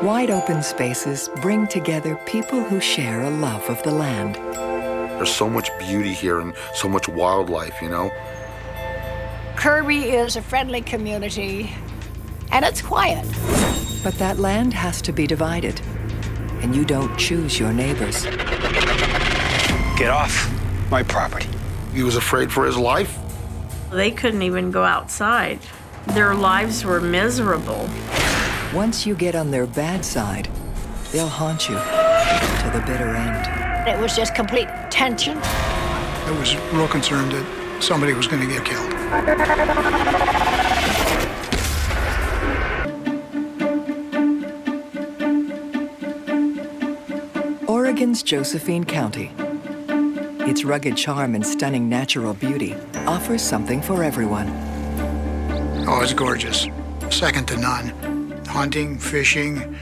Wide open spaces bring together people who share a love of the land. There's so much beauty here and so much wildlife, you know? Kirby is a friendly community, and it's quiet. But that land has to be divided, and you don't choose your neighbors. Get off my property. He was afraid for his life. They couldn't even go outside. Their lives were miserable. Once you get on their bad side, they'll haunt you to the bitter end. It was just complete tension. I was real concerned that somebody was going to get killed. Oregon's Josephine County. Its rugged charm and stunning natural beauty offers something for everyone. Oh, it's gorgeous. Second to none. Hunting, fishing,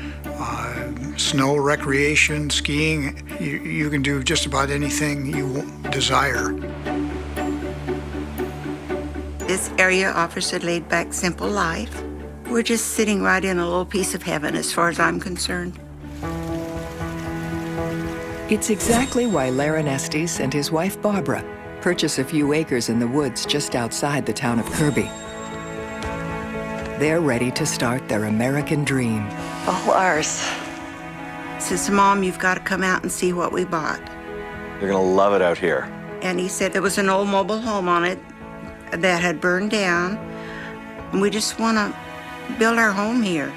snow recreation, skiing. You can do just about anything you desire. This area offers a laid-back, simple life. We're just sitting right in a little piece of heaven as far as I'm concerned. It's exactly why Laren Estes and his wife Barbara purchase a few acres in the woods just outside the town of Kirby. They're ready to start their American dream. All ours. Says, Mom, you've got to come out and see what we bought. You're gonna love it out here. And he said there was an old mobile home on it that had burned down, and we just want to build our home here.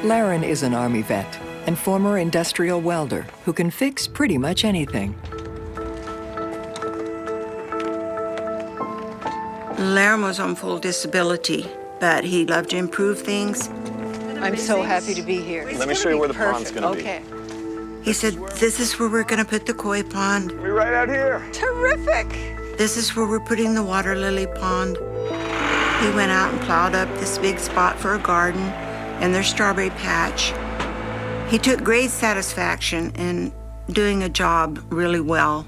Laren is an Army vet and former industrial welder who can fix pretty much anything. Laren was on full disability, but he loved to improve things. I'm so happy to be here. Let me show you where the pond's gonna be. Okay. He said, this is where we're gonna put the koi pond. We're right out here. Terrific. This is where we're putting the water lily pond. He went out and plowed up this big spot for a garden and their strawberry patch. He took great satisfaction in doing a job really well.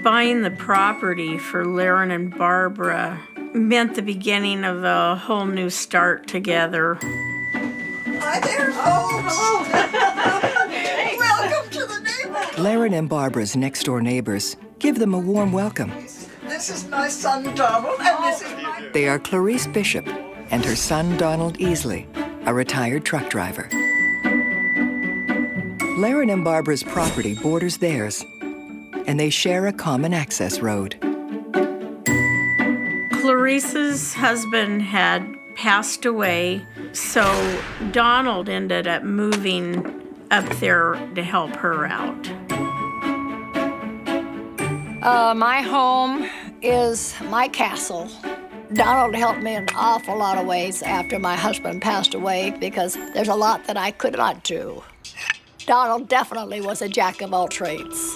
Buying the property for Laren and Barbara meant the beginning of a whole new start together. Hi there, folks. Welcome to the neighborhood. Laren and Barbara's next-door neighbors give them a warm welcome. This is my son, Donald, and this is my... They are Clarice Bishop and her son, Donald Easley, a retired truck driver. Laren and Barbara's property borders theirs, and they share a common access road. Clarice's husband had passed away, so Donald ended up moving up there to help her out. My home is my castle. Donald helped me in an awful lot of ways after my husband passed away because there's a lot that I could not do. Donald definitely was a jack of all trades.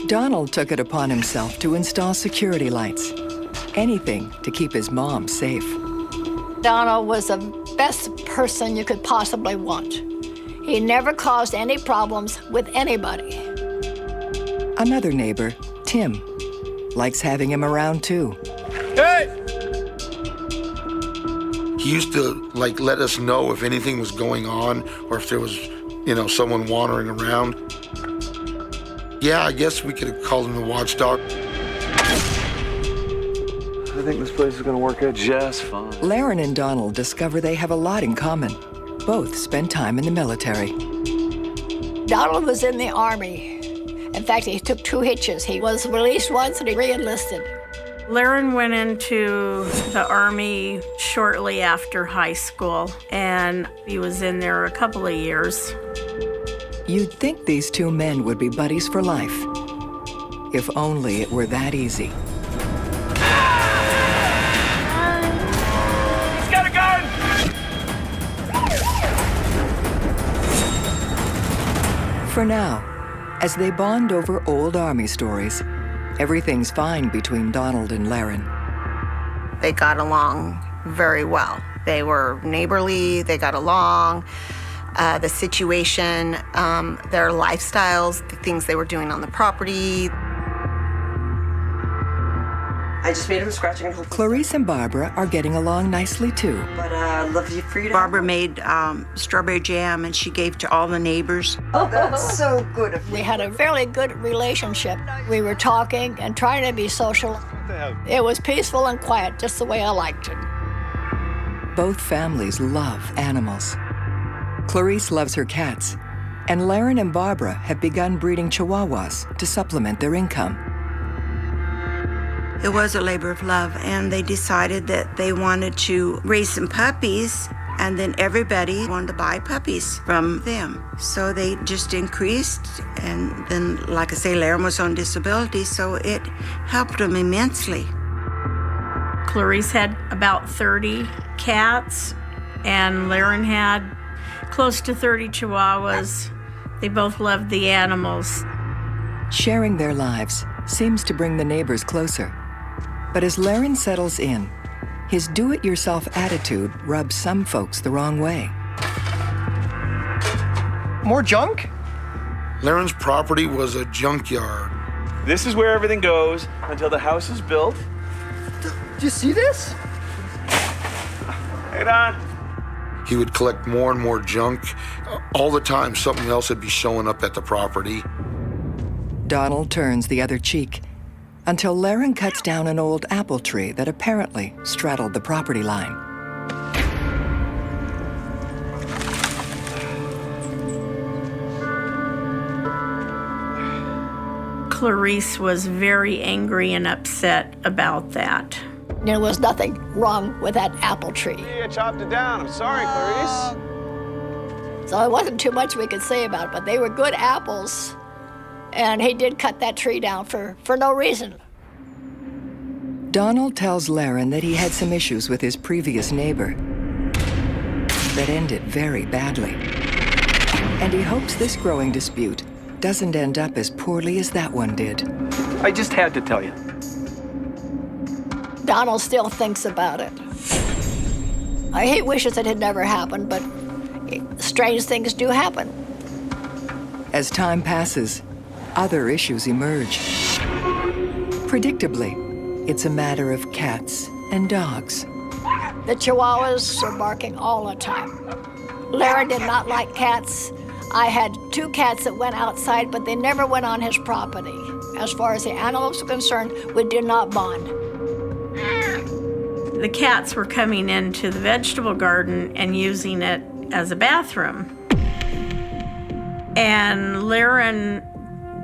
Donald took it upon himself to install security lights, anything to keep his mom safe. Donald was the best person you could possibly want. He never caused any problems with anybody. Another neighbor, Tim, likes having him around too. Hey! He used to, like, let us know if anything was going on or if there was, you know, someone wandering around. Yeah, I guess we could have called him the watchdog. I think this place is gonna work out just fine. Laren and Donald discover they have a lot in common. Both spent time in the military. Donald was in the Army. In fact, he took 2 hitches. He was released once and he re-enlisted. Laren went into the Army shortly after high school, and he was in there a couple of years. You'd think these two men would be buddies for life. If only it were that easy. He's got a gun! For now, as they bond over old Army stories, everything's fine between Donald and Laren. They got along very well. They were neighborly, they got along. The situation, their lifestyles, the things they were doing on the property. I just made him scratching and hoping. Clarice and Barbara are getting along nicely too. But love you freedom. Barbara made strawberry jam, and she gave to all the neighbors. Oh, that's so good of you. We had a fairly good relationship. We were talking and trying to be social. It was peaceful and quiet, just the way I liked it. Both families love animals. Clarice loves her cats, and Laren and Barbara have begun breeding Chihuahuas to supplement their income. It was a labor of love, and they decided that they wanted to raise some puppies, and then everybody wanted to buy puppies from them. So they just increased, and then, like I say, Laren was on disability, so it helped them immensely. Clarice had about 30 cats, and Laren had close to 30 Chihuahuas. They both loved the animals. Sharing their lives seems to bring the neighbors closer. But as Laren settles in, his do-it-yourself attitude rubs some folks the wrong way. More junk? Laren's property was a junkyard. This is where everything goes until the house is built. Do you see this? Hey, Don. He would collect more and more junk. All the time, something else would be showing up at the property. Donald turns the other cheek until Laren cuts down an old apple tree that apparently straddled the property line. Clarice was very angry and upset about that. There was nothing wrong with that apple tree. I chopped it down. I'm sorry, Clarice. So it wasn't too much we could say about it, but they were good apples. And he did cut that tree down for no reason. Donald tells Laren that he had some issues with his previous neighbor that ended very badly. And he hopes this growing dispute doesn't end up as poorly as that one did. I just had to tell you. Donald still thinks about it. He wishes it had never happened, but strange things do happen. As time passes, other issues emerge. Predictably, it's a matter of cats and dogs. The Chihuahuas are barking all the time. Laren did not like cats. I had 2 cats that went outside, but they never went on his property. As far as the animals were concerned, we did not bond. The cats were coming into the vegetable garden and using it as a bathroom. And Laren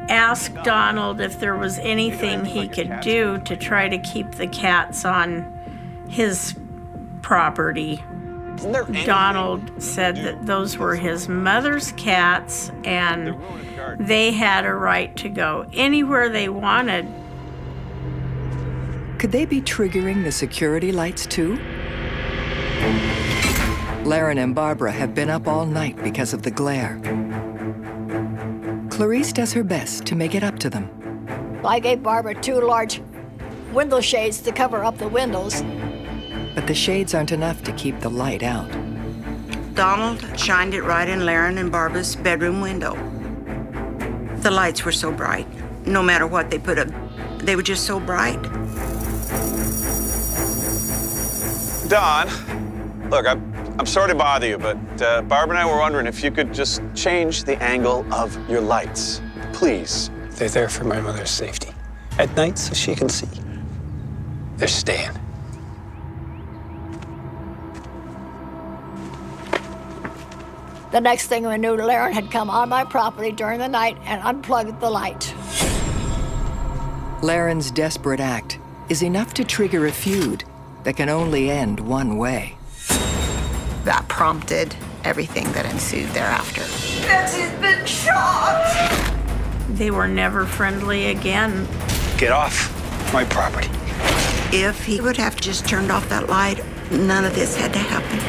asked Donald if there was anything he could do to try to keep the cats on his property. Donald said that those were his mother's cats and they had a right to go anywhere they wanted. Could they be triggering the security lights too? Laren and Barbara have been up all night because of the glare. Clarice does her best to make it up to them. I gave Barbara 2 large window shades to cover up the windows. But the shades aren't enough to keep the light out. Donald shined it right in Laren and Barbara's bedroom window. The lights were so bright. No matter what they put up, they were just so bright. Don, look, I'm sorry to bother you, but Barbara and I were wondering if you could just change the angle of your lights, please. They're there for my mother's safety. At night, so she can see. They're staying. The next thing we knew, Laren had come on my property during the night and unplugged the light. Laren's desperate act is enough to trigger a feud that can only end one way. That prompted everything that ensued thereafter. Betsy's been shot! They were never friendly again. Get off my property. If he would have just turned off that light, none of this had to happen.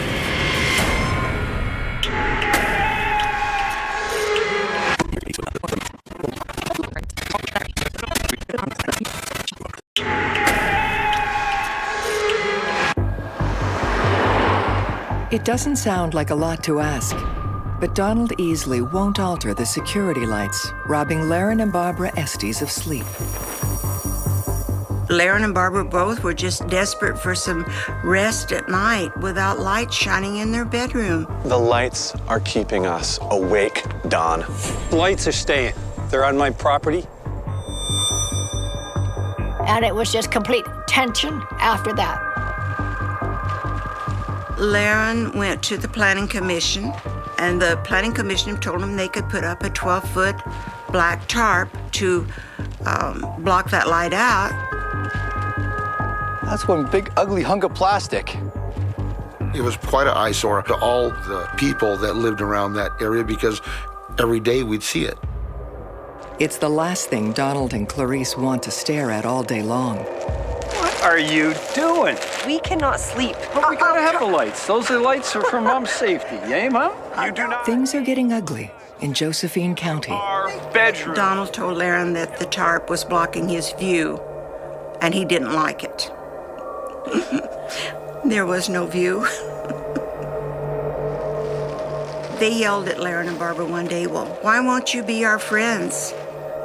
It doesn't sound like a lot to ask, but Donald Easley won't alter the security lights, robbing Laren and Barbara Estes of sleep. Laren and Barbara both were just desperate for some rest at night without lights shining in their bedroom. The lights are keeping us awake, Don. Lights are staying. They're on my property. And it was just complete tension after that. Laren went to the Planning Commission, and the Planning Commission told them they could put up a 12-foot black tarp to block that light out. That's one big, ugly hunk of plastic. It was quite an eyesore to all the people that lived around that area because every day we'd see it. It's the last thing Donald and Clarice want to stare at all day long. What are you doing? We cannot sleep. But we gotta have the lights. Those are lights are for Mom's safety, eh, Mom? You do not. Things are getting ugly in Josephine County. Our bedroom. Donald told Laren that the tarp was blocking his view, and he didn't like it. There was no view. They yelled at Laren and Barbara one day, "Well, why won't you be our friends?"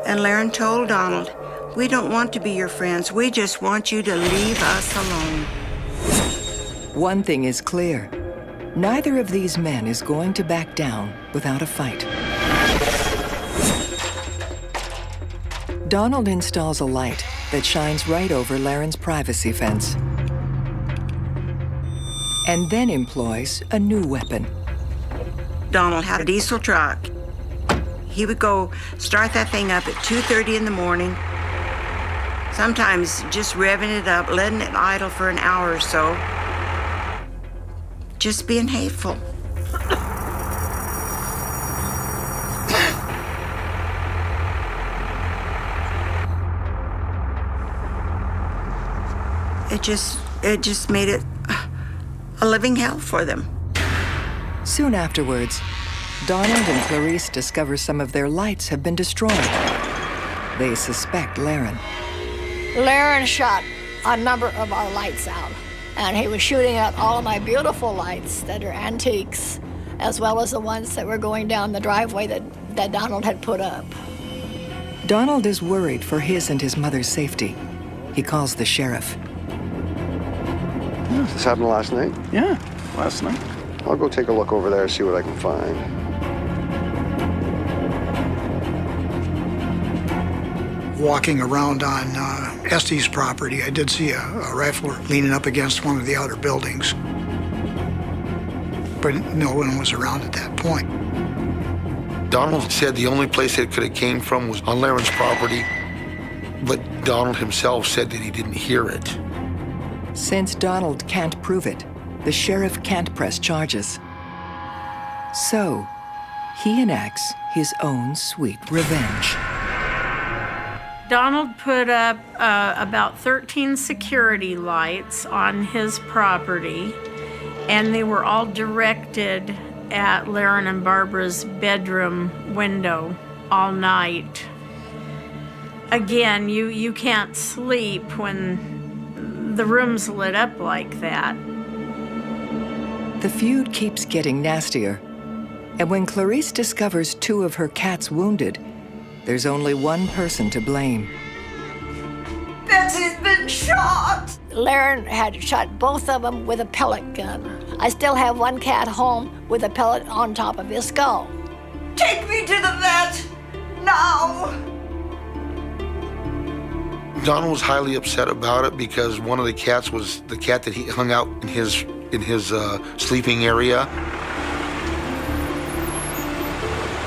And Laren told Donald, "We don't want to be your friends. We just want you to leave us alone." One thing is clear. Neither of these men is going to back down without a fight. Donald installs a light that shines right over Laren's privacy fence, and then employs a new weapon. Donald had a diesel truck. He would go start that thing up at 2:30 in the morning, sometimes just revving it up, letting it idle for an hour or so, just being hateful. It just made it a living hell for them. Soon afterwards, Donald and Clarice discover some of their lights have been destroyed. They suspect Laren. Laren shot a number of our lights out, and he was shooting out all of my beautiful lights that are antiques, as well as the ones that were going down the driveway that Donald had put up. Donald is worried for his and his mother's safety. He calls the sheriff. This happened last night? Yeah, last night. I'll go take a look over there, see what I can find. Walking around on Estes property, I did see a rifle leaning up against one of the outer buildings. But no one was around at that point. Donald said the only place it could have came from was on Laren's property, but Donald himself said that he didn't hear it. Since Donald can't prove it, the sheriff can't press charges. So, he enacts his own sweet revenge. Donald put up about 13 security lights on his property, and they were all directed at Laren and Barbara's bedroom window all night. Again, you can't sleep when the room's lit up like that. The feud keeps getting nastier, and when Clarice discovers two of her cats wounded, there's only one person to blame. Betsy's been shot! Laren had shot both of them with a pellet gun. I still have one cat home with a pellet on top of his skull. Take me to the vet! Now! Donald was highly upset about it because one of the cats was the cat that he hung out in his sleeping area.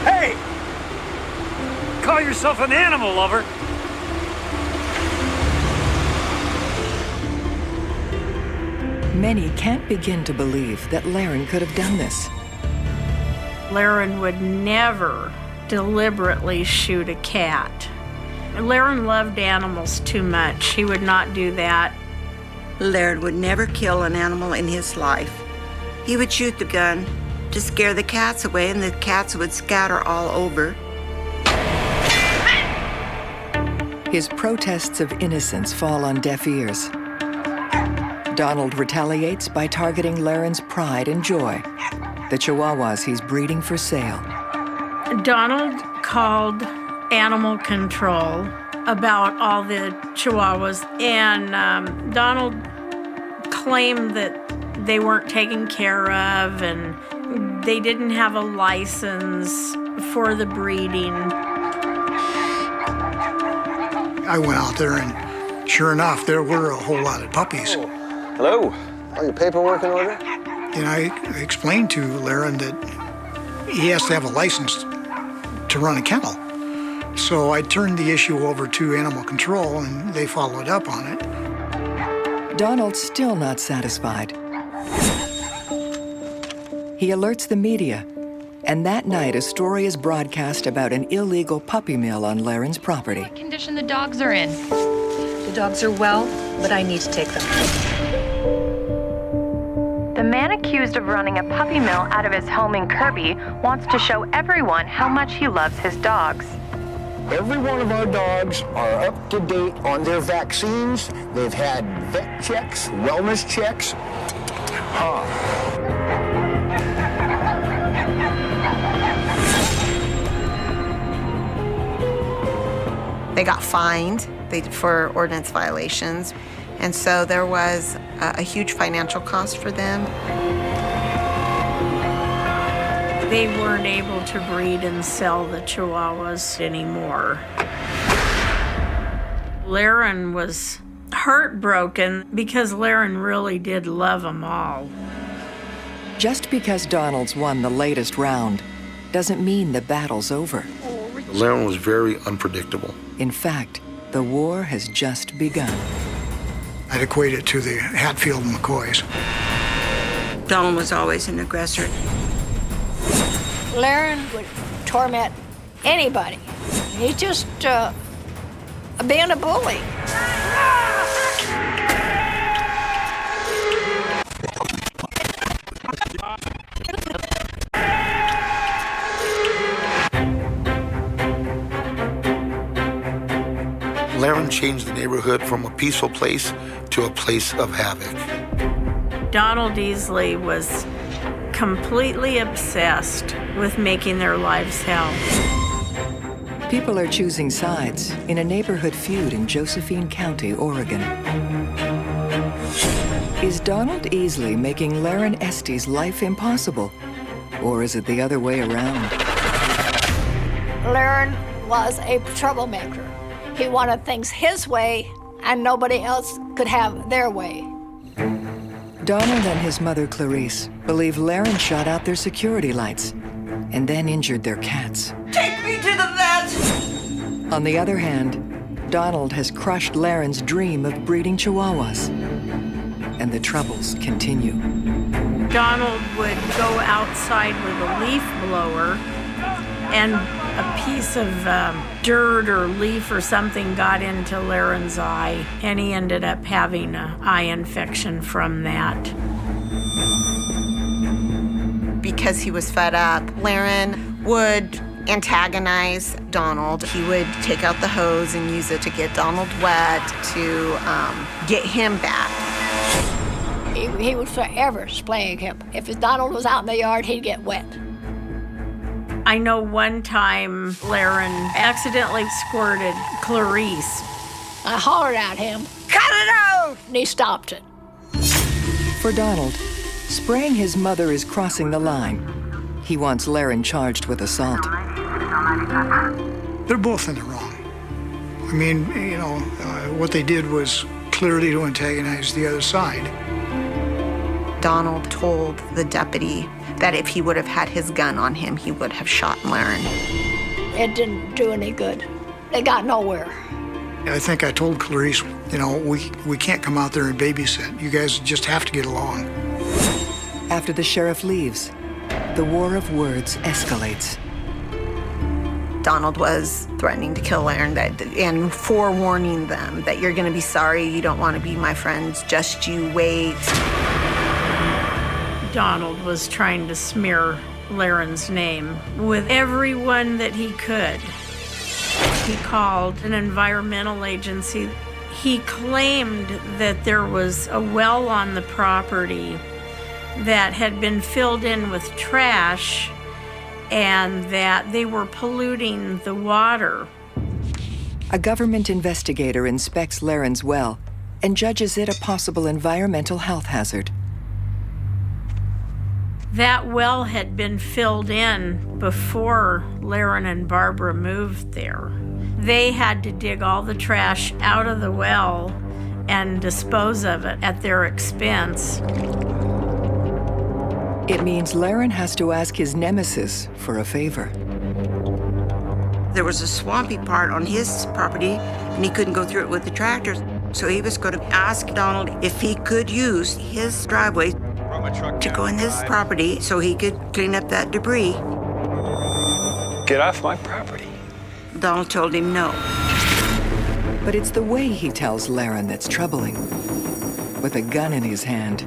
Hey! Call yourself an animal lover. Many can't begin to believe that Laren could have done this. Laren would never deliberately shoot a cat. Laren loved animals too much. He would not do that. Laren would never kill an animal in his life. He would shoot the gun to scare the cats away, and the cats would scatter all over. His protests of innocence fall on deaf ears. Donald retaliates by targeting Laren's pride and joy, the chihuahuas he's breeding for sale. Donald called animal control about all the Chihuahuas, and Donald claimed that they weren't taken care of and they didn't have a license for the breeding. I went out there and sure enough, there were a whole lot of puppies. Hello. Are your paperwork in order? And I explained to Laren that he has to have a license to run a kennel. So I turned the issue over to animal control and they followed up on it. Donald's still not satisfied. He alerts the media, and that night a story is broadcast about an illegal puppy mill on Laren's property. What condition the dogs are in? The dogs are well, but I need to take them. The man accused of running a puppy mill out of his home in Kirby wants to show everyone how much he loves his dogs. Every one of our dogs are up to date on their vaccines. They've had vet checks, wellness checks. They got fined for ordinance violations, and so there was a huge financial cost for them. They weren't able to breed and sell the Chihuahuas anymore. Laren was heartbroken because Laren really did love them all. Just because Donald's won the latest round doesn't mean the battle's over. Laren was very unpredictable. In fact, the war has just begun. I'd equate it to the Hatfield and McCoys. Donald was always an aggressor. Laren would torment anybody. He's just being a bully. Laren changed the neighborhood from a peaceful place to a place of havoc. Donald Easley was completely obsessed with making their lives hell. People are choosing sides in a neighborhood feud in Josephine County, Oregon. Is Donald Easley making Laren Estes' life impossible? Or is it the other way around? Laren was a troublemaker. He wanted things his way, and nobody else could have their way. Donald and his mother, Clarice, believe Laren shot out their security lights and then injured their cats. Take me to the vet! On the other hand, Donald has crushed Laren's dream of breeding Chihuahuas. And the troubles continue. Donald would go outside with a leaf blower, and a piece of dirt or leaf or something got into Laren's eye, and he ended up having an eye infection from that. Because he was fed up, Laren would antagonize Donald. He would take out the hose and use it to get Donald wet to get him back. He would forever splaying him. If Donald was out in the yard, he'd get wet. I know one time Laren accidentally squirted Clarice. I hollered at him, "Cut it out!" and he stopped it. For Donald, spraying his mother is crossing the line. He wants Laren charged with assault. They're both in the wrong. I mean, what they did was clearly to antagonize the other side. Donald told the deputy that if he would have had his gun on him, he would have shot Laren. It didn't do any good. They got nowhere. I think I told Clarice, we can't come out there and babysit. You guys just have to get along. After the sheriff leaves, the war of words escalates. Donald was threatening to kill Laren and forewarning them that you're going to be sorry, you don't want to be my friends, just you wait. Donald was trying to smear Laren's name with everyone that he could. He called an environmental agency. He claimed that there was a well on the property that had been filled in with trash and that they were polluting the water. A government investigator inspects Laren's well and judges it a possible environmental health hazard. That well had been filled in before Laren and Barbara moved there. They had to dig all the trash out of the well and dispose of it at their expense. It means Laren has to ask his nemesis for a favor. There was a swampy part on his property, and he couldn't go through it with the tractors. So he was going to ask Donald if he could use his driveway to go in his property so he could clean up that debris. Get off my property. Donald told him no. But it's the way he tells Laren that's troubling. With a gun in his hand.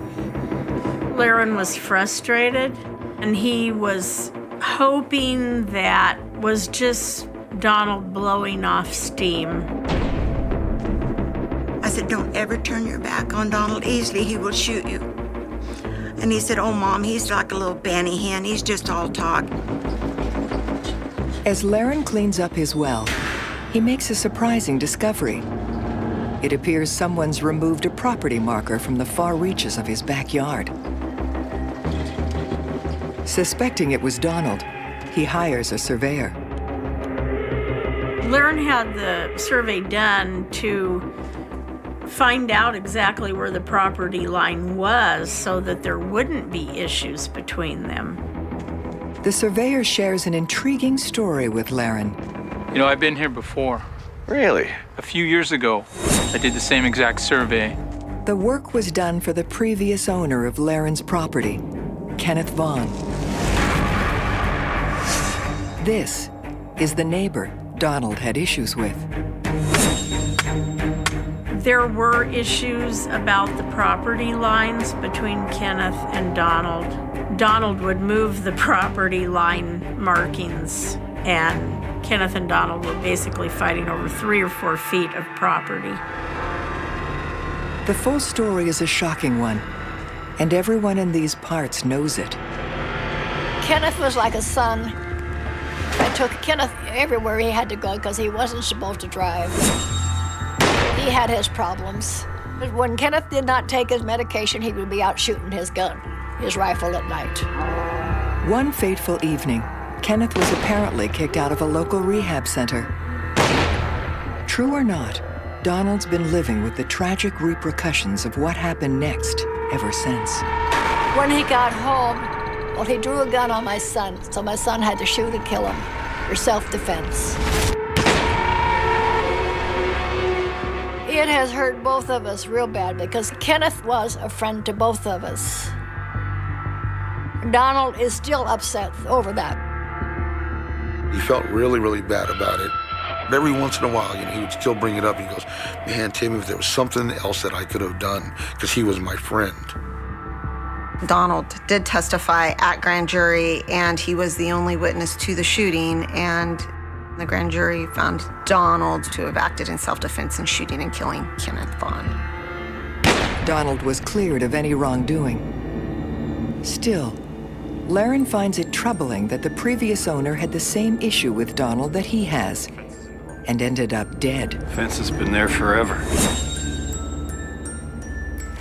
Laren was frustrated, and he was hoping that was just Donald blowing off steam. I said, don't ever turn your back on Donald easily. He will shoot you. And he said, oh, Mom, he's like a little banny hen. He's just all talk. As Laren cleans up his well, he makes a surprising discovery. It appears someone's removed a property marker from the far reaches of his backyard. Suspecting it was Donald, he hires a surveyor. Laren had the survey done to find out exactly where the property line was so that there wouldn't be issues between them. The surveyor shares an intriguing story with Laren. You know, I've been here before. Really? A few years ago, I did the same exact survey. The work was done for the previous owner of Laren's property, Kenneth Vaughn. This is the neighbor Donald had issues with. There were issues about the property lines between Kenneth and Donald. Donald would move the property line markings, and Kenneth and Donald were basically fighting over 3 or 4 feet of property. The full story is a shocking one, and everyone in these parts knows it. Kenneth was like a son. I took Kenneth everywhere he had to go because he wasn't supposed to drive. He had his problems. But when Kenneth did not take his medication, he would be out shooting his gun, his rifle at night. One fateful evening, Kenneth was apparently kicked out of a local rehab center. True or not, Donald's been living with the tragic repercussions of what happened next ever since. When he got home, well, he drew a gun on my son, so my son had to shoot and kill him for self-defense. It has hurt both of us real bad because Kenneth was a friend to both of us. Donald is still upset over that. He felt really, really bad about it. Every once in a while, he would still bring it up. He goes, man, Tim, if there was something else that I could have done, because he was my friend. Donald did testify at grand jury, and he was the only witness to the shooting, and the grand jury found Donald to have acted in self-defense in shooting and killing Kenneth Vaughn. Donald was cleared of any wrongdoing. Still, Laren finds it troubling that the previous owner had the same issue with Donald that he has, and ended up dead. Fence has been there forever.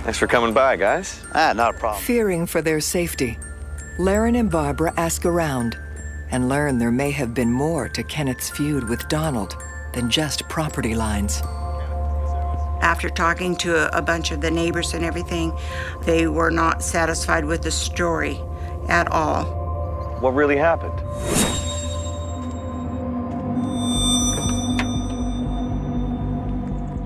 Thanks for coming by, guys. Not a problem. Fearing for their safety, Laren and Barbara ask around and learn there may have been more to Kenneth's feud with Donald than just property lines. After talking to a bunch of the neighbors and everything, they were not satisfied with the story at all. What really happened?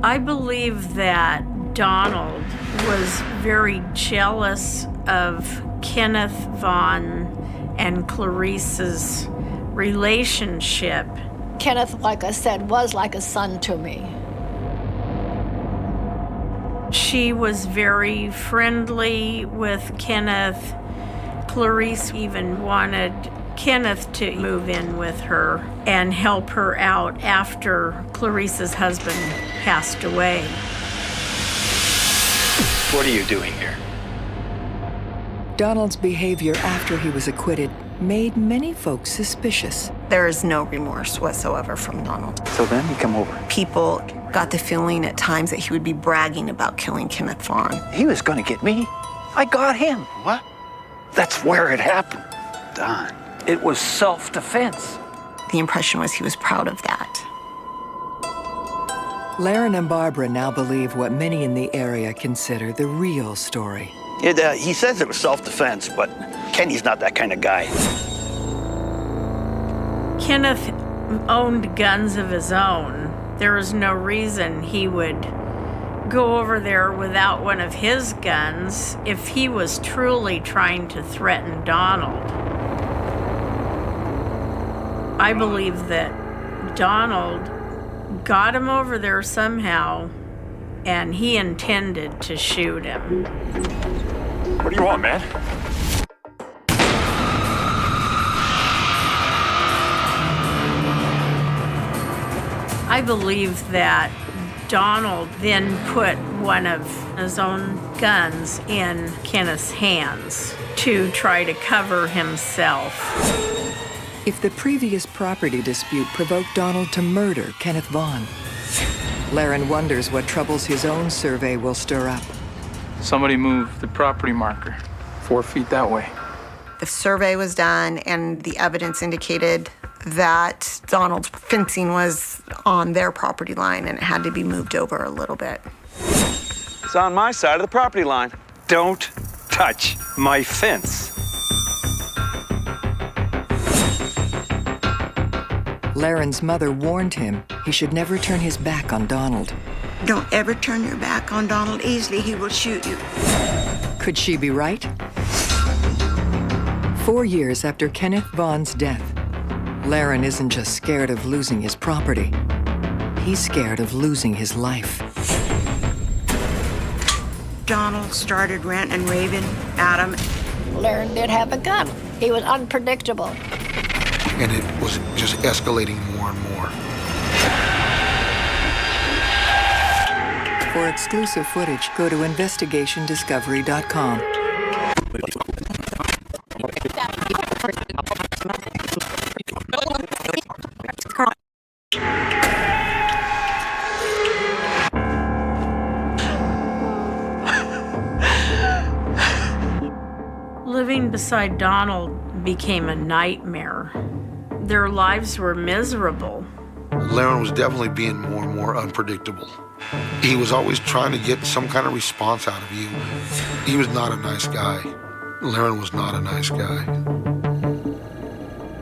I believe that Donald was very jealous of Kenneth Vaughn and Clarice's relationship. Kenneth, like I said, was like a son to me. She was very friendly with Kenneth. Clarice even wanted Kenneth to move in with her and help her out after Clarice's husband passed away. What are you doing here? Donald's behavior after he was acquitted made many folks suspicious. There is no remorse whatsoever from Donald. So then you come over. People got the feeling at times that he would be bragging about killing Kenneth Vaughn. He was gonna get me. I got him. What? That's where it happened. Don, it was self-defense. The impression was he was proud of that. Laren and Barbara now believe what many in the area consider the real story. He says it was self-defense, but Kenny's not that kind of guy. Kenneth owned guns of his own. There was no reason he would go over there without one of his guns if he was truly trying to threaten Donald. I believe that Donald got him over there somehow, and he intended to shoot him. What do you want, man? I believe that Donald then put one of his own guns in Kenneth's hands to try to cover himself. If the previous property dispute provoked Donald to murder Kenneth Vaughn, Laren wonders what troubles his own survey will stir up. Somebody moved the property marker 4 feet that way. The survey was done, and the evidence indicated that Donald's fencing was on their property line, and it had to be moved over a little bit. It's on my side of the property line. Don't touch my fence. Laren's mother warned him he should never turn his back on Donald. Don't ever turn your back on Donald easily. He will shoot you. Could she be right? 4 years after Kenneth Vaughn's death, Laren isn't just scared of losing his property. He's scared of losing his life. Donald started ranting and raving at him. Laren did have a gun. He was unpredictable. And it was just escalating more and more. For exclusive footage, go to investigationdiscovery.com. Living beside Donald became a nightmare. Their lives were miserable. Laren was definitely being more and more unpredictable. He was always trying to get some kind of response out of you. He was not a nice guy. Laren was not a nice guy.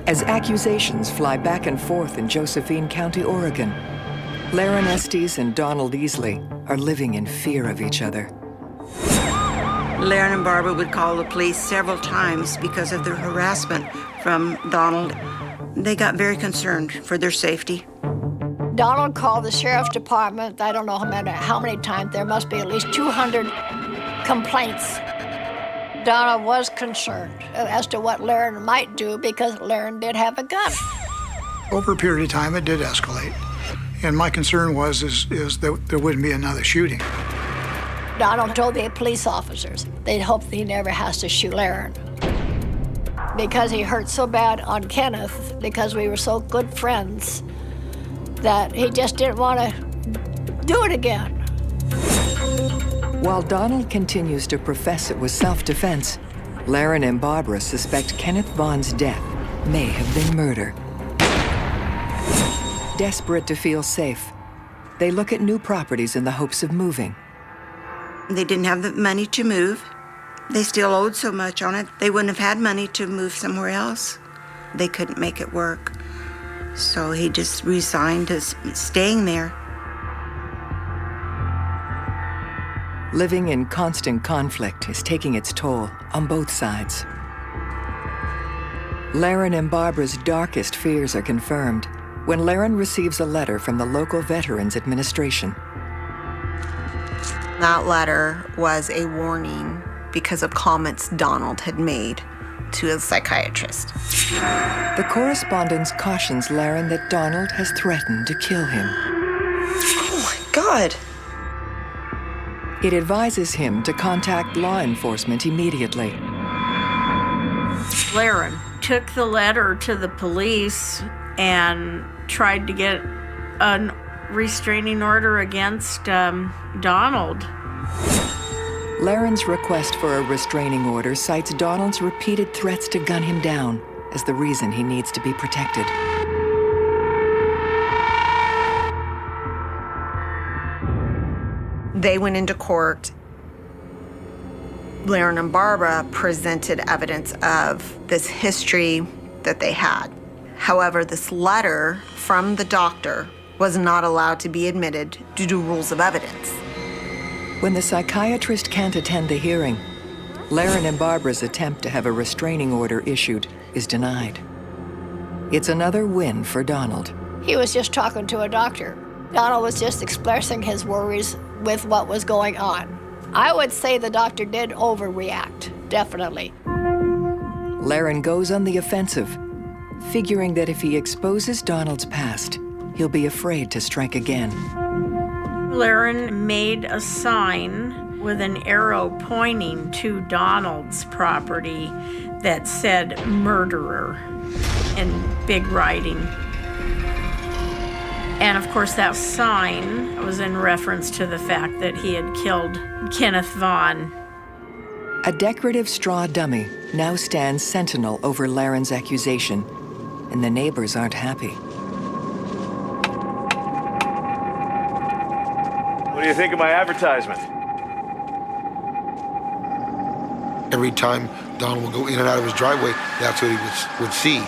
As accusations fly back and forth in Josephine County, Oregon, Laren Estes and Donald Easley are living in fear of each other. Laren and Barbara would call the police several times because of their harassment from Donald. They got very concerned for their safety. Donald called the sheriff's department. I don't know how many times. There must be at least 200 complaints. Donald was concerned as to what Laren might do because Laren did have a gun. Over a period of time, it did escalate. And my concern was that there wouldn't be another shooting. Donald told the police officers they'd hope that he never has to shoot Laren because he hurt so bad on Kenneth because we were so good friends that he just didn't want to do it again. While Donald continues to profess it was self-defense, Laren and Barbara suspect Kenneth Vaughn's death may have been murder. Desperate to feel safe, they look at new properties in the hopes of moving. They didn't have the money to move. They still owed so much on it. They wouldn't have had money to move somewhere else. They couldn't make it work. So he just resigned to staying there. Living in constant conflict is taking its toll on both sides. Laren and Barbara's darkest fears are confirmed when Laren receives a letter from the local Veterans Administration. That letter was a warning because of comments Donald had made to his psychiatrist. The correspondence cautions Laren that Donald has threatened to kill him. Oh my God. It advises him to contact law enforcement immediately. Laren took the letter to the police and tried to get a restraining order against Donald. Laren's request for a restraining order cites Donald's repeated threats to gun him down as the reason he needs to be protected. They went into court. Laren and Barbara presented evidence of this history that they had. However, this letter from the doctor was not allowed to be admitted due to rules of evidence. When the psychiatrist can't attend the hearing, Laren and Barbara's attempt to have a restraining order issued is denied. It's another win for Donald. He was just talking to a doctor. Donald was just expressing his worries with what was going on. I would say the doctor did overreact, definitely. Laren goes on the offensive, figuring that if he exposes Donald's past, he'll be afraid to strike again. Laren made a sign with an arrow pointing to Donald's property that said murderer in big writing. And of course that sign was in reference to the fact that he had killed Kenneth Vaughn. A decorative straw dummy now stands sentinel over Laren's accusation, and the neighbors aren't happy. What do you think of my advertisement? Every time Donald would go in and out of his driveway, that's what he would see.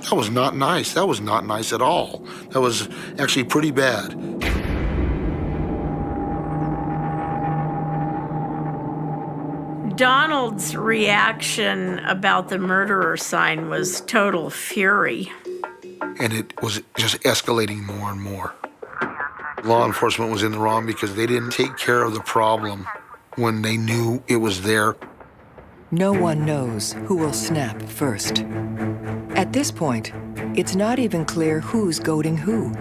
That was not nice. That was not nice at all. That was actually pretty bad. Donald's reaction about the murderer sign was total fury. And it was just escalating more and more. Law enforcement was in the wrong because they didn't take care of the problem when they knew it was there. No one knows who will snap first. At this point, it's not even clear who's goading who.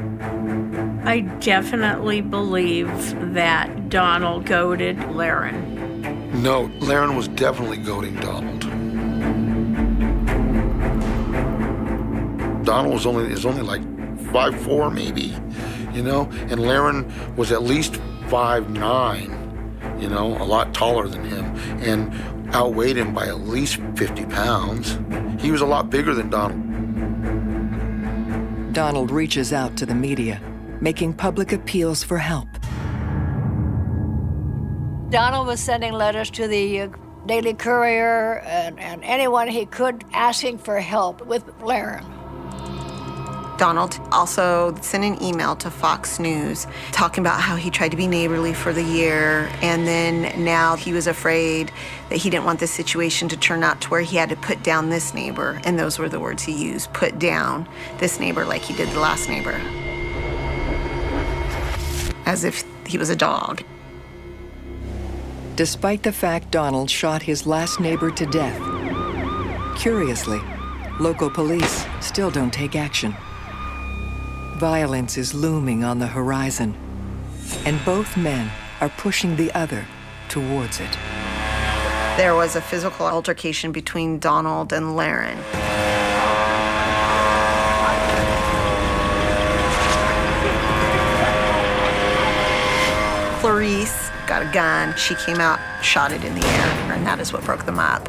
I definitely believe that Donald goaded Laren. No, Laren was definitely goading Donald. Donald is only like 5'4", maybe, you know, and Laren was at least 5'9", you know, a lot taller than him, and outweighed him by at least 50 pounds. He was a lot bigger than Donald. Donald reaches out to the media, making public appeals for help. Donald was sending letters to the Daily Courier and anyone he could asking for help with Laren. Donald also sent an email to Fox News talking about how he tried to be neighborly for the year, and then now he was afraid that he didn't want the situation to turn out to where he had to put down this neighbor, and those were the words he used, put down this neighbor like he did the last neighbor. As if he was a dog. Despite the fact Donald shot his last neighbor to death, curiously, local police still don't take action. Violence is looming on the horizon, and both men are pushing the other towards it. There was a physical altercation between Donald and Laren. Clarice got a gun. She came out, shot it in the air, and that is what broke them up.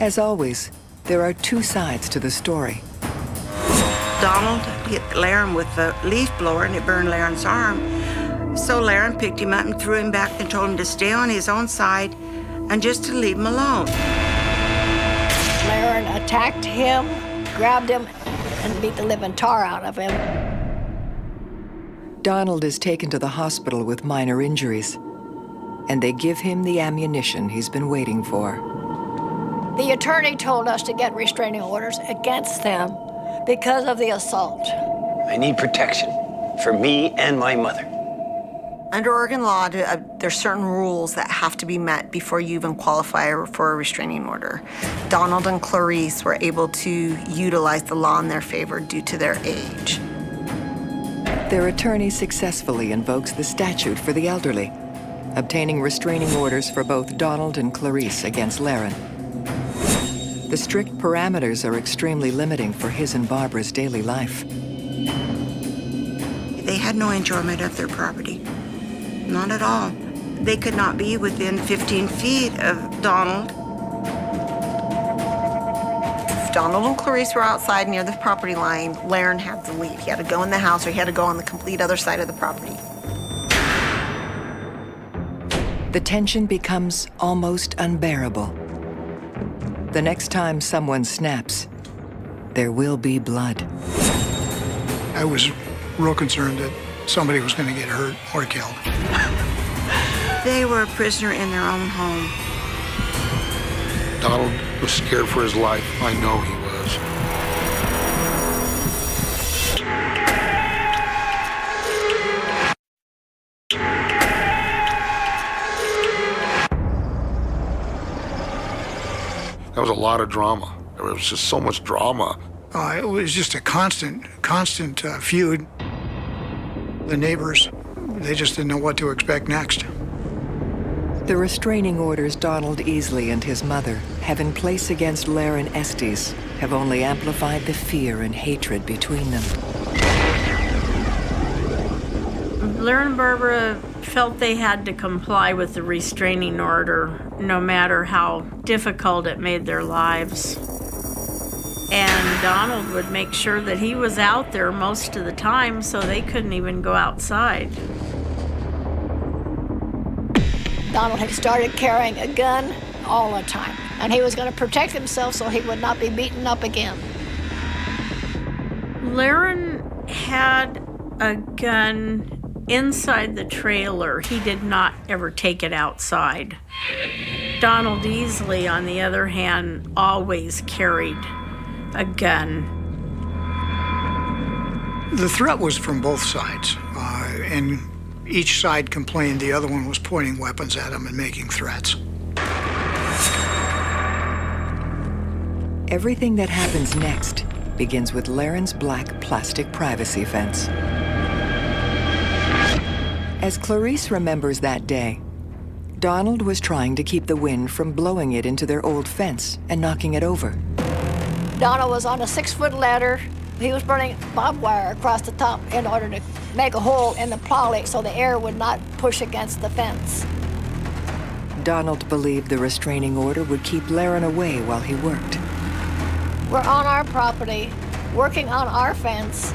As always, there are two sides to the story. Donald hit Laren with the leaf blower and it burned Laren's arm. So Laren picked him up and threw him back and told him to stay on his own side and just to leave him alone. Laren attacked him, grabbed him, and beat the living tar out of him. Donald is taken to the hospital with minor injuries, and they give him the ammunition he's been waiting for. The attorney told us to get restraining orders against them because of the assault. I need protection for me and my mother. Under Oregon law, there's certain rules that have to be met before you even qualify for a restraining order. Donald and Clarice were able to utilize the law in their favor due to their age. Their attorney successfully invokes the statute for the elderly, obtaining restraining orders for both Donald and Clarice against Laren. The strict parameters are extremely limiting for his and Barbara's daily life. They had no enjoyment of their property. Not at all. They could not be within 15 feet of Donald. If Donald and Clarice were outside near the property line, Laren had to leave. He had to go in the house or he had to go on the complete other side of the property. The tension becomes almost unbearable. The next time someone snaps, there will be blood. I was real concerned that somebody was going to get hurt or killed. They were a prisoner in their own home. Donald was scared for his life. I know he was. That was a lot of drama. There was just so much drama. It was just a constant feud. The neighbors, they just didn't know what to expect next. The restraining orders Donald Easley and his mother have in place against Laren Estes have only amplified the fear and hatred between them. Laren and Barbara felt they had to comply with the restraining order, no matter how difficult it made their lives. And Donald would make sure that he was out there most of the time, so they couldn't even go outside. Donald had started carrying a gun all the time, and he was going to protect himself so he would not be beaten up again. Laren had a gun inside the trailer. He did not ever take it outside. Donald Easley, on the other hand, always carried a gun. The threat was from both sides, and each side complained the other one was pointing weapons at them and making threats. Everything that happens next begins with Laren's black plastic privacy fence. As Clarice remembers that day, Donald was trying to keep the wind from blowing it into their old fence and knocking it over. Donald was on a 6-foot ladder. He was running barbed wire across the top in order to make a hole in the poly so the air would not push against the fence. Donald believed the restraining order would keep Laren away while he worked. We're on our property, working on our fence.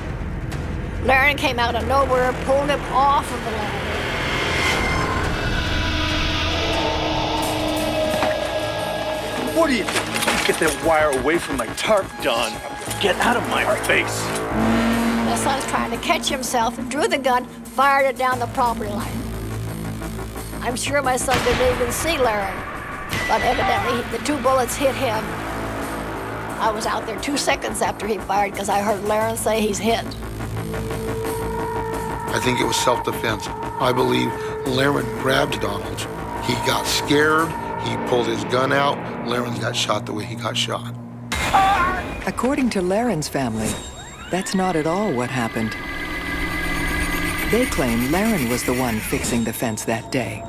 Laren came out of nowhere, pulled him off of the ladder. What do you do? Get that wire away from my tarp, Don. Get out of my face. My son's trying to catch himself, drew the gun, fired it down the property line. I'm sure my son didn't even see Laren, but evidently the 2 bullets hit him. I was out there 2 seconds after he fired because I heard Laren say he's hit. I think it was self-defense. I believe Laren grabbed Donald. He got scared. He pulled his gun out. Laren got shot the way he got shot. According to Laren's family, that's not at all what happened. They claim Laren was the one fixing the fence that day.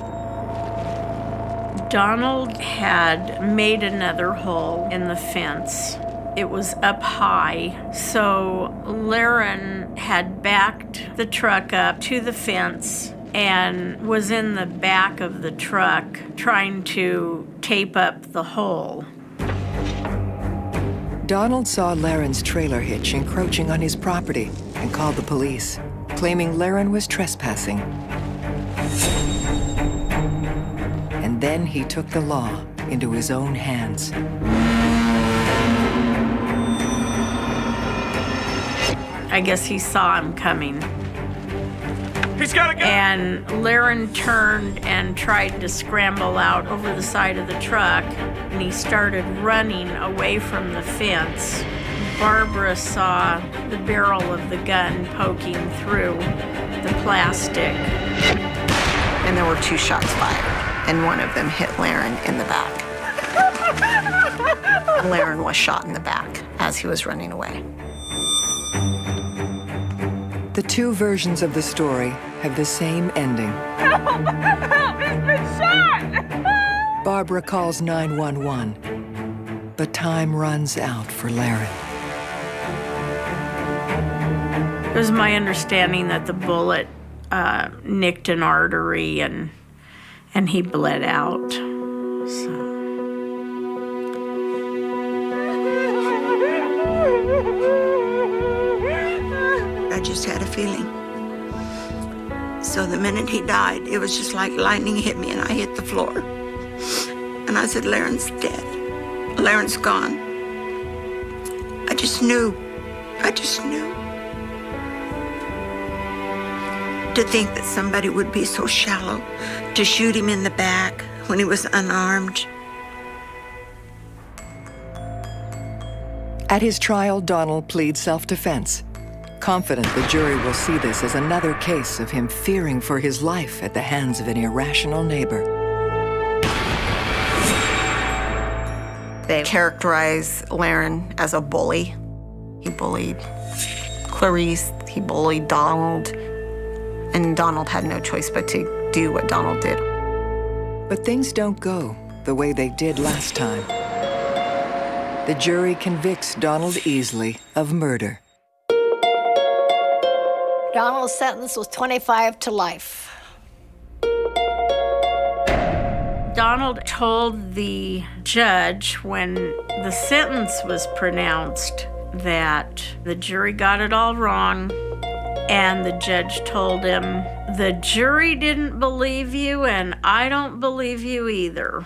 Donald had made another hole in the fence. It was up high, so Laren had backed the truck up to the fence and was in the back of the truck trying to tape up the hole. Donald saw Laren's trailer hitch encroaching on his property and called the police, claiming Laren was trespassing. And then he took the law into his own hands. I guess he saw him coming. He's got a gun! And Laren turned and tried to scramble out over the side of the truck, and he started running away from the fence. Barbara saw the barrel of the gun poking through the plastic. And there were 2 shots fired, and one of them hit Laren in the back. Laren was shot in the back as he was running away. The 2 versions of the story have the same ending. Help! Help! He's been shot! Barbara calls 911. But time runs out for Laren. It was my understanding that the bullet nicked an artery and he bled out. So. I just had a feeling. So the minute he died, it was just like lightning hit me and I hit the floor. And I said, Laren's dead. Laren's gone. I just knew. I just knew. To think that somebody would be so shallow to shoot him in the back when he was unarmed. At his trial, Donald pleads self-defense, confident the jury will see this as another case of him fearing for his life at the hands of an irrational neighbor. They characterize Laren as a bully. He bullied Clarice, he bullied Donald, and Donald had no choice but to do what Donald did. But things don't go the way they did last time. The jury convicts Donald Easley of murder. Donald's sentence was 25 to life. Donald told the judge when the sentence was pronounced that the jury got it all wrong, and the judge told him, the jury didn't believe you, and I don't believe you either.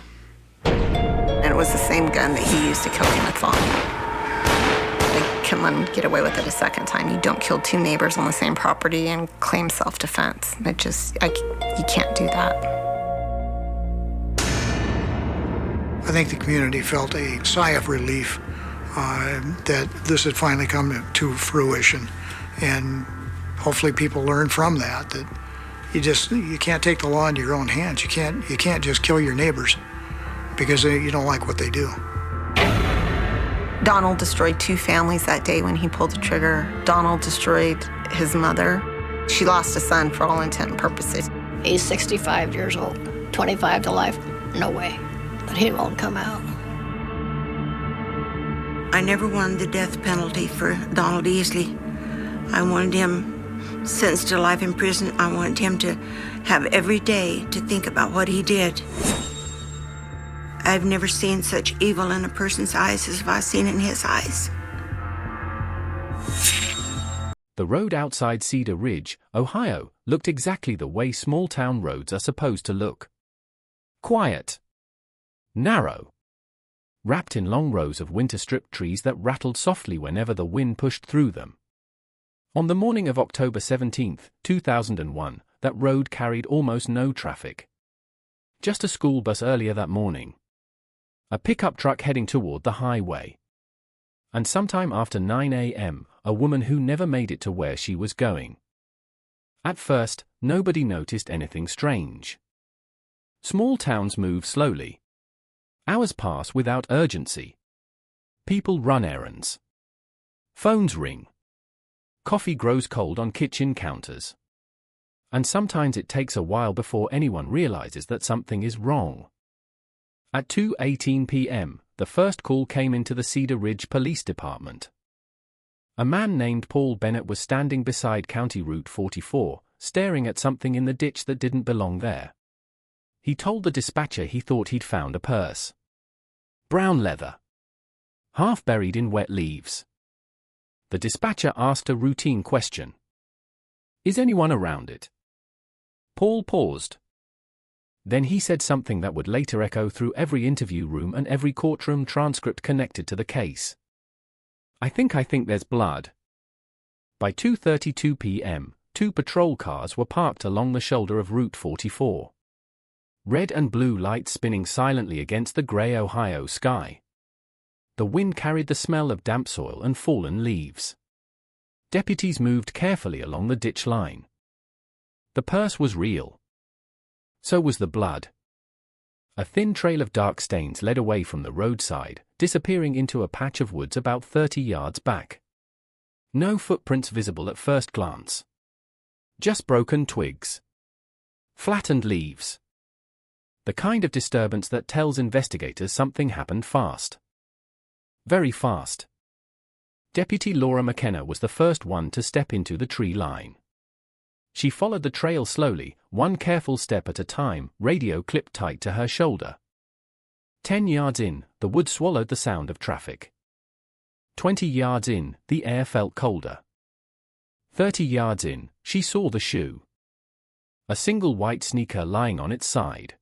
And it was the same gun that he used to kill Kenneth on. They couldn't let him get away with it a second time. You don't kill two neighbors on the same property and claim self-defense. You can't do that. I think the community felt a sigh of relief that this had finally come to fruition. And hopefully people learn from that you can't take the law into your own hands. You can't just kill your neighbors because you don't like what they do. Donald destroyed 2 families that day when he pulled the trigger. Donald destroyed his mother. She lost a son for all intent and purposes. He's 65 years old, 25 to life, no way. But he won't come out. I never wanted the death penalty for Donald Easley. I wanted him sentenced to life in prison. I wanted him to have every day to think about what he did. I've never seen such evil in a person's eyes as I've seen in his eyes. The road outside Cedar Ridge, Ohio, looked exactly the way small-town roads are supposed to look. Quiet. Narrow. Wrapped in long rows of winter-strip trees that rattled softly whenever the wind pushed through them. On the morning of October 17, 2001, that road carried almost no traffic. Just a school bus earlier that morning. A pickup truck heading toward the highway. And sometime after 9 a.m., a woman who never made it to where she was going. At first, nobody noticed anything strange. Small towns move slowly. Hours pass without urgency. People run errands. Phones ring. Coffee grows cold on kitchen counters. And sometimes it takes a while before anyone realizes that something is wrong. At 2:18 p.m., the first call came into the Cedar Ridge Police Department. A man named Paul Bennett was standing beside County Route 44, staring at something in the ditch that didn't belong there. He told the dispatcher he thought he'd found a purse. Brown leather. Half buried in wet leaves. The dispatcher asked a routine question. Is anyone around it? Paul paused. Then he said something that would later echo through every interview room and every courtroom transcript connected to the case. I think there's blood. By 2:32 p.m., 2 patrol cars were parked along the shoulder of Route 44. Red and blue lights spinning silently against the gray Ohio sky. The wind carried the smell of damp soil and fallen leaves. Deputies moved carefully along the ditch line. The purse was real. So was the blood. A thin trail of dark stains led away from the roadside, disappearing into a patch of woods about 30 yards back. No footprints visible at first glance. Just broken twigs. Flattened leaves. The kind of disturbance that tells investigators something happened fast. Very fast. Deputy Laura McKenna was the first one to step into the tree line. She followed the trail slowly, one careful step at a time, radio clipped tight to her shoulder. 10 yards in, the woods swallowed the sound of traffic. 20 yards in, the air felt colder. 30 yards in, she saw the shoe. A single white sneaker lying on its side.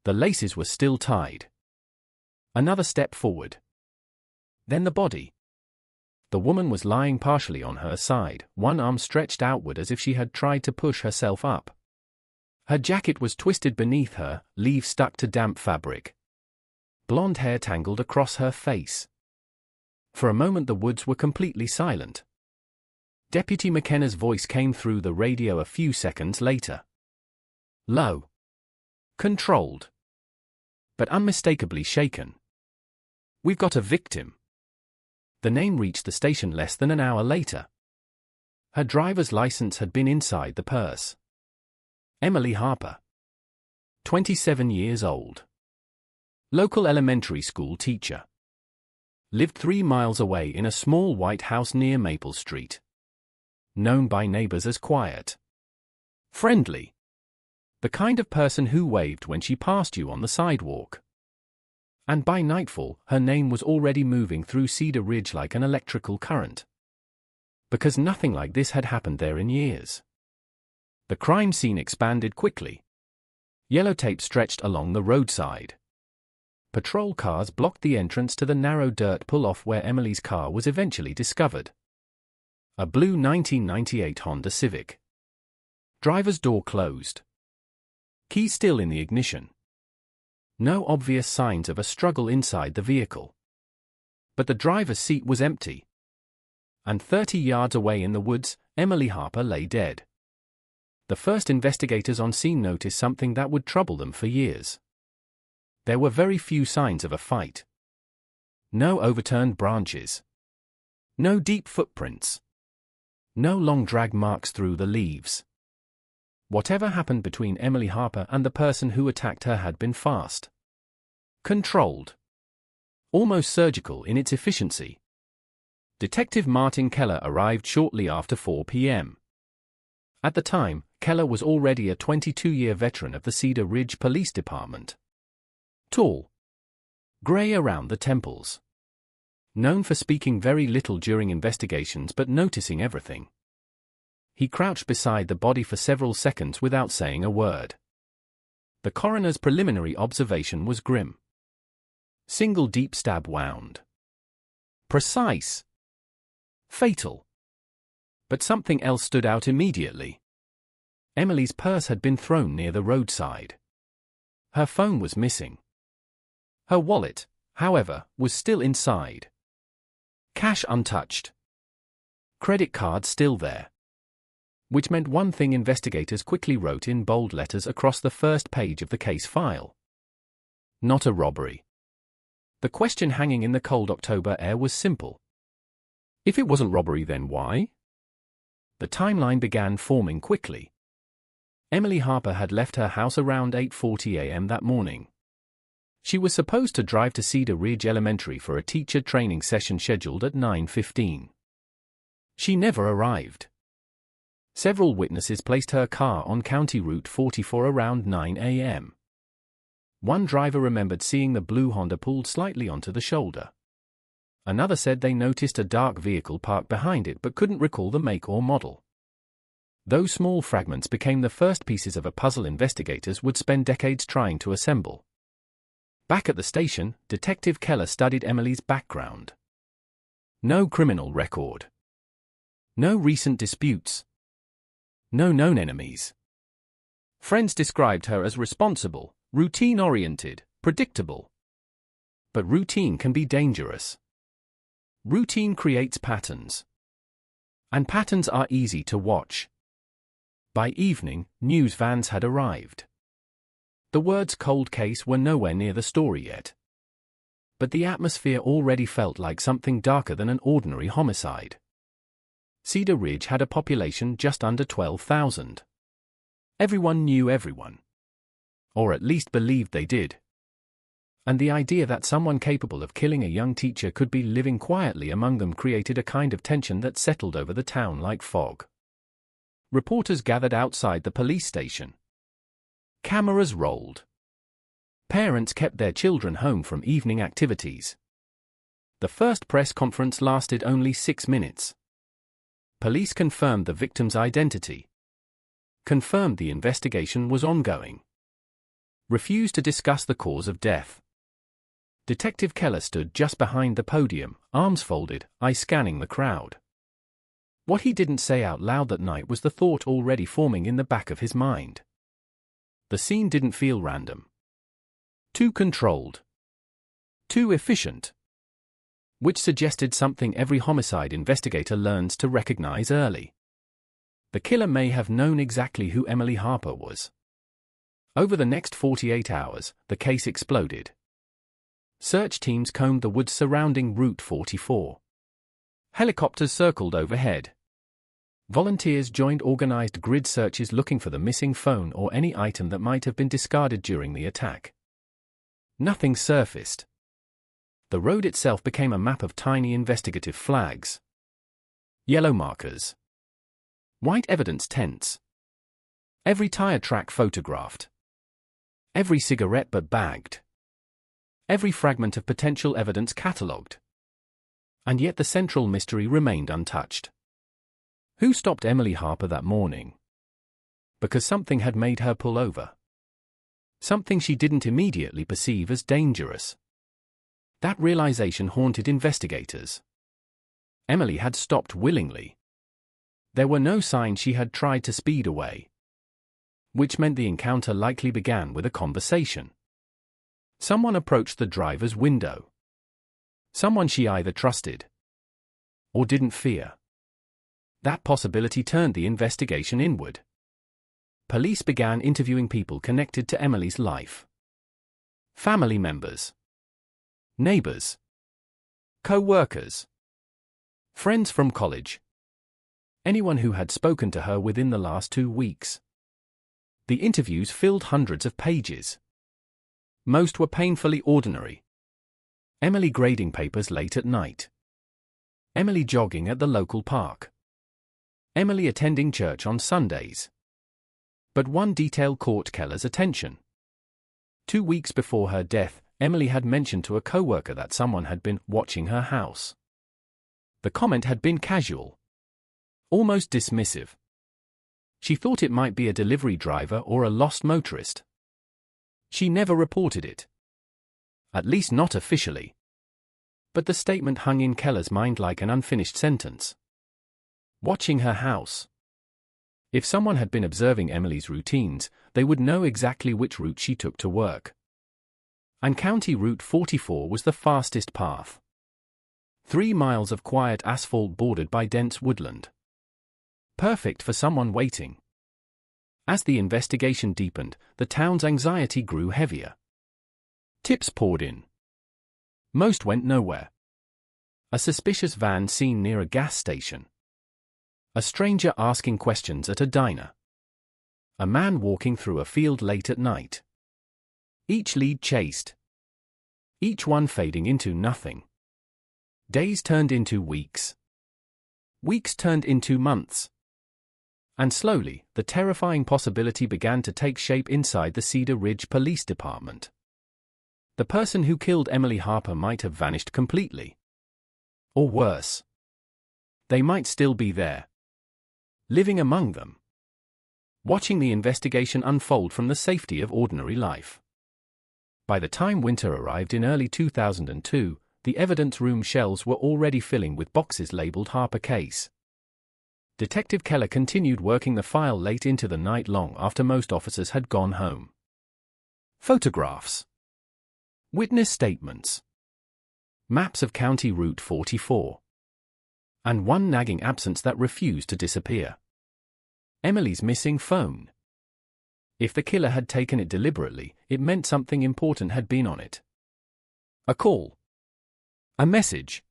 The laces were still tied. Another step forward. Then the body. The woman was lying partially on her side, one arm stretched outward as if she had tried to push herself up. Her jacket was twisted beneath her, leaves stuck to damp fabric. Blonde hair tangled across her face. For a moment the woods were completely silent. Deputy McKenna's voice came through the radio a few seconds later. Low. Controlled. But unmistakably shaken. "We've got a victim." The name reached the station less than an hour later. Her driver's license had been inside the purse. Emily Harper. 27 years old. Local elementary school teacher. Lived 3 miles away in a small white house near Maple Street. Known by neighbors as quiet. Friendly. The kind of person who waved when she passed you on the sidewalk. And by nightfall, her name was already moving through Cedar Ridge like an electrical current. Because nothing like this had happened there in years. The crime scene expanded quickly. Yellow tape stretched along the roadside. Patrol cars blocked the entrance to the narrow dirt pull-off where Emily's car was eventually discovered. A blue 1998 Honda Civic. Driver's door closed. Key still in the ignition. No obvious signs of a struggle inside the vehicle. But the driver's seat was empty. And 30 yards away in the woods, Emily Harper lay dead. The first investigators on scene noticed something that would trouble them for years. There were very few signs of a fight. No overturned branches. No deep footprints. No long drag marks through the leaves. Whatever happened between Emily Harper and the person who attacked her had been fast. Controlled. Almost surgical in its efficiency. Detective Martin Keller arrived shortly after 4 p.m. At the time, Keller was already a 22-year veteran of the Cedar Ridge Police Department. Tall. Gray around the temples. Known for speaking very little during investigations but noticing everything. He crouched beside the body for several seconds without saying a word. The coroner's preliminary observation was grim. Single deep stab wound. Precise. Fatal. But something else stood out immediately. Emily's purse had been thrown near the roadside. Her phone was missing. Her wallet, however, was still inside. Cash untouched. Credit card still there. Which meant one thing investigators quickly wrote in bold letters across the first page of the case file. Not a robbery. The question hanging in the cold October air was simple. If it wasn't robbery, then why? The timeline began forming quickly. Emily Harper had left her house around 8:40 a.m. that morning. She was supposed to drive to Cedar Ridge Elementary for a teacher training session scheduled at 9:15. She never arrived. Several witnesses placed her car on County Route 44 around 9 a.m. One driver remembered seeing the blue Honda pulled slightly onto the shoulder. Another said they noticed a dark vehicle parked behind it but couldn't recall the make or model. Those small fragments became the first pieces of a puzzle investigators would spend decades trying to assemble. Back at the station, Detective Keller studied Emily's background. No criminal record. No recent disputes. No known enemies. Friends described her as responsible, routine-oriented, predictable. But routine can be dangerous. Routine creates patterns. And patterns are easy to watch. By evening, news vans had arrived. The words cold case were nowhere near the story yet. But the atmosphere already felt like something darker than an ordinary homicide. Cedar Ridge had a population just under 12,000. Everyone knew everyone. Or at least believed they did. And the idea that someone capable of killing a young teacher could be living quietly among them created a kind of tension that settled over the town like fog. Reporters gathered outside the police station. Cameras rolled. Parents kept their children home from evening activities. The first press conference lasted only 6 minutes. Police confirmed the victim's identity. Confirmed the investigation was ongoing. Refused to discuss the cause of death. Detective Keller stood just behind the podium, arms folded, eyes scanning the crowd. What he didn't say out loud that night was the thought already forming in the back of his mind. The scene didn't feel random. Too controlled. Too efficient. Which suggested something every homicide investigator learns to recognize early. The killer may have known exactly who Emily Harper was. Over the next 48 hours, the case exploded. Search teams combed the woods surrounding Route 44. Helicopters circled overhead. Volunteers joined organized grid searches looking for the missing phone or any item that might have been discarded during the attack. Nothing surfaced. The road itself became a map of tiny investigative flags. Yellow markers. White evidence tents. Every tire track photographed. Every cigarette but bagged. Every fragment of potential evidence catalogued. And yet the central mystery remained untouched. Who stopped Emily Harper that morning? Because something had made her pull over. Something she didn't immediately perceive as dangerous. That realization haunted investigators. Emily had stopped willingly. There were no signs she had tried to speed away. Which meant the encounter likely began with a conversation. Someone approached the driver's window. Someone she either trusted or didn't fear. That possibility turned the investigation inward. Police began interviewing people connected to Emily's life. Family members. Neighbors. Co-workers. Friends from college. Anyone who had spoken to her within the last 2 weeks. The interviews filled hundreds of pages. Most were painfully ordinary. Emily grading papers late at night. Emily jogging at the local park. Emily attending church on Sundays. But one detail caught Keller's attention. 2 weeks before her death, Emily had mentioned to a coworker that someone had been watching her house. The comment had been casual. Almost dismissive. She thought it might be a delivery driver or a lost motorist. She never reported it. At least not officially. But the statement hung in Keller's mind like an unfinished sentence. Watching her house. If someone had been observing Emily's routines, they would know exactly which route she took to work. And County Route 44 was the fastest path. 3 miles of quiet asphalt bordered by dense woodland. Perfect for someone waiting. As the investigation deepened, the town's anxiety grew heavier. Tips poured in. Most went nowhere. A suspicious van seen near a gas station. A stranger asking questions at a diner. A man walking through a field late at night. Each lead chased. Each one fading into nothing. Days turned into weeks. Weeks turned into months. And slowly, the terrifying possibility began to take shape inside the Cedar Ridge Police Department. The person who killed Emily Harper might have vanished completely. Or worse. They might still be there. Living among them. Watching the investigation unfold from the safety of ordinary life. By the time winter arrived in early 2002, the evidence room shelves were already filling with boxes labeled Harper Case. Detective Keller continued working the file late into the night long after most officers had gone home. Photographs. Witness statements. Maps of County Route 44. And one nagging absence that refused to disappear. Emily's missing phone. If the killer had taken it deliberately, it meant something important had been on it. A call. A message.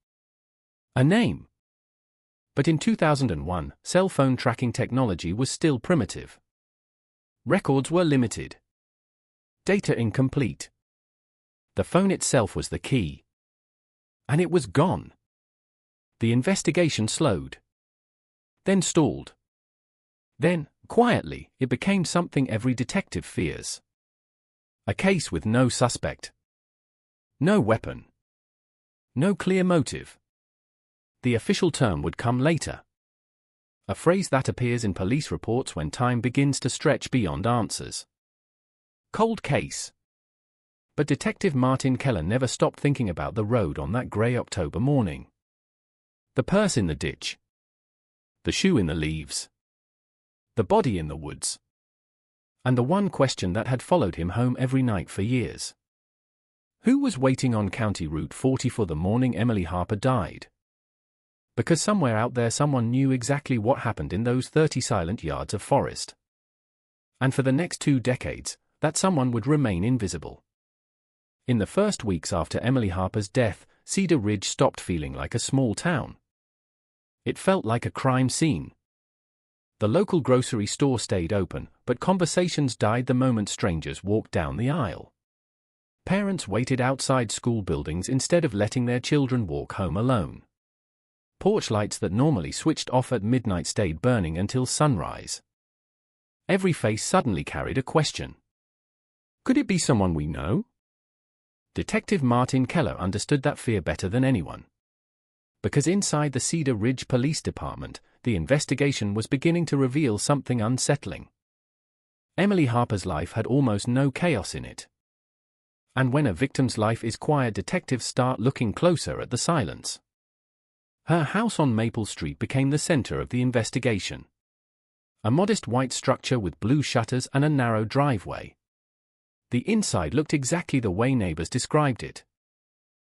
A name. But in 2001, cell phone tracking technology was still primitive. Records were limited. Data incomplete. The phone itself was the key. And it was gone. The investigation slowed. Then stalled. Then, quietly, it became something every detective fears. A case with no suspect. No weapon. No clear motive. The official term would come later. A phrase that appears in police reports when time begins to stretch beyond answers. Cold case. But Detective Martin Keller never stopped thinking about the road on that grey October morning. The purse in the ditch. The shoe in the leaves. The body in the woods. And the one question that had followed him home every night for years. Who was waiting on County Route 44 the morning Emily Harper died? Because somewhere out there someone knew exactly what happened in those 30 silent yards of forest. And for the next 2 decades, that someone would remain invisible. In the first weeks after Emily Harper's death, Cedar Ridge stopped feeling like a small town. It felt like a crime scene. The local grocery store stayed open, but conversations died the moment strangers walked down the aisle. Parents waited outside school buildings instead of letting their children walk home alone. Porch lights that normally switched off at midnight stayed burning until sunrise. Every face suddenly carried a question. Could it be someone we know? Detective Martin Keller understood that fear better than anyone. Because inside the Cedar Ridge Police Department, the investigation was beginning to reveal something unsettling. Emily Harper's life had almost no chaos in it. And when a victim's life is quiet, detectives start looking closer at the silence. Her house on Maple Street became the center of the investigation. A modest white structure with blue shutters and a narrow driveway. The inside looked exactly the way neighbors described it.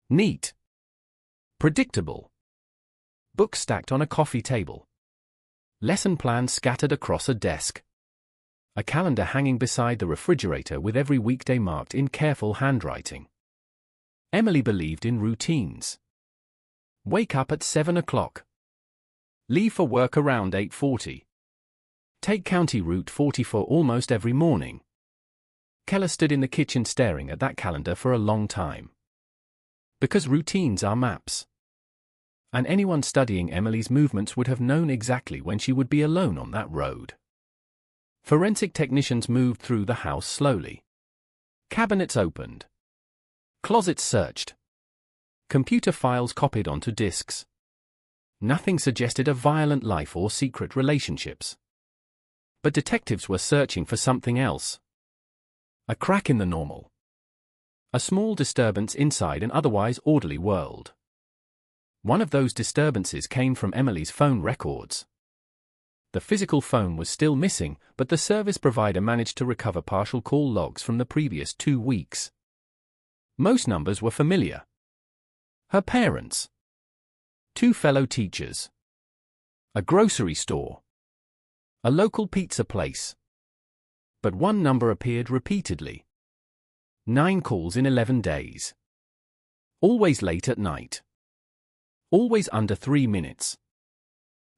Neat. Predictable. Books stacked on a coffee table. Lesson plans scattered across a desk. A calendar hanging beside the refrigerator with every weekday marked in careful handwriting. Emily believed in routines. Wake up at 7 o'clock. Leave for work around 8:40. Take County Route 44 almost every morning. Keller stood in the kitchen staring at that calendar for a long time. Because routines are maps. And anyone studying Emily's movements would have known exactly when she would be alone on that road. Forensic technicians moved through the house slowly. Cabinets opened. Closets searched. Computer files copied onto disks. Nothing suggested a violent life or secret relationships. But detectives were searching for something else. A crack in the normal. A small disturbance inside an otherwise orderly world. One of those disturbances came from Emily's phone records. The physical phone was still missing, but the service provider managed to recover partial call logs from the previous 2 weeks. Most numbers were familiar. Her parents. 2 fellow teachers. A grocery store. A local pizza place. But one number appeared repeatedly. 9 calls in 11 days. Always late at night. Always under 3 minutes.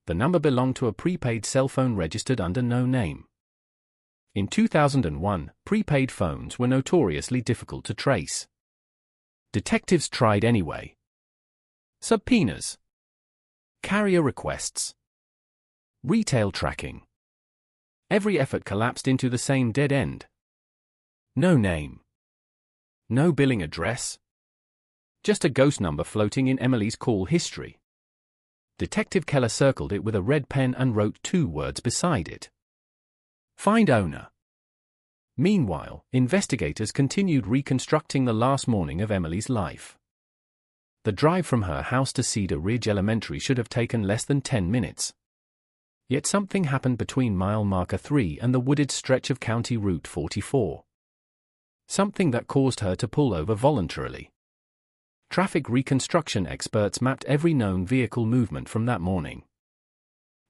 The number belonged to a prepaid cell phone registered under no name. In 2001, prepaid phones were notoriously difficult to trace. Detectives tried anyway. Subpoenas. Carrier requests. Retail tracking. Every effort collapsed into the same dead end. No name. No billing address. Just a ghost number floating in Emily's call history. Detective Keller circled it with a red pen and wrote 2 words beside it. Find owner. Meanwhile, investigators continued reconstructing the last morning of Emily's life. The drive from her house to Cedar Ridge Elementary should have taken less than 10 minutes. Yet something happened between mile marker 3 and the wooded stretch of County Route 44. Something that caused her to pull over voluntarily. Traffic reconstruction experts mapped every known vehicle movement from that morning.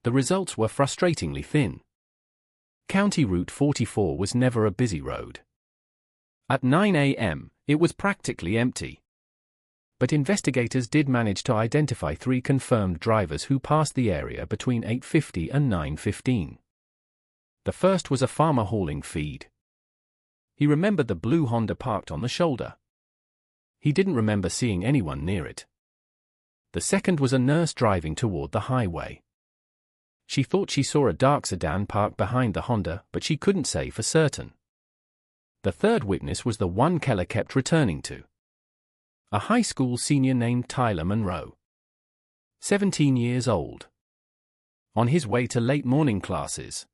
The results were frustratingly thin. County Route 44 was never a busy road. At 9 a.m., it was practically empty. But investigators did manage to identify 3 confirmed drivers who passed the area between 8:50 and 9:15. The first was a farmer hauling feed. He remembered the blue Honda parked on the shoulder. He didn't remember seeing anyone near it. The second was a nurse driving toward the highway. She thought she saw a dark sedan parked behind the Honda, but she couldn't say for certain. The third witness was the one Keller kept returning to. A high school senior named Tyler Monroe. 17 years old. On his way to late morning classes.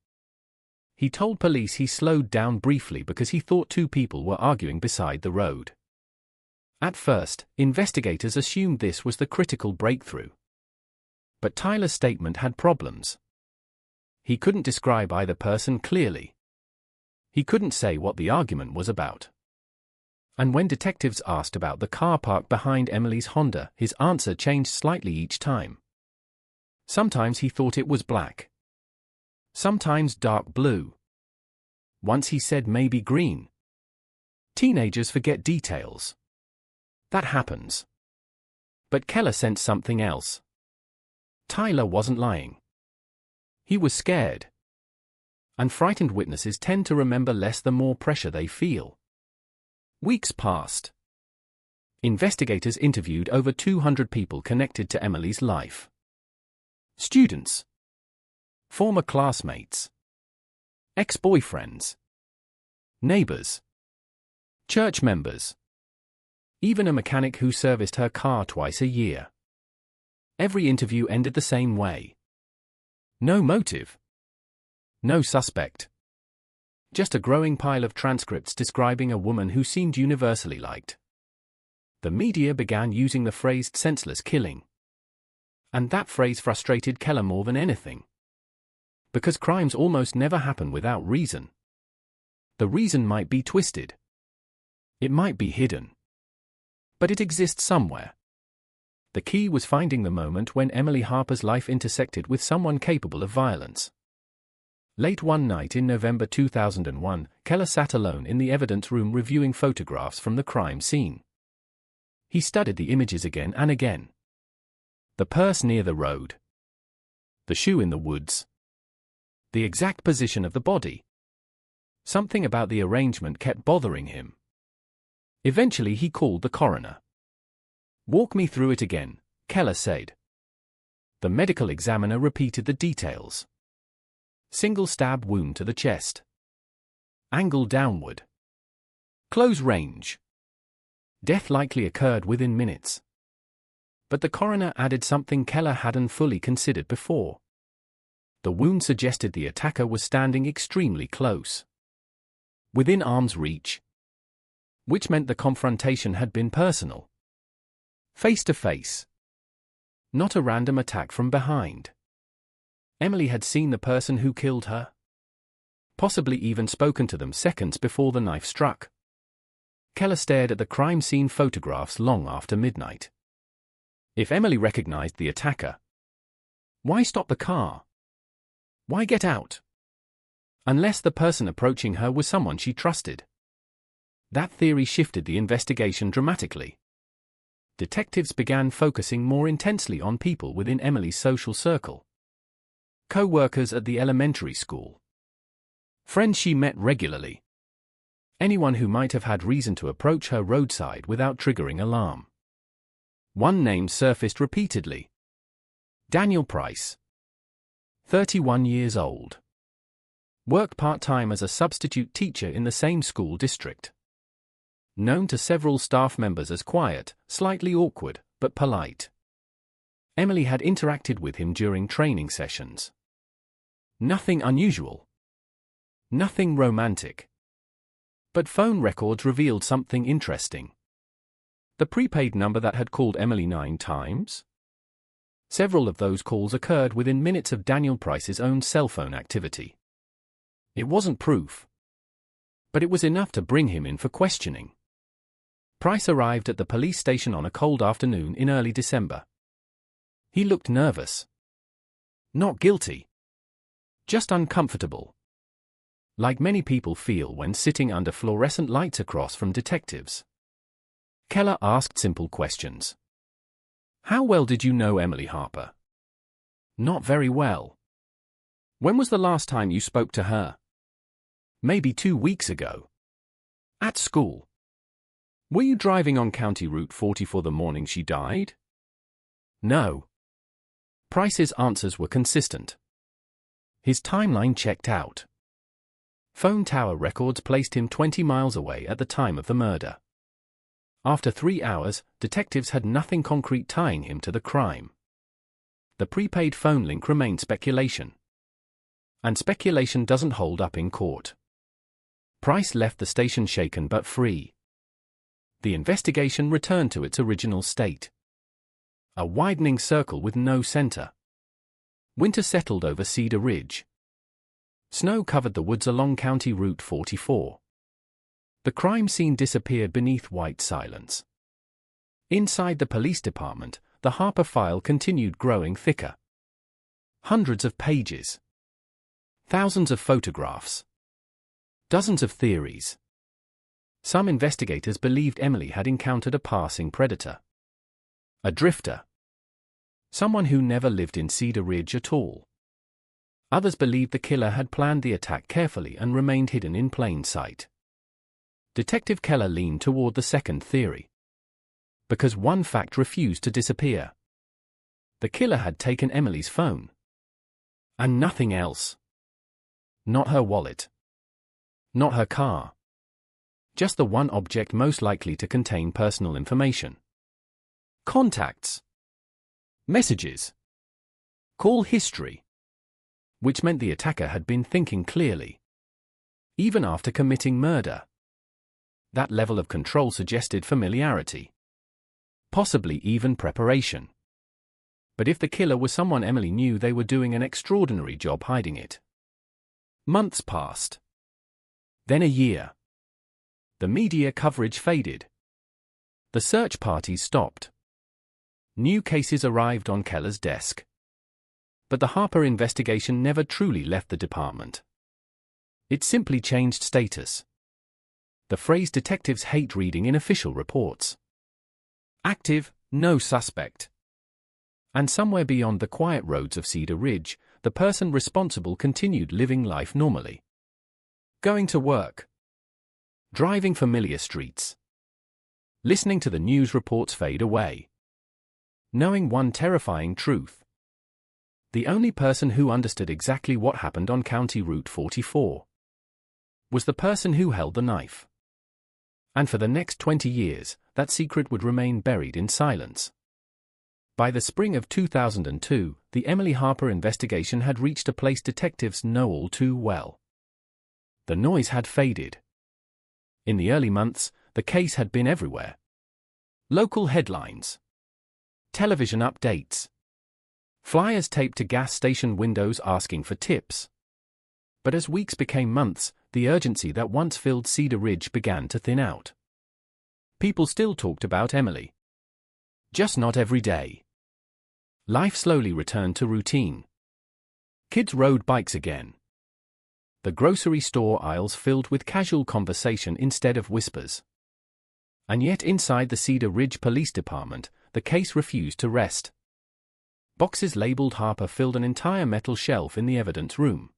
He told police he slowed down briefly because he thought two people were arguing beside the road. At first, investigators assumed this was the critical breakthrough. But Tyler's statement had problems. He couldn't describe either person clearly. He couldn't say what the argument was about. And when detectives asked about the car parked behind Emily's Honda, his answer changed slightly each time. Sometimes he thought it was black. Sometimes dark blue. Once he said maybe green. Teenagers forget details. That happens. But Keller sensed something else. Tyler wasn't lying. He was scared. And frightened witnesses tend to remember less the more pressure they feel. Weeks passed. Investigators interviewed over 200 people connected to Emily's life. Students. Former classmates. Ex-boyfriends. Neighbors. Church members. Even a mechanic who serviced her car twice a year. Every interview ended the same way. No motive. No suspect. Just a growing pile of transcripts describing a woman who seemed universally liked. The media began using the phrase senseless killing. And that phrase frustrated Keller more than anything. Because crimes almost never happen without reason. The reason might be twisted. It might be hidden. But it exists somewhere. The key was finding the moment when Emily Harper's life intersected with someone capable of violence. Late one night in November 2001, Keller sat alone in the evidence room reviewing photographs from the crime scene. He studied the images again and again. The purse near the road. The shoe in the woods. The exact position of the body. Something about the arrangement kept bothering him. Eventually he called the coroner. "Walk me through it again," Keller said. The medical examiner repeated the details. Single stab wound to the chest. Angle downward. Close range. Death likely occurred within minutes. But the coroner added something Keller hadn't fully considered before. The wound suggested the attacker was standing extremely close. Within arm's reach. Which meant the confrontation had been personal. Face to face. Not a random attack from behind. Emily had seen the person who killed her. Possibly even spoken to them seconds before the knife struck. Keller stared at the crime scene photographs long after midnight. If Emily recognized the attacker, why stop the car? Why get out? Unless the person approaching her was someone she trusted. That theory shifted the investigation dramatically. Detectives began focusing more intensely on people within Emily's social circle. Co-workers at the elementary school. Friends she met regularly. Anyone who might have had reason to approach her roadside without triggering alarm. One name surfaced repeatedly. Daniel Price. 31 years old. Worked part-time as a substitute teacher in the same school district. Known to several staff members as quiet, slightly awkward, but polite. Emily had interacted with him during training sessions. Nothing unusual. Nothing romantic. But phone records revealed something interesting. The prepaid number that had called Emily 9 times? Several of those calls occurred within minutes of Daniel Price's own cell phone activity. It wasn't proof. But it was enough to bring him in for questioning. Price arrived at the police station on a cold afternoon in early December. He looked nervous. Not guilty. Just uncomfortable. Like many people feel when sitting under fluorescent lights across from detectives. Keller asked simple questions. How well did you know Emily Harper? Not very well. When was the last time you spoke to her? Maybe 2 weeks ago. At school. Were you driving on County Route 44 the morning she died? No. Price's answers were consistent. His timeline checked out. Phone tower records placed him 20 miles away at the time of the murder. After 3 hours, detectives had nothing concrete tying him to the crime. The prepaid phone link remained speculation. And speculation doesn't hold up in court. Price left the station shaken but free. The investigation returned to its original state. A widening circle with no center. Winter settled over Cedar Ridge. Snow covered the woods along County Route 44. The crime scene disappeared beneath white silence. Inside the police department, the Harper file continued growing thicker. Hundreds of pages. Thousands of photographs. Dozens of theories. Some investigators believed Emily had encountered a passing predator. A drifter. Someone who never lived in Cedar Ridge at all. Others believed the killer had planned the attack carefully and remained hidden in plain sight. Detective Keller leaned toward the second theory. Because one fact refused to disappear. The killer had taken Emily's phone. And nothing else. Not her wallet. Not her car. Just the one object most likely to contain personal information. Contacts. Messages. Call history. Which meant the attacker had been thinking clearly. Even after committing murder. That level of control suggested familiarity. Possibly even preparation. But if the killer was someone Emily knew, they were doing an extraordinary job hiding it. Months passed. Then a year. The media coverage faded. The search parties stopped. New cases arrived on Keller's desk. But the Harper investigation never truly left the department. It simply changed status. The phrase detectives hate reading in official reports. Active, no suspect. And somewhere beyond the quiet roads of Cedar Ridge, the person responsible continued living life normally. Going to work. Driving familiar streets. Listening to the news reports fade away. Knowing one terrifying truth. The only person who understood exactly what happened on County Route 44 was the person who held the knife. And for the next 20 years, that secret would remain buried in silence. By the spring of 2002, the Emily Harper investigation had reached a place detectives know all too well. The noise had faded. In the early months, the case had been everywhere. Local headlines. Television updates. Flyers taped to gas station windows asking for tips. But as weeks became months, the urgency that once filled Cedar Ridge began to thin out. People still talked about Emily. Just not every day. Life slowly returned to routine. Kids rode bikes again. The grocery store aisles filled with casual conversation instead of whispers. And yet inside the Cedar Ridge Police Department, the case refused to rest. Boxes labeled Harper filled an entire metal shelf in the evidence room.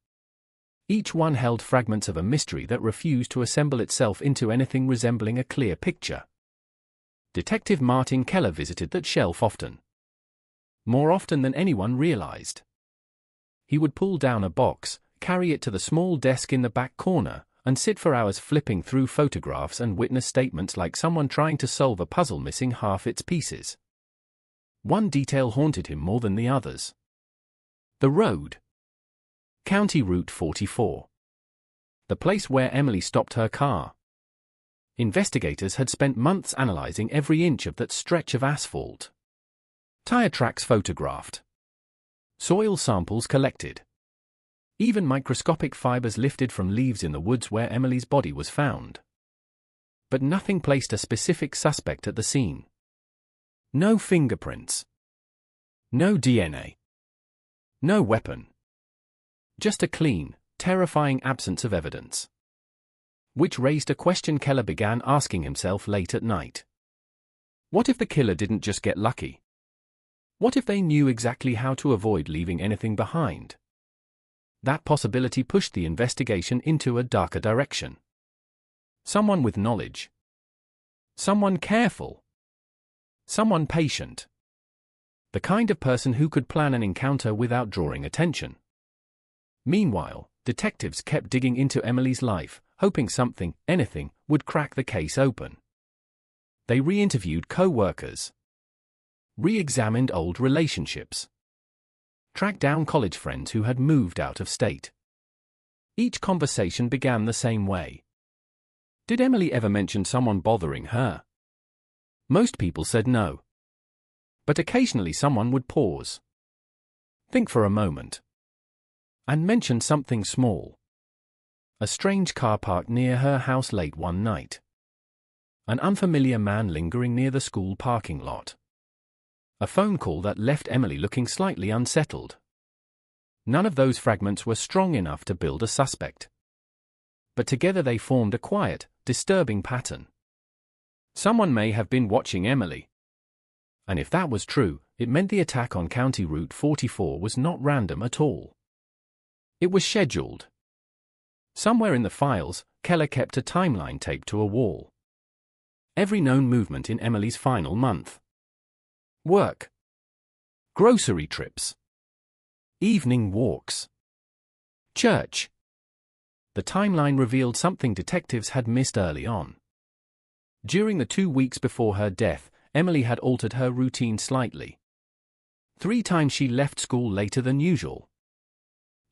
Each one held fragments of a mystery that refused to assemble itself into anything resembling a clear picture. Detective Martin Keller visited that shelf often. More often than anyone realized. He would pull down a box, carry it to the small desk in the back corner, and sit for hours flipping through photographs and witness statements like someone trying to solve a puzzle missing half its pieces. One detail haunted him more than the others. The road. County Route 44. The place where Emily stopped her car. Investigators had spent months analyzing every inch of that stretch of asphalt. Tire tracks photographed. Soil samples collected. Even microscopic fibers lifted from leaves in the woods where Emily's body was found. But nothing placed a specific suspect at the scene. No fingerprints. No DNA. No weapon. Just a clean, terrifying absence of evidence. Which raised a question Keller began asking himself late at night. What if the killer didn't just get lucky? What if they knew exactly how to avoid leaving anything behind? That possibility pushed the investigation into a darker direction. Someone with knowledge. Someone careful. Someone patient. The kind of person who could plan an encounter without drawing attention. Meanwhile, detectives kept digging into Emily's life, hoping something, anything, would crack the case open. They re-interviewed co-workers, re-examined old relationships, tracked down college friends who had moved out of state. Each conversation began the same way. Did Emily ever mention someone bothering her? Most people said no. But occasionally someone would pause, think for a moment, and mention something small. A strange car parked near her house late one night. An unfamiliar man lingering near the school parking lot. A phone call that left Emily looking slightly unsettled. None of those fragments were strong enough to build a suspect. But together they formed a quiet, disturbing pattern. Someone may have been watching Emily. And if that was true, it meant the attack on County Route 44 was not random at all. It was scheduled. Somewhere in the files, Keller kept a timeline taped to a wall. Every known movement in Emily's final month. Work. Grocery trips. Evening walks. Church. The timeline revealed something detectives had missed early on. During the 2 weeks before her death, Emily had altered her routine slightly. 3 times she left school later than usual.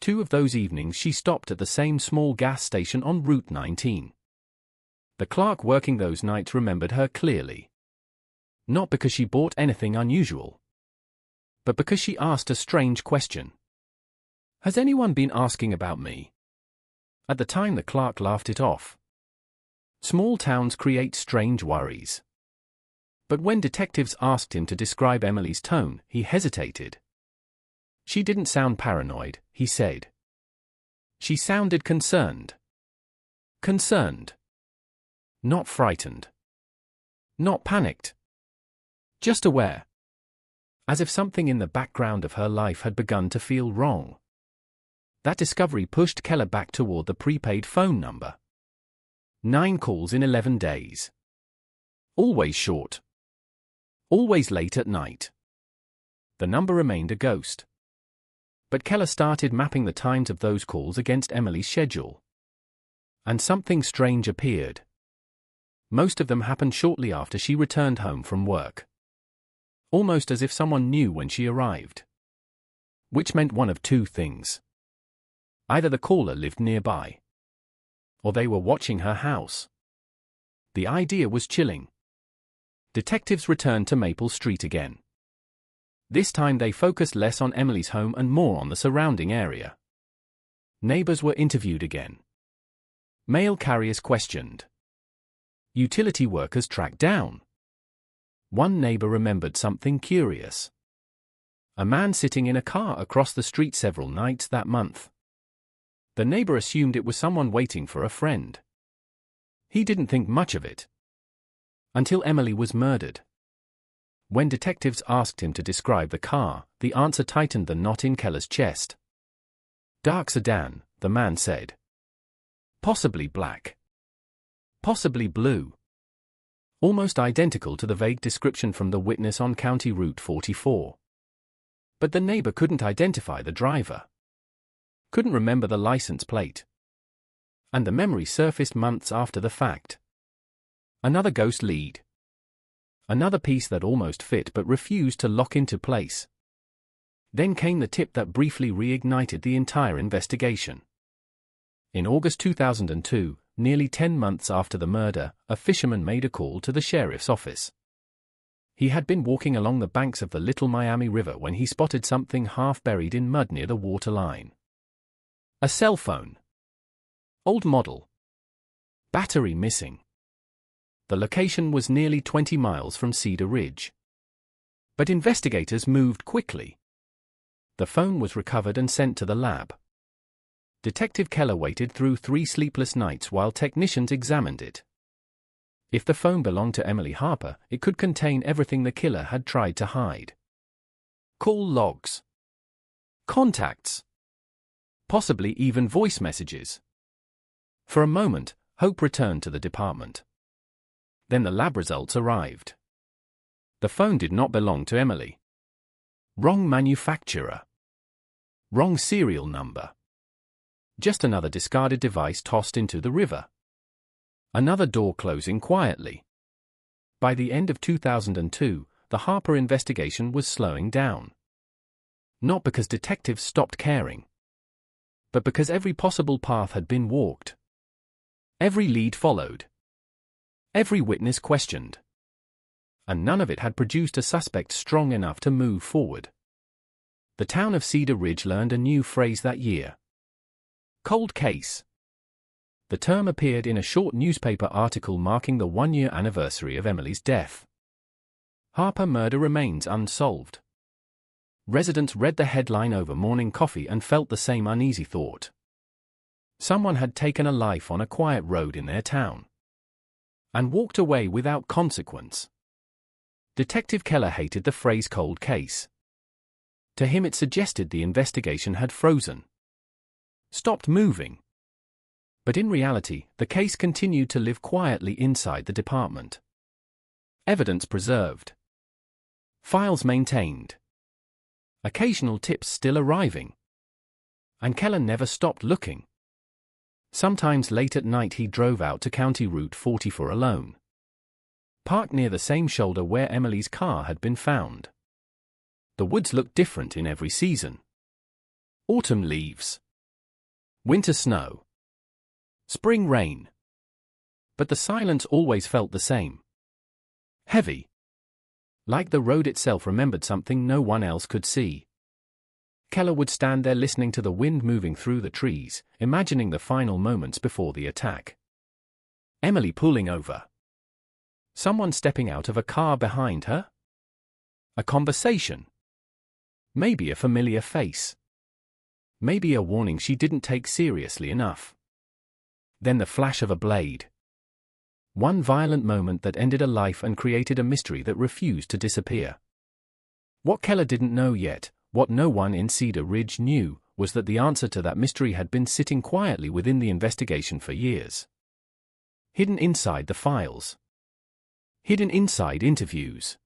2 of those evenings she stopped at the same small gas station on Route 19. The clerk working those nights remembered her clearly. Not because she bought anything unusual, but because she asked a strange question. Has anyone been asking about me? At the time the clerk laughed it off. Small towns create strange worries. But when detectives asked him to describe Emily's tone, he hesitated. She didn't sound paranoid, he said. She sounded concerned. Concerned. Not frightened. Not panicked. Just aware. As if something in the background of her life had begun to feel wrong. That discovery pushed Keller back toward the prepaid phone number. 9 calls in 11 days. Always short. Always late at night. The number remained a ghost. But Keller started mapping the times of those calls against Emily's schedule. And something strange appeared. Most of them happened shortly after she returned home from work. Almost as if someone knew when she arrived. Which meant one of 2 things. Either the caller lived nearby, or they were watching her house. The idea was chilling. Detectives returned to Maple Street again. This time they focused less on Emily's home and more on the surrounding area. Neighbors were interviewed again. Mail carriers questioned. Utility workers tracked down. One neighbor remembered something curious. A man sitting in a car across the street several nights that month. The neighbor assumed it was someone waiting for a friend. He didn't think much of it. Until Emily was murdered. When detectives asked him to describe the car, the answer tightened the knot in Keller's chest. Dark sedan, the man said. Possibly black. Possibly blue. Almost identical to the vague description from the witness on County Route 44. But the neighbor couldn't identify the driver. Couldn't remember the license plate. And the memory surfaced months after the fact. Another ghost lead. Another piece that almost fit but refused to lock into place. Then came the tip that briefly reignited the entire investigation. In August 2002, nearly 10 months after the murder, a fisherman made a call to the sheriff's office. He had been walking along the banks of the Little Miami River when he spotted something half buried in mud near the waterline. A cell phone. Old model. Battery missing. The location was nearly 20 miles from Cedar Ridge. But investigators moved quickly. The phone was recovered and sent to the lab. Detective Keller waited through 3 sleepless nights while technicians examined it. If the phone belonged to Emily Harper, it could contain everything the killer had tried to hide. Call logs. Contacts. Possibly even voice messages. For a moment, hope returned to the department. Then the lab results arrived. The phone did not belong to Emily. Wrong manufacturer. Wrong serial number. Just another discarded device tossed into the river. Another door closing quietly. By the end of 2002, the Harper investigation was slowing down. Not because detectives stopped caring, but because every possible path had been walked. Every lead followed. Every witness questioned. And none of it had produced a suspect strong enough to move forward. The town of Cedar Ridge learned a new phrase that year. Cold case. The term appeared in a short newspaper article marking the one-year anniversary of Emily's death. Harper murder remains unsolved. Residents read the headline over morning coffee and felt the same uneasy thought. Someone had taken a life on a quiet road in their town. And walked away without consequence. Detective Keller hated the phrase cold case. To him it suggested the investigation had frozen. Stopped moving. But in reality, the case continued to live quietly inside the department. Evidence preserved. Files maintained. Occasional tips still arriving. And Keller never stopped looking. Sometimes late at night he drove out to County Route 44 alone. Parked near the same shoulder where Emily's car had been found. The woods looked different in every season. Autumn leaves. Winter snow. Spring rain. But the silence always felt the same. Heavy. Like the road itself remembered something no one else could see. Keller would stand there listening to the wind moving through the trees, imagining the final moments before the attack. Emily pulling over. Someone stepping out of a car behind her? A conversation. Maybe a familiar face. Maybe a warning she didn't take seriously enough. Then the flash of a blade. One violent moment that ended a life and created a mystery that refused to disappear. What Keller didn't know yet, what no one in Cedar Ridge knew, was that the answer to that mystery had been sitting quietly within the investigation for years. Hidden inside the files. Hidden inside interviews.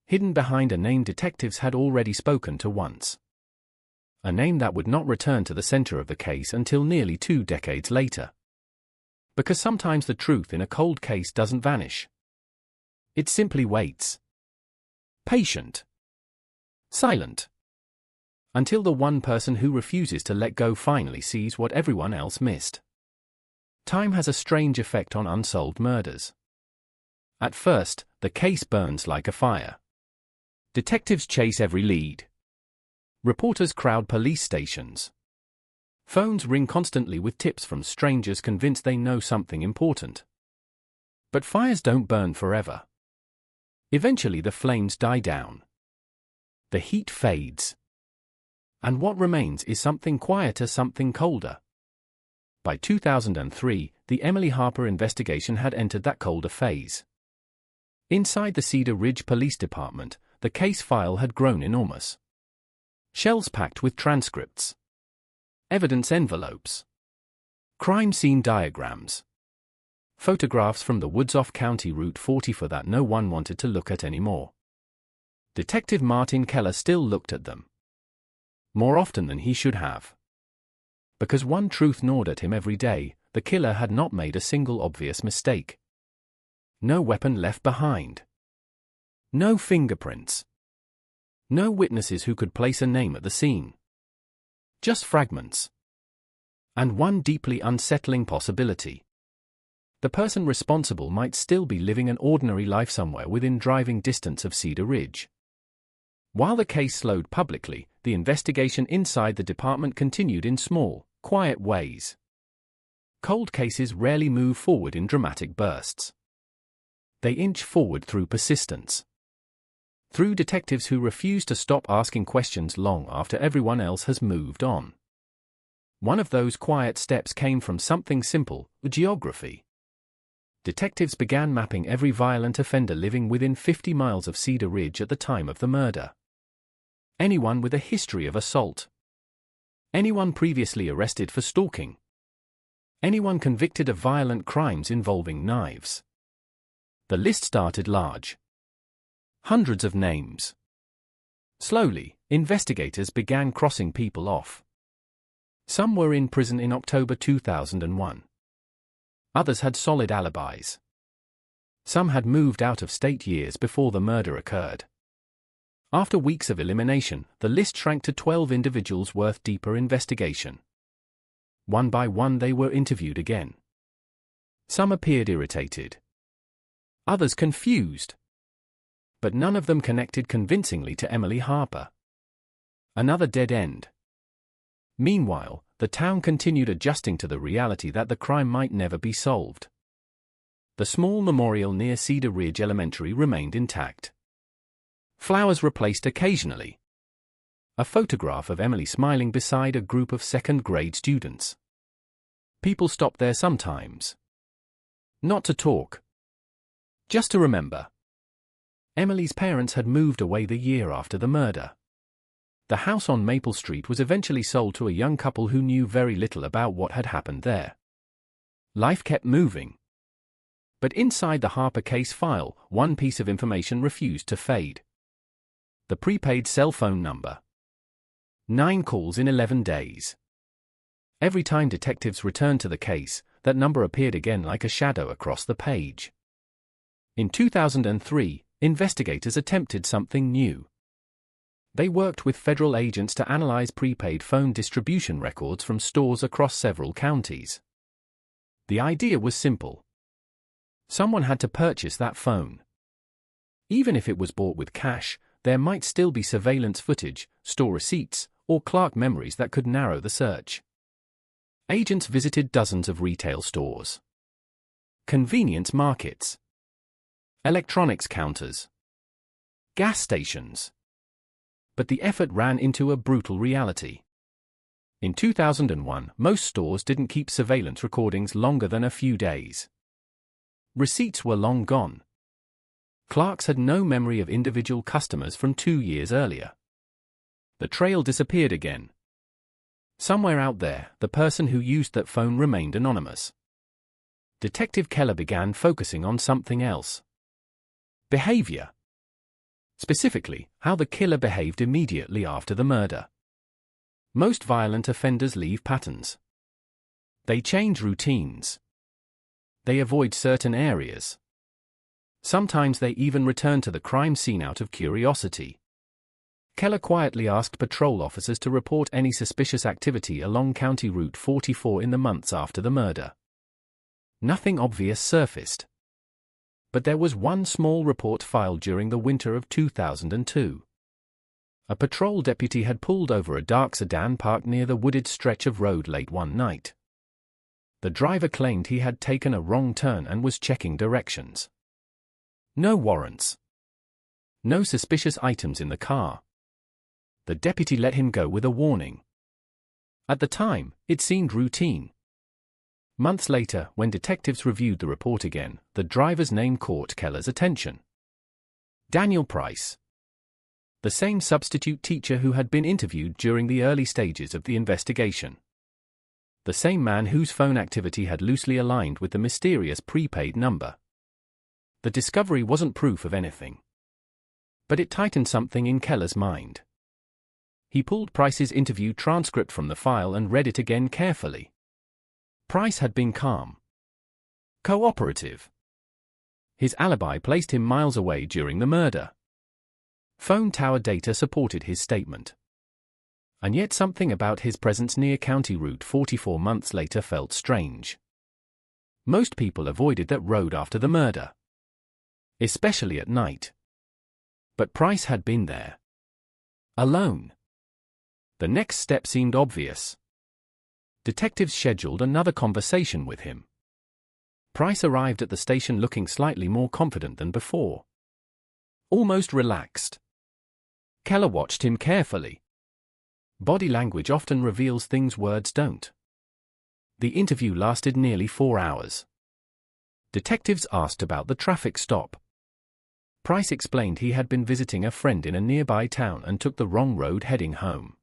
Hidden behind a name detectives had already spoken to once. A name that would not return to the center of the case until nearly 2 decades later. Because sometimes the truth in a cold case doesn't vanish. It simply waits. Patient. Silent. Until the one person who refuses to let go finally sees what everyone else missed. Time has a strange effect on unsolved murders. At first, the case burns like a fire. Detectives chase every lead. Reporters crowd police stations. Phones ring constantly with tips from strangers convinced they know something important. But fires don't burn forever. Eventually the flames die down. The heat fades. And what remains is something quieter, something colder. By 2003, the Emily Harper investigation had entered that colder phase. Inside the Cedar Ridge Police Department, the case file had grown enormous. Shelves packed with transcripts. Evidence envelopes. Crime scene diagrams. Photographs from the woods off County Route 44 that no one wanted to look at anymore. Detective Martin Keller still looked at them. More often than he should have. Because one truth gnawed at him every day, the killer had not made a single obvious mistake. No weapon left behind. No fingerprints. No witnesses who could place a name at the scene. Just fragments. And one deeply unsettling possibility. The person responsible might still be living an ordinary life somewhere within driving distance of Cedar Ridge. While the case slowed publicly, the investigation inside the department continued in small, quiet ways. Cold cases rarely move forward in dramatic bursts. They inch forward through persistence. Through detectives who refuse to stop asking questions long after everyone else has moved on. One of those quiet steps came from something simple, geography. Detectives began mapping every violent offender living within 50 miles of Cedar Ridge at the time of the murder. Anyone with a history of assault. Anyone previously arrested for stalking. Anyone convicted of violent crimes involving knives. The list started large. Hundreds of names. Slowly, investigators began crossing people off. Some were in prison in October 2001. Others had solid alibis. Some had moved out of state years before the murder occurred. After weeks of elimination, the list shrank to 12 individuals worth deeper investigation. One by one they were interviewed again. Some appeared irritated. Others confused. But none of them connected convincingly to Emily Harper. Another dead end. Meanwhile, the town continued adjusting to the reality that the crime might never be solved. The small memorial near Cedar Ridge Elementary remained intact. Flowers replaced occasionally. A photograph of Emily smiling beside a group of second-grade students. People stopped there sometimes. Not to talk. Just to remember. Emily's parents had moved away the year after the murder. The house on Maple Street was eventually sold to a young couple who knew very little about what had happened there. Life kept moving. But inside the Harper case file, one piece of information refused to fade. The prepaid cell phone number. 9 calls in 11 days. Every time detectives returned to the case, that number appeared again like a shadow across the page. In 2003, investigators attempted something new. They worked with federal agents to analyze prepaid phone distribution records from stores across several counties. The idea was simple. Someone had to purchase that phone. Even if it was bought with cash, there might still be surveillance footage, store receipts, or clerk memories that could narrow the search. Agents visited dozens of retail stores, convenience markets, electronics counters, gas stations. But the effort ran into a brutal reality. In 2001, most stores didn't keep surveillance recordings longer than a few days. Receipts were long gone. Clerks had no memory of individual customers from 2 years earlier. The trail disappeared again. Somewhere out there, the person who used that phone remained anonymous. Detective Keller began focusing on something else. Behavior. Specifically, how the killer behaved immediately after the murder. Most violent offenders leave patterns. They change routines. They avoid certain areas. Sometimes they even return to the crime scene out of curiosity. Keller quietly asked patrol officers to report any suspicious activity along County Route 44 in the months after the murder. Nothing obvious surfaced. But there was one small report filed during the winter of 2002. A patrol deputy had pulled over a dark sedan parked near the wooded stretch of road late one night. The driver claimed he had taken a wrong turn and was checking directions. No warrants. No suspicious items in the car. The deputy let him go with a warning. At the time, it seemed routine. Months later, when detectives reviewed the report again, the driver's name caught Keller's attention. Daniel Price. The same substitute teacher who had been interviewed during the early stages of the investigation. The same man whose phone activity had loosely aligned with the mysterious prepaid number. The discovery wasn't proof of anything. But it tightened something in Keller's mind. He pulled Price's interview transcript from the file and read it again carefully. Price had been calm. Cooperative. His alibi placed him miles away during the murder. Phone tower data supported his statement. And yet something about his presence near County Route 44 months later felt strange. Most people avoided that road after the murder. Especially at night. But Price had been there. Alone. The next step seemed obvious. Detectives scheduled another conversation with him. Price arrived at the station looking slightly more confident than before. Almost relaxed. Keller watched him carefully. Body language often reveals things words don't. The interview lasted nearly 4 hours. Detectives asked about the traffic stop. Price explained he had been visiting a friend in a nearby town and took the wrong road heading home.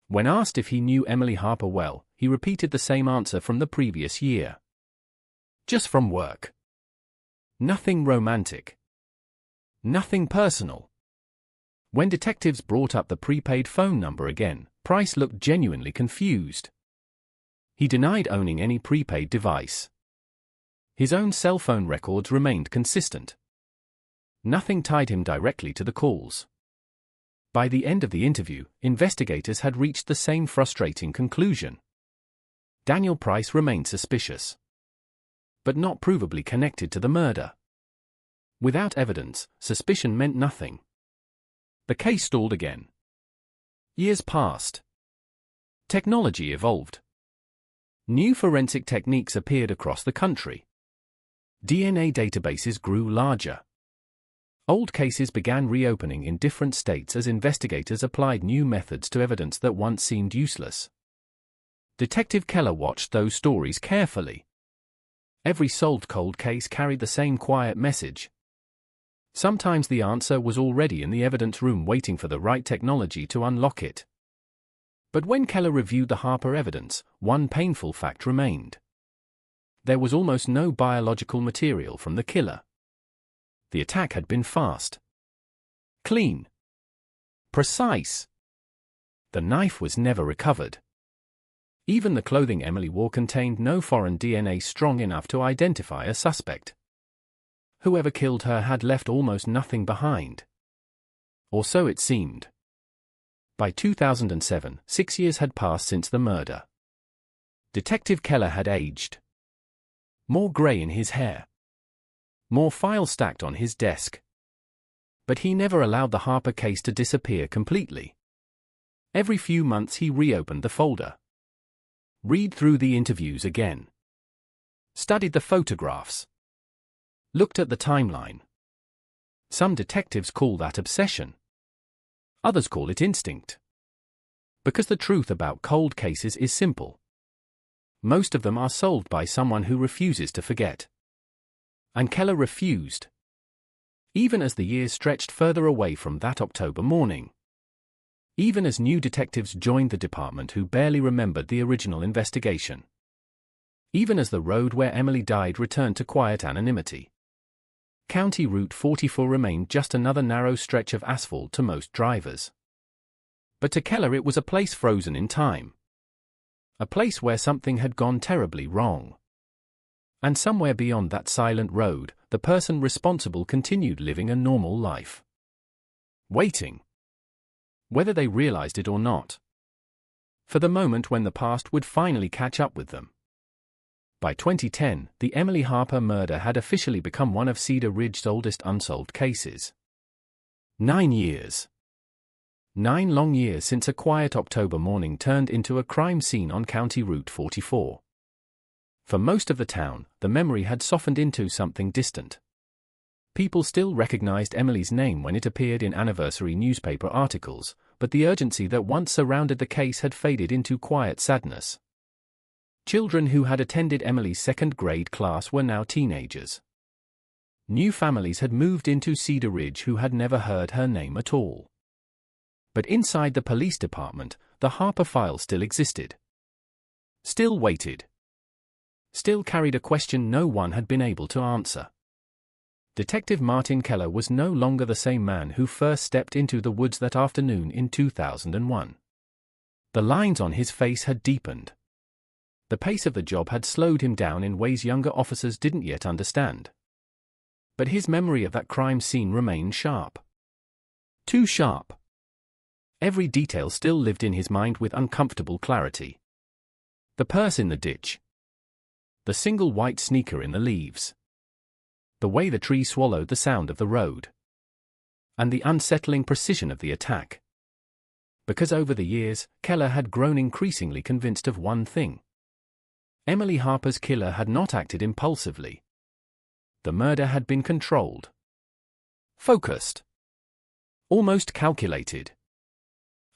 When asked if he knew Emily Harper well, he repeated the same answer from the previous year. Just from work. Nothing romantic. Nothing personal. When detectives brought up the prepaid phone number again, Price looked genuinely confused. He denied owning any prepaid device. His own cell phone records remained consistent. Nothing tied him directly to the calls. By the end of the interview, investigators had reached the same frustrating conclusion. Daniel Price remained suspicious, but not provably connected to the murder. Without evidence, suspicion meant nothing. The case stalled again. Years passed. Technology evolved. New forensic techniques appeared across the country. DNA databases grew larger. Old cases began reopening in different states as investigators applied new methods to evidence that once seemed useless. Detective Keller watched those stories carefully. Every solved cold case carried the same quiet message. Sometimes the answer was already in the evidence room waiting for the right technology to unlock it. But when Keller reviewed the Harper evidence, one painful fact remained. There was almost no biological material from the killer. The attack had been fast, clean, precise. The knife was never recovered. Even the clothing Emily wore contained no foreign DNA strong enough to identify a suspect. Whoever killed her had left almost nothing behind. Or so it seemed. By 2007, 6 years had passed since the murder. Detective Keller had aged. More grey in his hair. More files stacked on his desk. But he never allowed the Harper case to disappear completely. Every few months he reopened the folder. Read through the interviews again. Studied the photographs. Looked at the timeline. Some detectives call that obsession. Others call it instinct. Because the truth about cold cases is simple. Most of them are solved by someone who refuses to forget. And Keller refused. Even as the years stretched further away from that October morning. Even as new detectives joined the department who barely remembered the original investigation. Even as the road where Emily died returned to quiet anonymity. County Route 44 remained just another narrow stretch of asphalt to most drivers. But to Keller it was a place frozen in time. A place where something had gone terribly wrong. And somewhere beyond that silent road, the person responsible continued living a normal life. Waiting. Whether they realized it or not. For the moment when the past would finally catch up with them. By 2010, the Emily Harper murder had officially become one of Cedar Ridge's oldest unsolved cases. 9 years. 9 long years since a quiet October morning turned into a crime scene on County Route 44. For most of the town, the memory had softened into something distant. People still recognized Emily's name when it appeared in anniversary newspaper articles, but the urgency that once surrounded the case had faded into quiet sadness. Children who had attended Emily's second-grade class were now teenagers. New families had moved into Cedar Ridge who had never heard her name at all. But inside the police department, the Harper file still existed. Still waited. Still carried a question no one had been able to answer. Detective Martin Keller was no longer the same man who first stepped into the woods that afternoon in 2001. The lines on his face had deepened. The pace of the job had slowed him down in ways younger officers didn't yet understand. But his memory of that crime scene remained sharp. Too sharp. Every detail still lived in his mind with uncomfortable clarity. The purse in the ditch. The single white sneaker in the leaves. The way the tree swallowed the sound of the road. And the unsettling precision of the attack. Because over the years, Keller had grown increasingly convinced of one thing. Emily Harper's killer had not acted impulsively. The murder had been controlled. Focused. Almost calculated.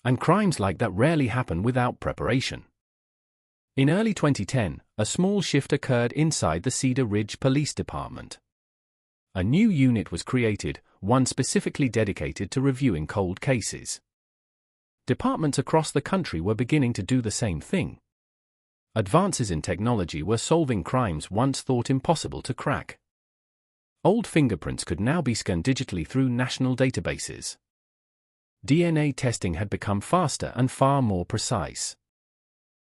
And crimes like that rarely happen without preparation. In early 2010, a small shift occurred inside the Cedar Ridge Police Department. A new unit was created, one specifically dedicated to reviewing cold cases. Departments across the country were beginning to do the same thing. Advances in technology were solving crimes once thought impossible to crack. Old fingerprints could now be scanned digitally through national databases. DNA testing had become faster and far more precise.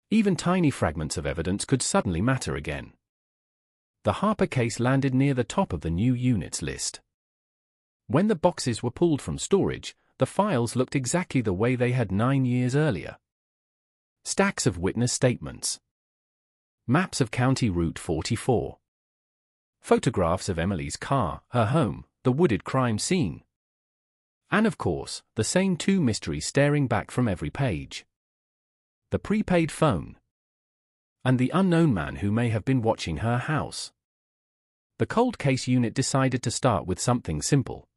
Even tiny fragments of evidence could suddenly matter again. The Harper case landed near the top of the new units list. When the boxes were pulled from storage, the files looked exactly the way they had 9 years earlier. Stacks of witness statements. Maps of County Route 44. Photographs of Emily's car, her home, the wooded crime scene. And of course, the same two mysteries staring back from every page. The prepaid phone. And the unknown man who may have been watching her house. The cold case unit decided to start with something simple.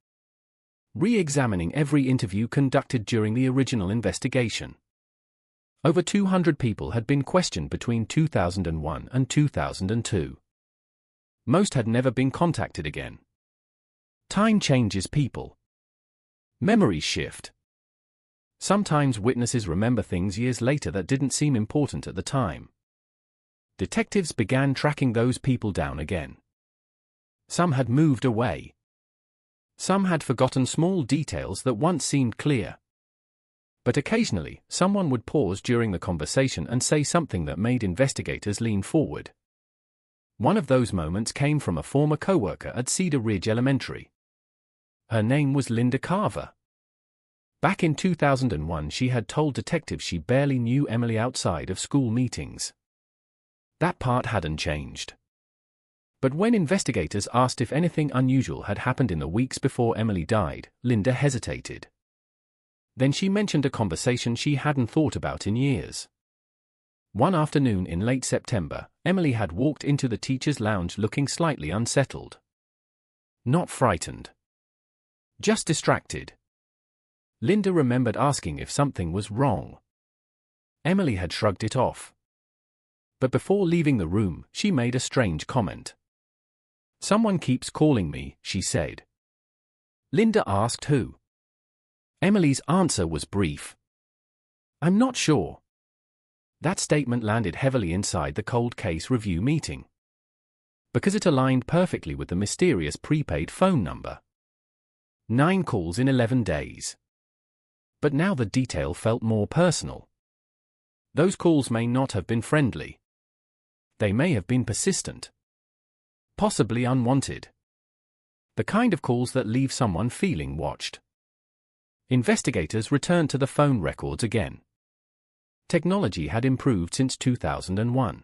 Re-examining every interview conducted during the original investigation. Over 200 people had been questioned between 2001 and 2002. Most had never been contacted again. Time changes people. Memories shift. Sometimes witnesses remember things years later that didn't seem important at the time. Detectives began tracking those people down again. Some had moved away. Some had forgotten small details that once seemed clear. But occasionally, someone would pause during the conversation and say something that made investigators lean forward. One of those moments came from a former coworker at Cedar Ridge Elementary. Her name was Linda Carver. Back in 2001, she had told detectives she barely knew Emily outside of school meetings. That part hadn't changed. But when investigators asked if anything unusual had happened in the weeks before Emily died, Linda hesitated. Then she mentioned a conversation she hadn't thought about in years. One afternoon in late September, Emily had walked into the teacher's lounge looking slightly unsettled. Not frightened. Just distracted. Linda remembered asking if something was wrong. Emily had shrugged it off. But before leaving the room, she made a strange comment. "Someone keeps calling me," she said. Linda asked who. Emily's answer was brief. "I'm not sure." That statement landed heavily inside the cold case review meeting. Because it aligned perfectly with the mysterious prepaid phone number. 9 calls in 11 days. But now the detail felt more personal. Those calls may not have been friendly. They may have been persistent. Possibly unwanted. The kind of calls that leave someone feeling watched. Investigators returned to the phone records again. Technology had improved since 2001.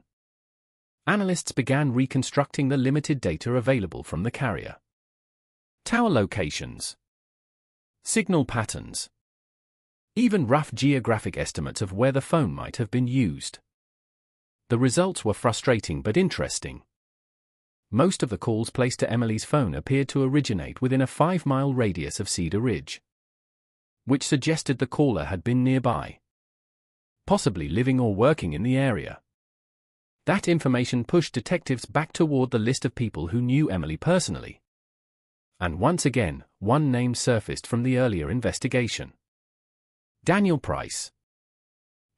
Analysts began reconstructing the limited data available from the carrier. Tower locations. Signal patterns. Even rough geographic estimates of where the phone might have been used. The results were frustrating but interesting. Most of the calls placed to Emily's phone appeared to originate within a 5-mile radius of Cedar Ridge, which suggested the caller had been nearby, possibly living or working in the area. That information pushed detectives back toward the list of people who knew Emily personally. And once again, one name surfaced from the earlier investigation. Daniel Price.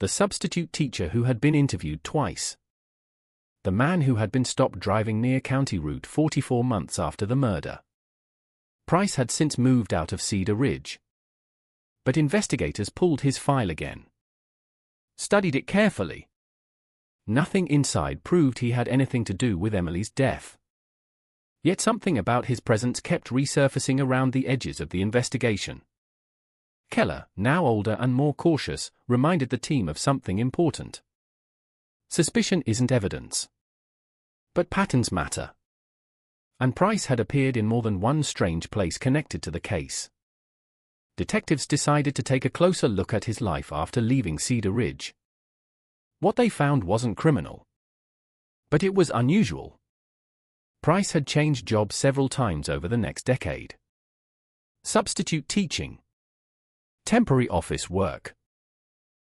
The substitute teacher who had been interviewed twice. The man who had been stopped driving near County Route 44 months after the murder. Price had since moved out of Cedar Ridge. But investigators pulled his file again. Studied it carefully. Nothing inside proved he had anything to do with Emily's death. Yet something about his presence kept resurfacing around the edges of the investigation. Keller, now older and more cautious, reminded the team of something important. Suspicion isn't evidence. But patterns matter. And Price had appeared in more than one strange place connected to the case. Detectives decided to take a closer look at his life after leaving Cedar Ridge. What they found wasn't criminal. But it was unusual. Price had changed jobs several times over the next decade. Substitute teaching. Temporary office work.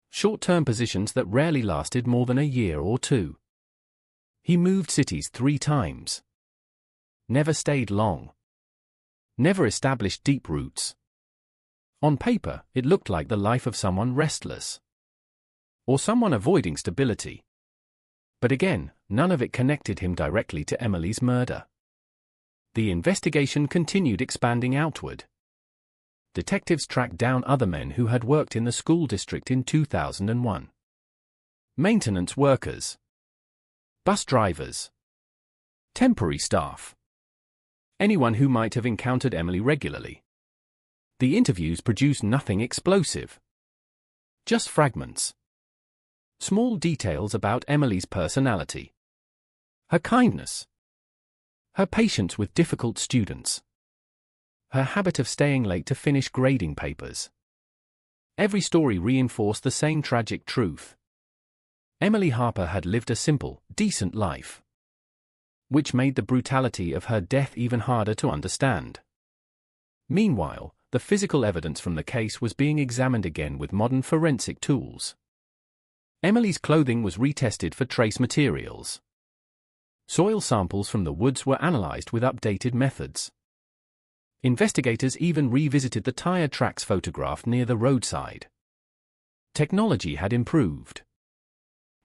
Short-term positions that rarely lasted more than a year or two. He moved cities 3 times. Never stayed long. Never established deep roots. On paper, it looked like the life of someone restless. Or someone avoiding stability. But again, none of it connected him directly to Emily's murder. The investigation continued expanding outward. Detectives tracked down other men who had worked in the school district in 2001. Maintenance workers, bus drivers, temporary staff, anyone who might have encountered Emily regularly. The interviews produced nothing explosive. Just fragments. Small details about Emily's personality. Her kindness. Her patience with difficult students. Her habit of staying late to finish grading papers. Every story reinforced the same tragic truth. Emily Harper had lived a simple, decent life, which made the brutality of her death even harder to understand. Meanwhile, the physical evidence from the case was being examined again with modern forensic tools. Emily's clothing was retested for trace materials. Soil samples from the woods were analyzed with updated methods. Investigators even revisited the tire tracks photographed near the roadside. Technology had improved.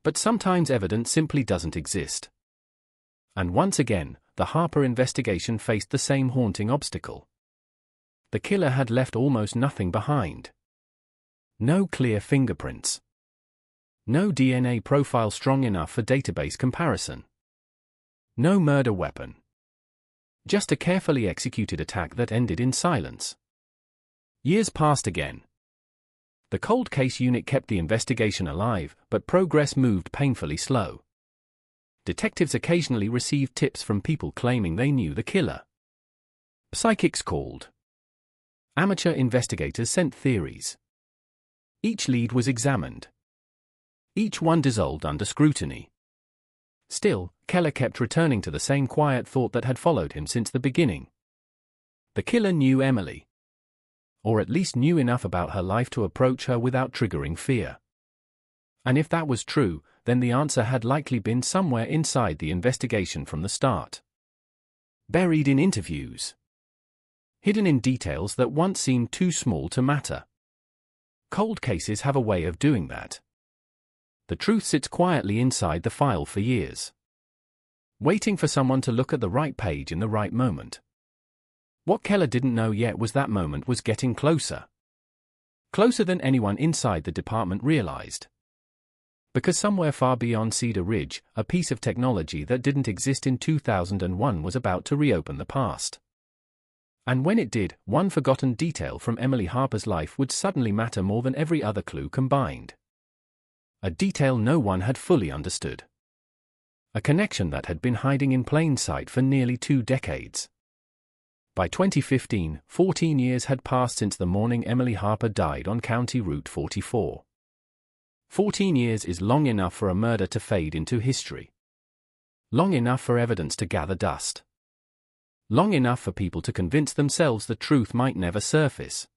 But sometimes evidence simply doesn't exist. And once again, the Harper investigation faced the same haunting obstacle. The killer had left almost nothing behind. No clear fingerprints. No DNA profile strong enough for database comparison. No murder weapon. Just a carefully executed attack that ended in silence. Years passed again. The cold case unit kept the investigation alive, but progress moved painfully slow. Detectives occasionally received tips from people claiming they knew the killer. Psychics called. Amateur investigators sent theories. Each lead was examined. Each one dissolved under scrutiny. Still, Keller kept returning to the same quiet thought that had followed him since the beginning. The killer knew Emily. Or at least knew enough about her life to approach her without triggering fear. And if that was true, then the answer had likely been somewhere inside the investigation from the start. Buried in interviews. Hidden in details that once seemed too small to matter. Cold cases have a way of doing that. The truth sits quietly inside the file for years, waiting for someone to look at the right page in the right moment. What Keller didn't know yet was that moment was getting closer. Closer than anyone inside the department realized. Because somewhere far beyond Cedar Ridge, a piece of technology that didn't exist in 2001 was about to reopen the past. And when it did, one forgotten detail from Emily Harper's life would suddenly matter more than every other clue combined. A detail no one had fully understood. A connection that had been hiding in plain sight for nearly 2 decades. By 2015, 14 years had passed since the morning Emily Harper died on County Route 44. 14 years is long enough for a murder to fade into history. Long enough for evidence to gather dust. Long enough for people to convince themselves the truth might never surface.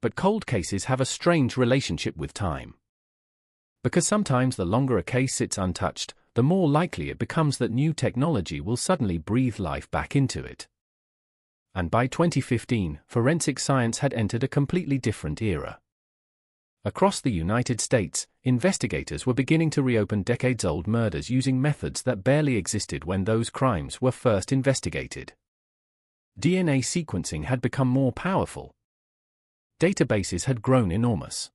But cold cases have a strange relationship with time. Because sometimes the longer a case sits untouched, the more likely it becomes that new technology will suddenly breathe life back into it. And by 2015, forensic science had entered a completely different era. Across the United States, investigators were beginning to reopen decades-old murders using methods that barely existed when those crimes were first investigated. DNA sequencing had become more powerful. Databases had grown enormous.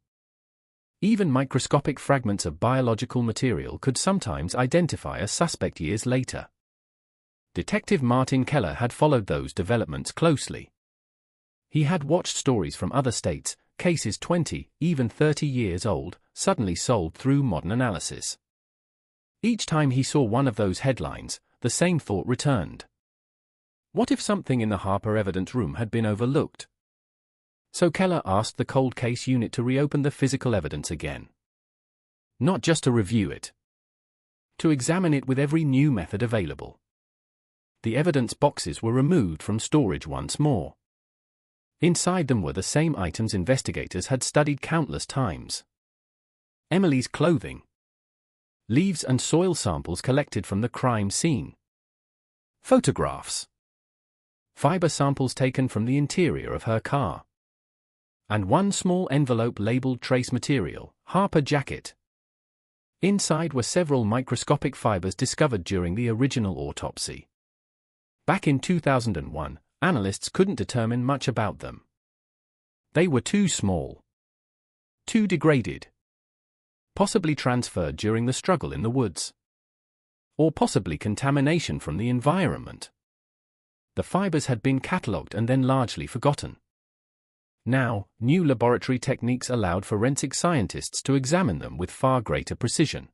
Even microscopic fragments of biological material could sometimes identify a suspect years later. Detective Martin Keller had followed those developments closely. He had watched stories from other states, cases 20, even 30 years old, suddenly solved through modern analysis. Each time he saw one of those headlines, the same thought returned. What if something in the Harper evidence room had been overlooked? So Keller asked the cold case unit to reopen the physical evidence again. Not just to review it. To examine it with every new method available. The evidence boxes were removed from storage once more. Inside them were the same items investigators had studied countless times. Emily's clothing. Leaves and soil samples collected from the crime scene. Photographs. Fiber samples taken from the interior of her car. And one small envelope labeled trace material, Harper jacket. Inside were several microscopic fibers discovered during the original autopsy. Back in 2001, analysts couldn't determine much about them. They were too small, too degraded, possibly transferred during the struggle in the woods, or possibly contamination from the environment. The fibers had been catalogued and then largely forgotten. Now, new laboratory techniques allowed forensic scientists to examine them with far greater precision.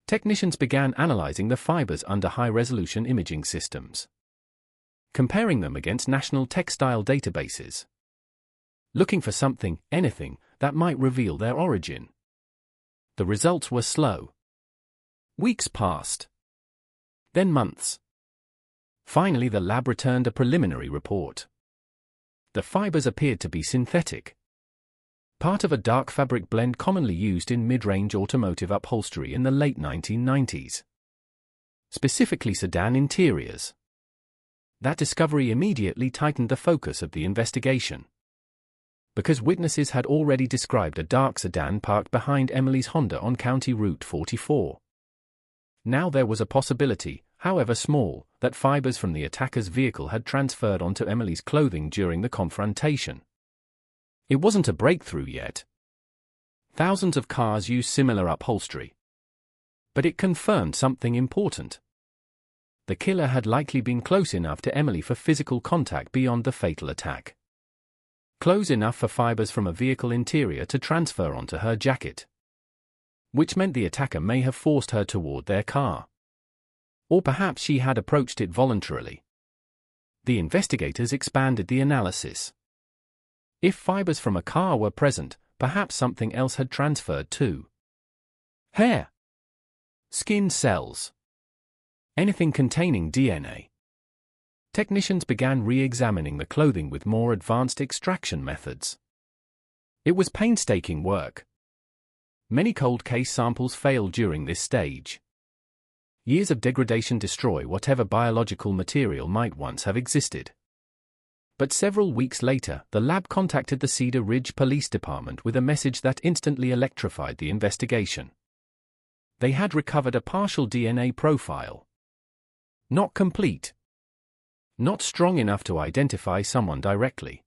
Technicians began analyzing the fibers under high-resolution imaging systems, comparing them against national textile databases, looking for something, anything, that might reveal their origin. The results were slow. Weeks passed. Then months. Finally, the lab returned a preliminary report. The fibers appeared to be synthetic, part of a dark fabric blend commonly used in mid-range automotive upholstery in the late 1990s, specifically sedan interiors. That discovery immediately tightened the focus of the investigation, because witnesses had already described a dark sedan parked behind Emily's Honda on County Route 44. Now there was a possibility, however small, that fibers from the attacker's vehicle had transferred onto Emily's clothing during the confrontation. It wasn't a breakthrough yet. Thousands of cars use similar upholstery. But it confirmed something important. The killer had likely been close enough to Emily for physical contact beyond the fatal attack. Close enough for fibers from a vehicle interior to transfer onto her jacket, which meant the attacker may have forced her toward their car. Or perhaps she had approached it voluntarily. The investigators expanded the analysis. If fibers from a car were present, perhaps something else had transferred too. Hair, skin cells, anything containing DNA. Technicians began re-examining the clothing with more advanced extraction methods. It was painstaking work. Many cold case samples failed during this stage. Years of degradation destroy whatever biological material might once have existed. But several weeks later, the lab contacted the Cedar Ridge Police Department with a message that instantly electrified the investigation. They had recovered a partial DNA profile. Not complete. Not strong enough to identify someone directly,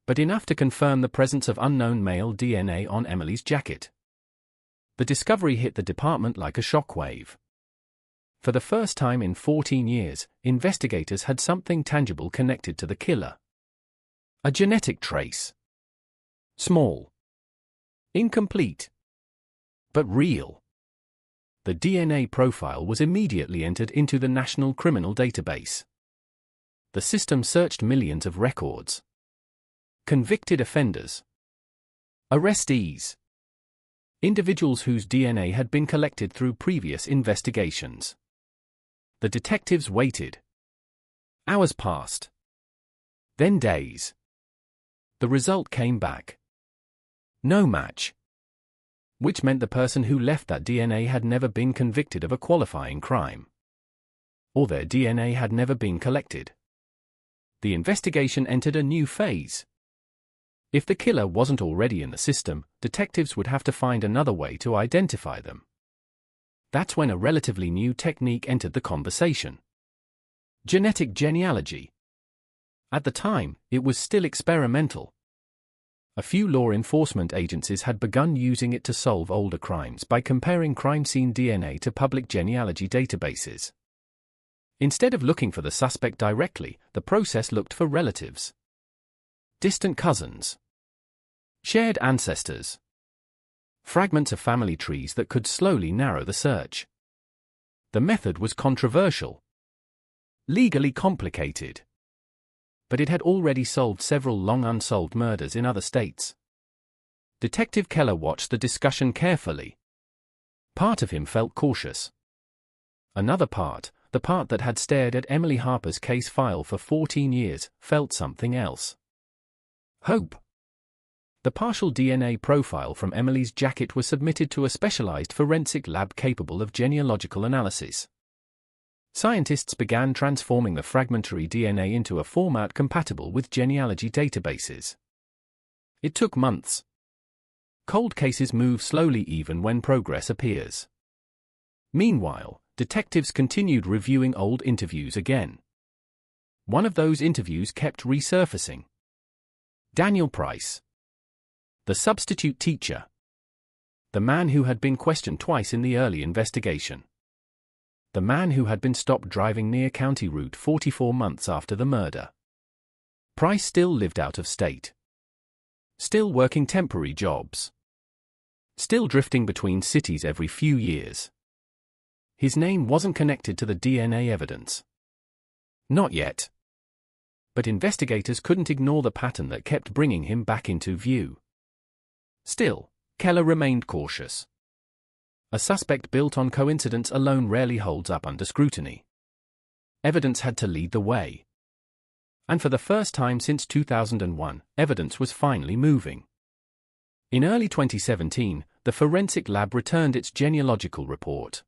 but enough to confirm the presence of unknown male DNA on Emily's jacket. The discovery hit the department like a shockwave. For the first time in 14 years, investigators had something tangible connected to the killer. A genetic trace. Small. Incomplete. But real. The DNA profile was immediately entered into the National Criminal Database. The system searched millions of records. Convicted offenders. Arrestees. Individuals whose DNA had been collected through previous investigations. The detectives waited. Hours passed. Then days. The result came back. No match. Which meant the person who left that DNA had never been convicted of a qualifying crime. Or their DNA had never been collected. The investigation entered a new phase. If the killer wasn't already in the system, detectives would have to find another way to identify them. That's when a relatively new technique entered the conversation. Genetic genealogy. At the time, it was still experimental. A few law enforcement agencies had begun using it to solve older crimes by comparing crime scene DNA to public genealogy databases. Instead of looking for the suspect directly, the process looked for relatives. Distant cousins. Shared ancestors. Fragments of family trees that could slowly narrow the search. The method was controversial. Legally complicated. But it had already solved several long unsolved murders in other states. Detective Keller watched the discussion carefully. Part of him felt cautious. Another part, the part that had stared at Emily Harper's case file for 14 years, felt something else. Hope. The partial DNA profile from Emily's jacket was submitted to a specialized forensic lab capable of genealogical analysis. Scientists began transforming the fragmentary DNA into a format compatible with genealogy databases. It took months. Cold cases move slowly even when progress appears. Meanwhile, detectives continued reviewing old interviews again. One of those interviews kept resurfacing. Daniel Price, the substitute teacher, the man who had been questioned twice in the early investigation, the man who had been stopped driving near County Route 44 months after the murder. Price still lived out of state, still working temporary jobs, still drifting between cities every few years. His name wasn't connected to the DNA evidence. Not yet. But investigators couldn't ignore the pattern that kept bringing him back into view. Still, Keller remained cautious. A suspect built on coincidence alone rarely holds up under scrutiny. Evidence had to lead the way. And for the first time since 2001, evidence was finally moving. In early 2017, the forensic lab returned its genealogical report.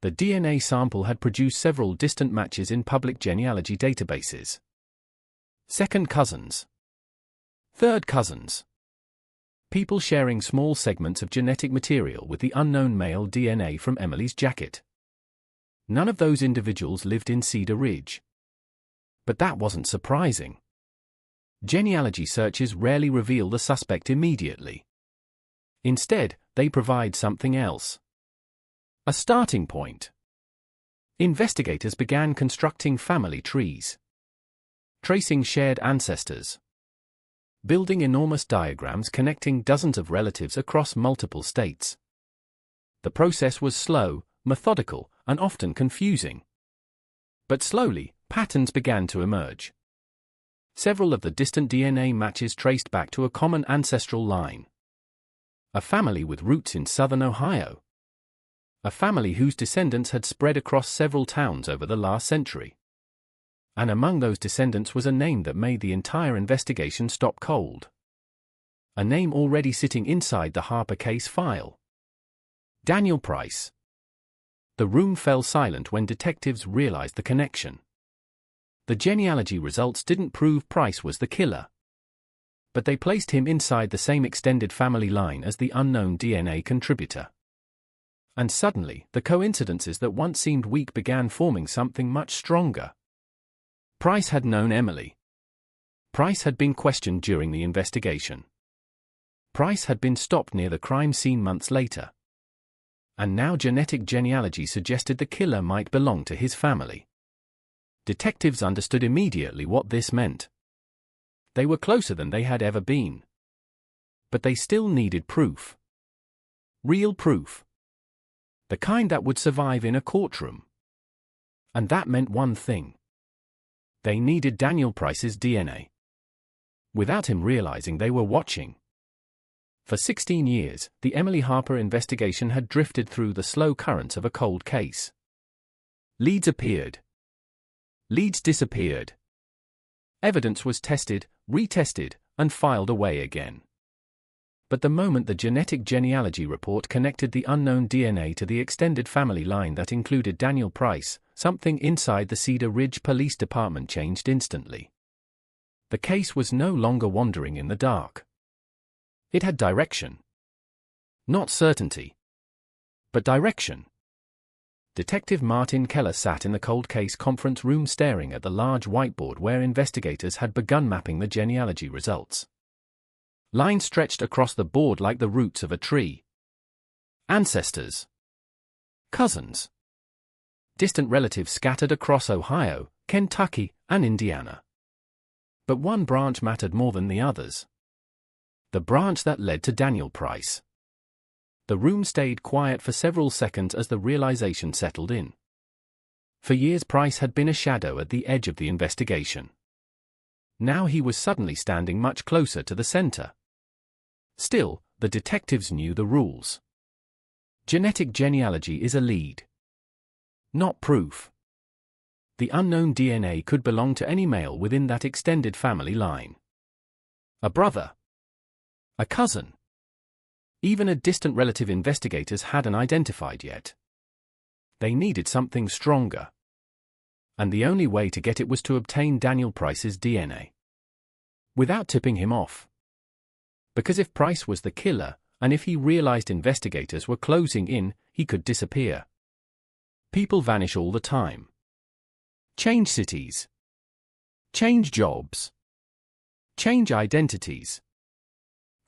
The DNA sample had produced several distant matches in public genealogy databases. Second cousins. Third cousins. People sharing small segments of genetic material with the unknown male DNA from Emily's jacket. None of those individuals lived in Cedar Ridge. But that wasn't surprising. Genealogy searches rarely reveal the suspect immediately. Instead, they provide something else. A starting point. Investigators began constructing family trees, tracing shared ancestors, building enormous diagrams connecting dozens of relatives across multiple states. The process was slow, methodical, and often confusing. But slowly, patterns began to emerge. Several of the distant DNA matches traced back to a common ancestral line. A family with roots in southern Ohio. A family whose descendants had spread across several towns over the last century. And among those descendants was a name that made the entire investigation stop cold. A name already sitting inside the Harper case file. Daniel Price. The room fell silent when detectives realized the connection. The genealogy results didn't prove Price was the killer. But they placed him inside the same extended family line as the unknown DNA contributor. And suddenly, the coincidences that once seemed weak began forming something much stronger. Price had known Emily. Price had been questioned during the investigation. Price had been stopped near the crime scene months later. And now genetic genealogy suggested the killer might belong to his family. Detectives understood immediately what this meant. They were closer than they had ever been. But they still needed proof. Real proof. The kind that would survive in a courtroom. And that meant one thing. They needed Daniel Price's DNA. Without him realizing they were watching. For 16 years, the Emily Harper investigation had drifted through the slow currents of a cold case. Leads appeared. Leads disappeared. Evidence was tested, retested, and filed away again. But the moment the genetic genealogy report connected the unknown DNA to the extended family line that included Daniel Price, something inside the Cedar Ridge Police Department changed instantly. The case was no longer wandering in the dark. It had direction. Not certainty, but direction. Detective Martin Keller sat in the cold case conference room staring at the large whiteboard where investigators had begun mapping the genealogy results. Lines stretched across the board like the roots of a tree. Ancestors. Cousins. Distant relatives scattered across Ohio, Kentucky, and Indiana. But one branch mattered more than the others. The branch that led to Daniel Price. The room stayed quiet for several seconds as the realization settled in. For years Price had been a shadow at the edge of the investigation. Now he was suddenly standing much closer to the center. Still, the detectives knew the rules. Genetic genealogy is a lead. Not proof. The unknown DNA could belong to any male within that extended family line. A brother. A cousin. Even a distant relative investigators hadn't identified yet. They needed something stronger. And the only way to get it was to obtain Daniel Price's DNA. Without tipping him off. Because if Price was the killer, and if he realized investigators were closing in, he could disappear. People vanish all the time. Change cities. Change jobs. Change identities.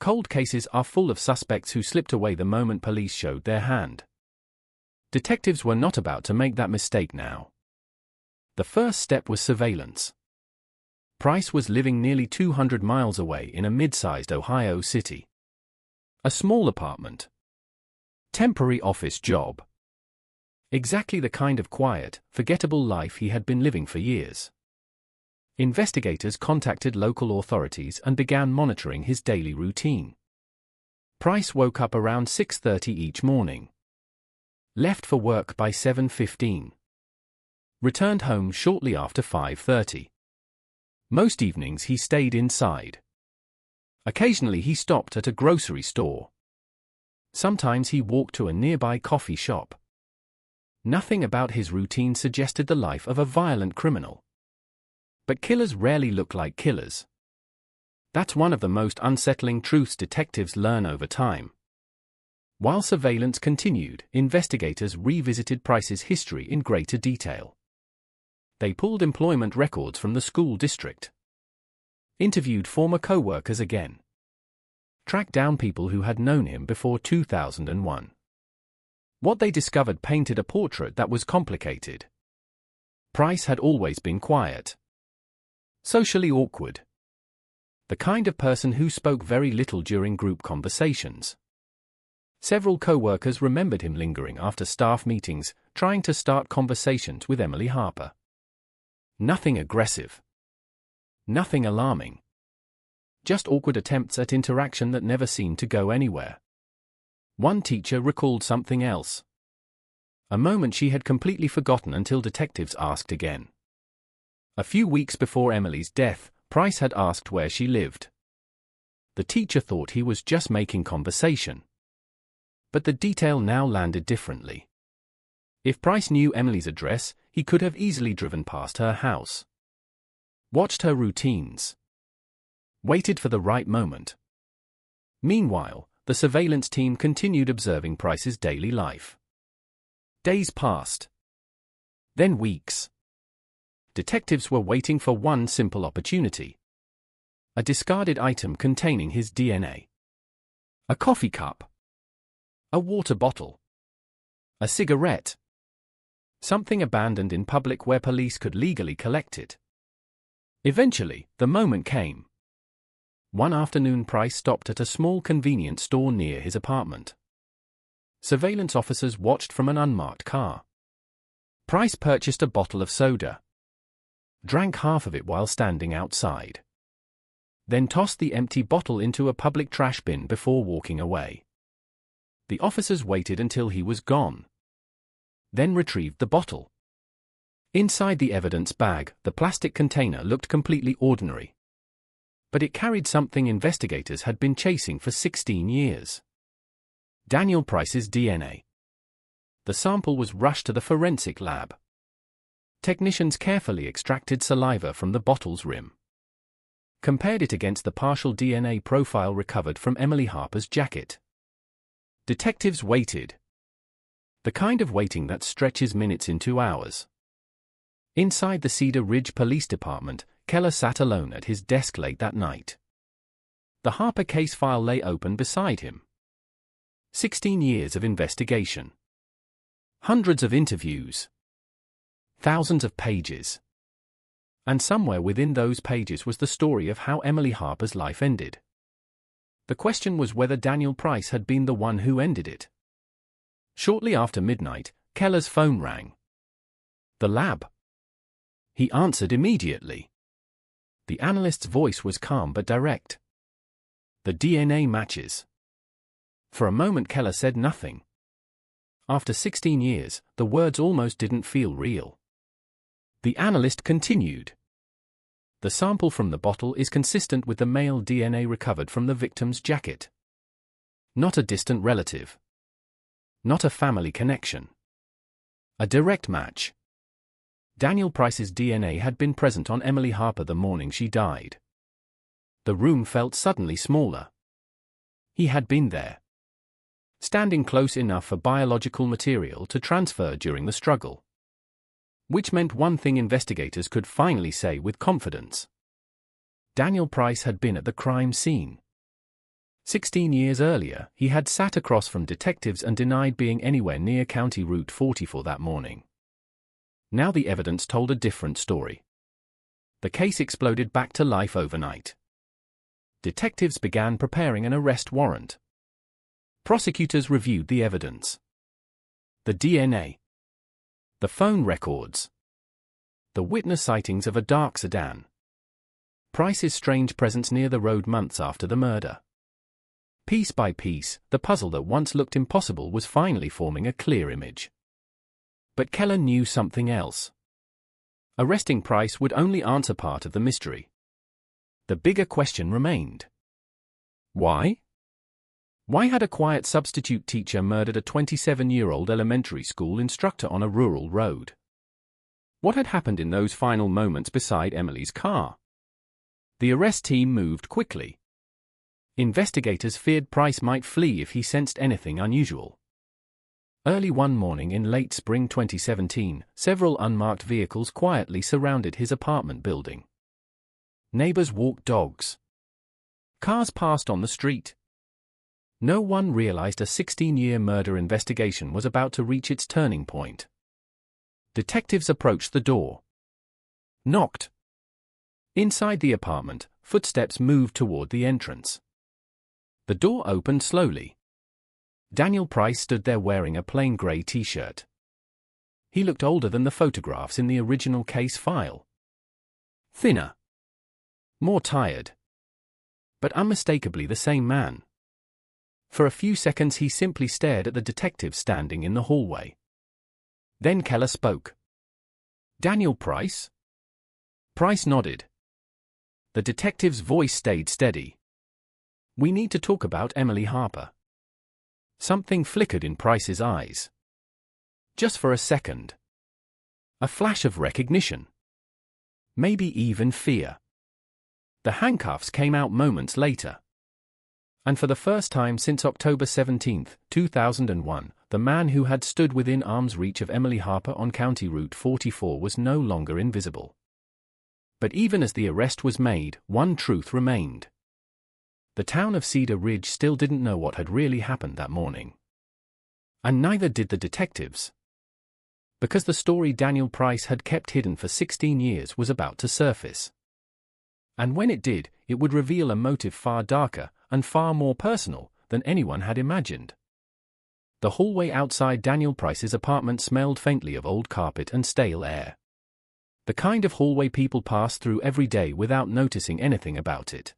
Cold cases are full of suspects who slipped away the moment police showed their hand. Detectives were not about to make that mistake now. The first step was surveillance. Price was living nearly 200 miles away in a mid-sized Ohio city. A small apartment. Temporary office job. Exactly the kind of quiet, forgettable life he had been living for years. Investigators contacted local authorities and began monitoring his daily routine. Price woke up around 6:30 each morning. Left for work by 7:15. Returned home shortly after 5:30. Most evenings he stayed inside. Occasionally he stopped at a grocery store. Sometimes he walked to a nearby coffee shop. Nothing about his routine suggested the life of a violent criminal. But killers rarely look like killers. That's one of the most unsettling truths detectives learn over time. While surveillance continued, investigators revisited Price's history in greater detail. They pulled employment records from the school district. Interviewed former co-workers again. Tracked down people who had known him before 2001. What they discovered painted a portrait that was complicated. Price had always been quiet. Socially awkward. The kind of person who spoke very little during group conversations. Several co-workers remembered him lingering after staff meetings, trying to start conversations with Emily Harper. Nothing aggressive. Nothing alarming. Just awkward attempts at interaction that never seemed to go anywhere. One teacher recalled something else. A moment she had completely forgotten until detectives asked again. A few weeks before Emily's death, Price had asked where she lived. The teacher thought he was just making conversation. But the detail now landed differently. If Price knew Emily's address, he could have easily driven past her house. Watched her routines. Waited for the right moment. Meanwhile, the surveillance team continued observing Price's daily life. Days passed. Then weeks. Detectives were waiting for one simple opportunity. A discarded item containing his DNA. A coffee cup. A water bottle. A cigarette. Something abandoned in public where police could legally collect it. Eventually, the moment came. One afternoon Price stopped at a small convenience store near his apartment. Surveillance officers watched from an unmarked car. Price purchased a bottle of soda. Drank half of it while standing outside. Then tossed the empty bottle into a public trash bin before walking away. The officers waited until he was gone. Then retrieved the bottle. Inside the evidence bag, the plastic container looked completely ordinary. But it carried something investigators had been chasing for 16 years. Daniel Price's DNA. The sample was rushed to the forensic lab. Technicians carefully extracted saliva from the bottle's rim. Compared it against the partial DNA profile recovered from Emily Harper's jacket. Detectives waited. The kind of waiting that stretches minutes into hours. Inside the Cedar Ridge Police Department, Keller sat alone at his desk late that night. The Harper case file lay open beside him. 16 years of investigation. Hundreds of interviews. Thousands of pages. And somewhere within those pages was the story of how Emily Harper's life ended. The question was whether Daniel Price had been the one who ended it. Shortly after midnight, Keller's phone rang. The lab. He answered immediately. The analyst's voice was calm but direct. The DNA matches. For a moment Keller said nothing. After 16 years, the words almost didn't feel real. The analyst continued. The sample from the bottle is consistent with the male DNA recovered from the victim's jacket. Not a distant relative. Not a family connection. A direct match. Daniel Price's DNA had been present on Emily Harper the morning she died. The room felt suddenly smaller. He had been there. Standing close enough for biological material to transfer during the struggle. Which meant one thing investigators could finally say with confidence. Daniel Price had been at the crime scene. 16 years earlier, he had sat across from detectives and denied being anywhere near County Route 44 that morning. Now the evidence told a different story. The case exploded back to life overnight. Detectives began preparing an arrest warrant. Prosecutors reviewed the evidence. The DNA. The phone records. The witness sightings of a dark sedan. Price's strange presence near the road months after the murder. Piece by piece, the puzzle that once looked impossible was finally forming a clear image. But Keller knew something else. Arresting Price would only answer part of the mystery. The bigger question remained. Why? Why had a quiet substitute teacher murdered a 27-year-old elementary school instructor on a rural road? What had happened in those final moments beside Emily's car? The arrest team moved quickly. Investigators feared Price might flee if he sensed anything unusual. Early one morning in late spring 2017, several unmarked vehicles quietly surrounded his apartment building. Neighbors walked dogs. Cars passed on the street. No one realized a 16-year murder investigation was about to reach its turning point. Detectives approached the door. Knocked. Inside the apartment, footsteps moved toward the entrance. The door opened slowly. Daniel Price stood there wearing a plain gray t-shirt. He looked older than the photographs in the original case file. Thinner. More tired. But unmistakably the same man. For a few seconds he simply stared at the detective standing in the hallway. Then Keller spoke. "Daniel Price?" Price nodded. The detective's voice stayed steady. "We need to talk about Emily Harper." Something flickered in Price's eyes. Just for a second. A flash of recognition. Maybe even fear. The handcuffs came out moments later. And for the first time since October 17, 2001, the man who had stood within arm's reach of Emily Harper on County Route 44 was no longer invisible. But even as the arrest was made, one truth remained. The town of Cedar Ridge still didn't know what had really happened that morning. And neither did the detectives. Because the story Daniel Price had kept hidden for 16 years was about to surface. And when it did, it would reveal a motive far darker and far more personal than anyone had imagined. The hallway outside Daniel Price's apartment smelled faintly of old carpet and stale air. The kind of hallway people passed through every day without noticing anything about it.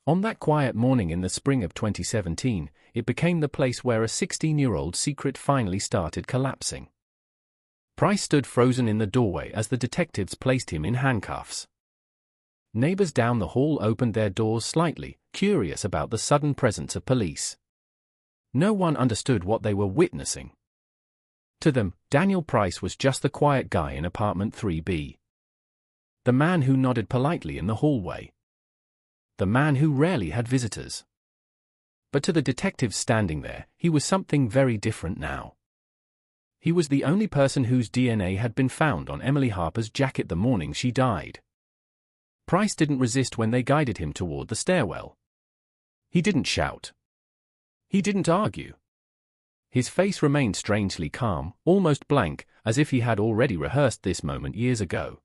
On that quiet morning in the spring of 2017, it became the place where a 16-year-old secret finally started collapsing. Price stood frozen in the doorway as the detectives placed him in handcuffs. Neighbors down the hall opened their doors slightly, curious about the sudden presence of police. No one understood what they were witnessing. To them, Daniel Price was just the quiet guy in apartment 3B. The man who nodded politely in the hallway. The man who rarely had visitors. But to the detectives standing there, he was something very different now. He was the only person whose DNA had been found on Emily Harper's jacket the morning she died. Price didn't resist when they guided him toward the stairwell. He didn't shout. He didn't argue. His face remained strangely calm, almost blank, as if he had already rehearsed this moment years ago.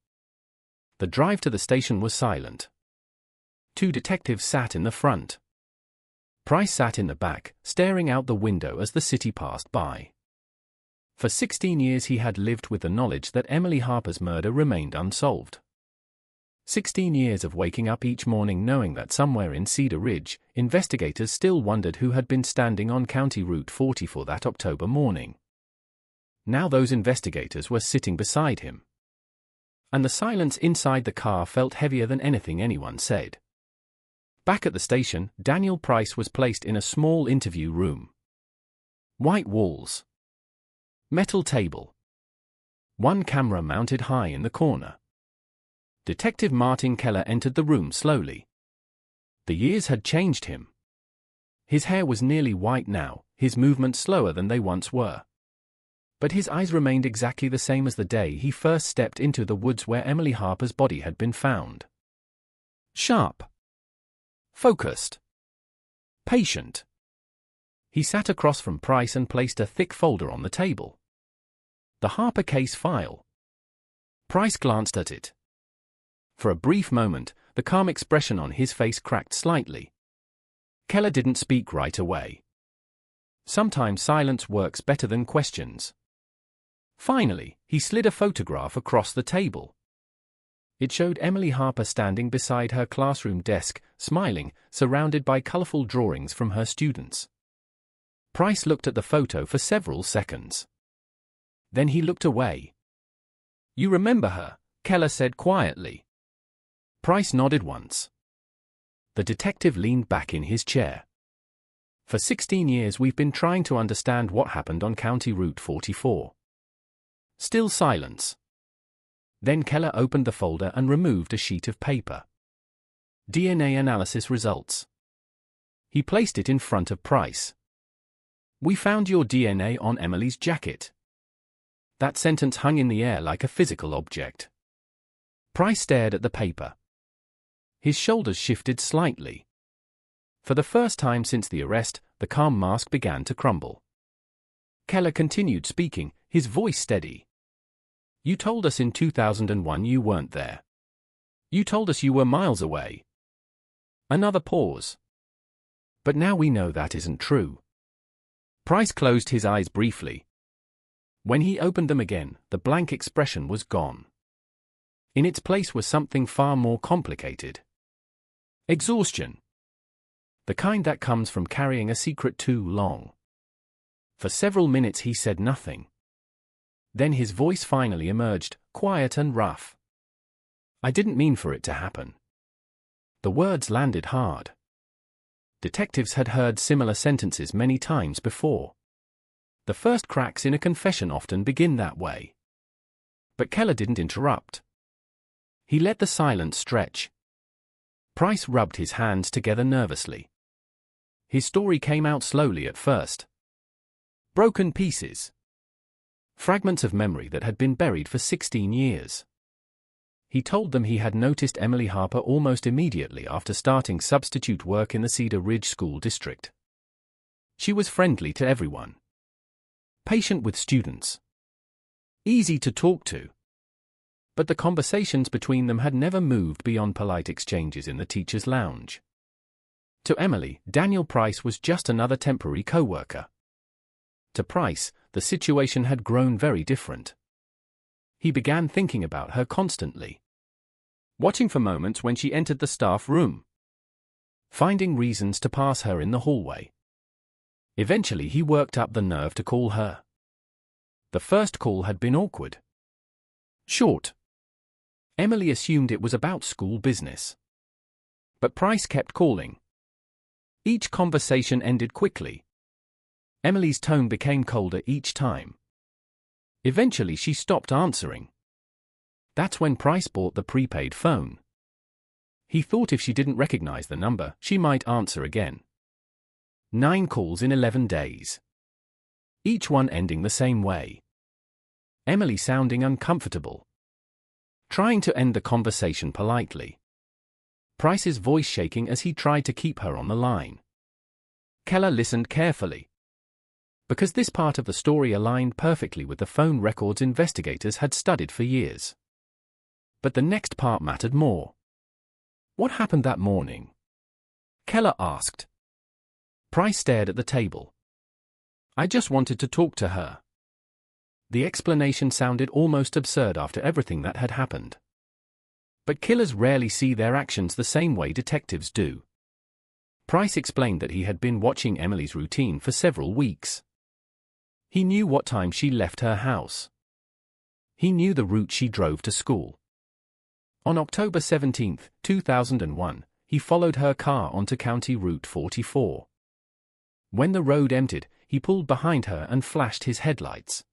The drive to the station was silent. Two detectives sat in the front. Price sat in the back, staring out the window as the city passed by. For 16 years he had lived with the knowledge that Emily Harper's murder remained unsolved. 16 years of waking up each morning knowing that somewhere in Cedar Ridge, investigators still wondered who had been standing on County Route 44 that October morning. Now those investigators were sitting beside him. And the silence inside the car felt heavier than anything anyone said. Back at the station, Daniel Price was placed in a small interview room. White walls. Metal table. One camera mounted high in the corner. Detective Martin Keller entered the room slowly. The years had changed him. His hair was nearly white now, his movements slower than they once were. But his eyes remained exactly the same as the day he first stepped into the woods where Emily Harper's body had been found. Sharp. Focused. Patient. He sat across from Price and placed a thick folder on the table. The Harper case file. Price glanced at it. For a brief moment, the calm expression on his face cracked slightly. Keller didn't speak right away. Sometimes silence works better than questions. Finally, he slid a photograph across the table. It showed Emily Harper standing beside her classroom desk, smiling, surrounded by colorful drawings from her students. Price looked at the photo for several seconds. Then he looked away. "You remember her?" Keller said quietly. Price nodded once. The detective leaned back in his chair. "For 16 years we've been trying to understand what happened on County Route 44. Still silence. Then Keller opened the folder and removed a sheet of paper. DNA analysis results. He placed it in front of Price. "We found your DNA on Emily's jacket." That sentence hung in the air like a physical object. Price stared at the paper. His shoulders shifted slightly. For the first time since the arrest, the calm mask began to crumble. Keller continued speaking, his voice steady. "You told us in 2001 you weren't there. You told us you were miles away." Another pause. "But now we know that isn't true." Price closed his eyes briefly. When he opened them again, the blank expression was gone. In its place was something far more complicated. Exhaustion. The kind that comes from carrying a secret too long. For several minutes he said nothing. Then his voice finally emerged, quiet and rough. "I didn't mean for it to happen." The words landed hard. Detectives had heard similar sentences many times before. The first cracks in a confession often begin that way. But Keller didn't interrupt. He let the silence stretch. Price rubbed his hands together nervously. His story came out slowly at first. Broken pieces. Fragments of memory that had been buried for 16 years. He told them he had noticed Emily Harper almost immediately after starting substitute work in the Cedar Ridge School District. She was friendly to everyone. Patient with students. Easy to talk to. But the conversations between them had never moved beyond polite exchanges in the teacher's lounge. To Emily, Daniel Price was just another temporary co-worker. To Price, the situation had grown very different. He began thinking about her constantly. Watching for moments when she entered the staff room. Finding reasons to pass her in the hallway. Eventually he worked up the nerve to call her. The first call had been awkward. Short. Emily assumed it was about school business. But Price kept calling. Each conversation ended quickly. Emily's tone became colder each time. Eventually she stopped answering. That's when Price bought the prepaid phone. He thought if she didn't recognize the number, she might answer again. 9 calls in 11 days. Each one ending the same way. Emily sounding uncomfortable. Trying to end the conversation politely. Price's voice shaking as he tried to keep her on the line. Keller listened carefully. Because this part of the story aligned perfectly with the phone records investigators had studied for years. But the next part mattered more. What happened that morning? Keller asked. Price stared at the table. "I just wanted to talk to her." The explanation sounded almost absurd after everything that had happened. But killers rarely see their actions the same way detectives do. Price explained that he had been watching Emily's routine for several weeks. He knew what time she left her house. He knew the route she drove to school. On October 17, 2001, he followed her car onto County Route 44. When the road emptied, he pulled behind her and flashed his headlights.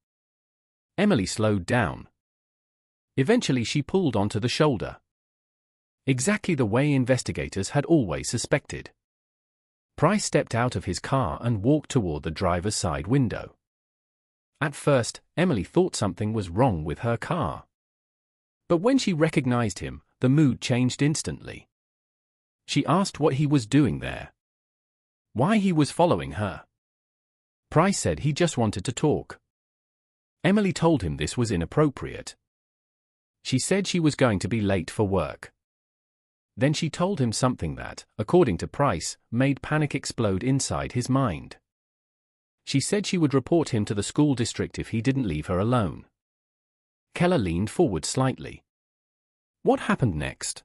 Emily slowed down. Eventually she pulled onto the shoulder. Exactly the way investigators had always suspected. Price stepped out of his car and walked toward the driver's side window. At first, Emily thought something was wrong with her car. But when she recognized him, the mood changed instantly. She asked what he was doing there. Why he was following her. Price said he just wanted to talk. Emily told him this was inappropriate. She said she was going to be late for work. Then she told him something that, according to Price, made panic explode inside his mind. She said she would report him to the school district if he didn't leave her alone. Keller leaned forward slightly. What happened next?